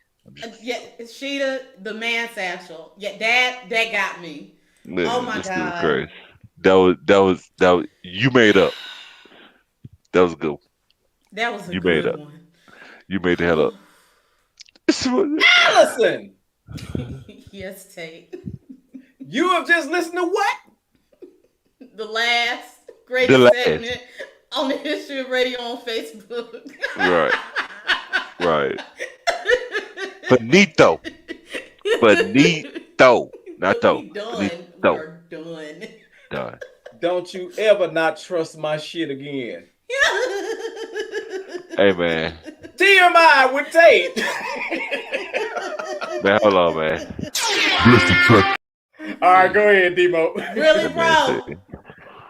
Yeah, Sheeta, the man satchel. Yeah, that got me. Man, oh my God. Crazy. That was you made up. That was good. That was a good one. You made the hell up. Allison. Yes, Tate. You have just listened to what? The last greatest segment on the history of radio on Facebook. Right. Finito. Not though. We're done. Don't you ever not trust my shit again. Hey, man. TMI with Tate. Man, hold on, man. All right, go ahead, Demo. Really, bro?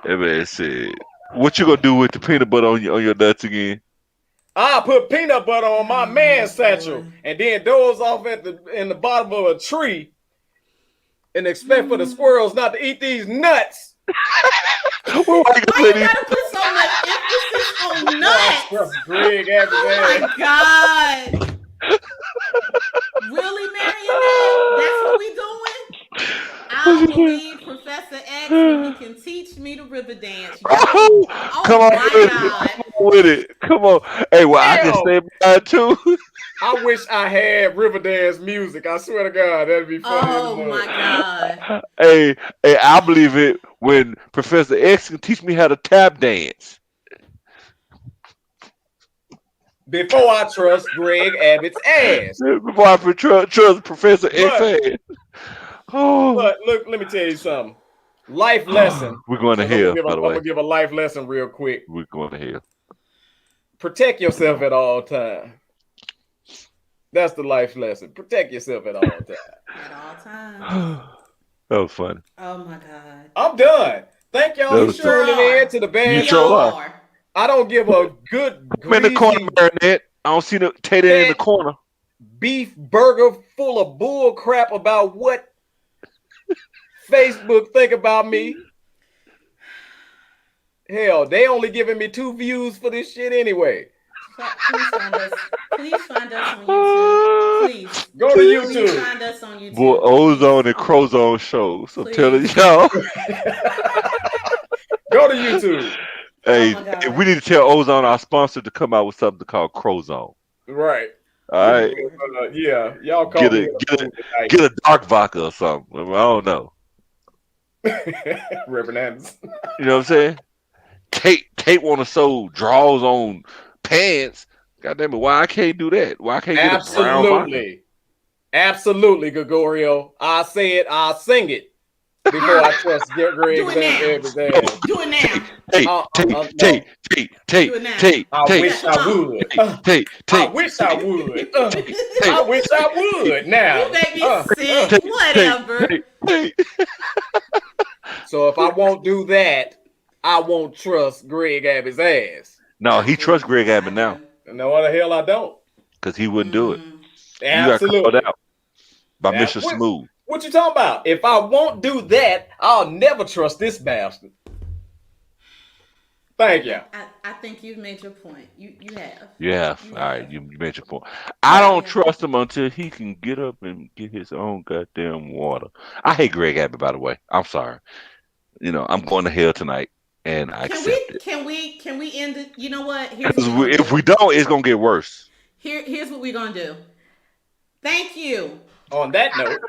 That man said, what you gonna do with the peanut butter on your nuts again? I'll put peanut butter on my man satchel and then doze off in the bottom of a tree and expect for the squirrels not to eat these nuts. Why you gotta put so much emphasis on nuts? Greg oh my God. Really, Marionette? That's what we doing? I'll believe Professor X when he can teach me the river dance. Oh come on, come on with it. Come on. Hey, well, I can say mine too. I wish I had Riverdance music. I swear to God, that'd be funny. Oh my God. Hey, I believe it when Professor X can teach me how to tap dance. Before I trust Greg Abbott's ass. Before I trust Professor X ass. Oh. But look, let me tell you something. Life lesson. We're going to hell, by the way. I'm going to give a life lesson real quick. We're going to hell. Protect yourself at all times. That's the life lesson. Protect yourself at all times. At all times. That was funny. Oh my God. I'm done. Thank y'all for tuning in to the band. I don't give a good I'm in the corner, Marinette. I don't see the Tater in the corner. Beef burger full of bull crap about what Facebook think about me. Hell, they only giving me 2 views for this shit anyway. Please find us. Please find us on YouTube. Please. Go to YouTube. Please find us on YouTube. Boy, Ozone and Crozone shows. So telling y'all. Go to YouTube. Hey, we need to tell Ozone, our sponsor, to come out with something called Crozone. Right. All right. Yeah. Y'all call get a dark vodka or something. I don't know. Reverend Anderson. You know what I'm saying? Tate want to sew drawers on pants. God damn it, why I can't do that? Why I can't get a brown vodka? Absolutely, Gregorio. I say it, I sing it before I trust Greg. Do it now. Do it now. Tate. I wish I would. I wish I would. I wish I would. Now, you make me sick. Whatever. So if I won't do that, I won't trust Greg Abbott's ass. No, he trusts Greg Abbott now. No, what the hell I don't. Because he wouldn't do it. Absolutely. You got called out by Mr. Smooth. What you talking about? If I won't do that, I'll never trust this bastard. Thank you. I think you've made your point. You have. Yeah. All right. You made your point. I don't trust him until he can get up and get his own goddamn water. I hate Greg Abbott, by the way. I'm sorry. I'm going to hell tonight, and I accept it. Can we end it? You know what? If we don't, it's gonna get worse. Here's what we're gonna do. Thank you. On that note,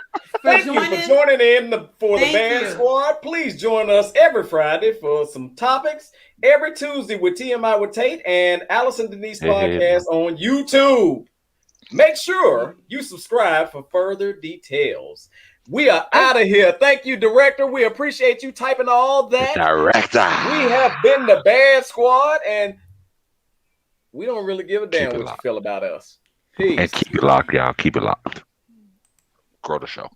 thank you for joining in for the B.A.D Squad. Please join us every Friday for some topics. Every Tuesday with TMI with Tate and Allison Denise podcast on YouTube. Make sure you subscribe for further details. We are out of here. Thank you, director. We appreciate you typing all that. Director. We have been the B.A.D Squad, and we don't really give a damn what you feel about us. Peace. And keep it locked, y'all. Keep it locked. Grow the show.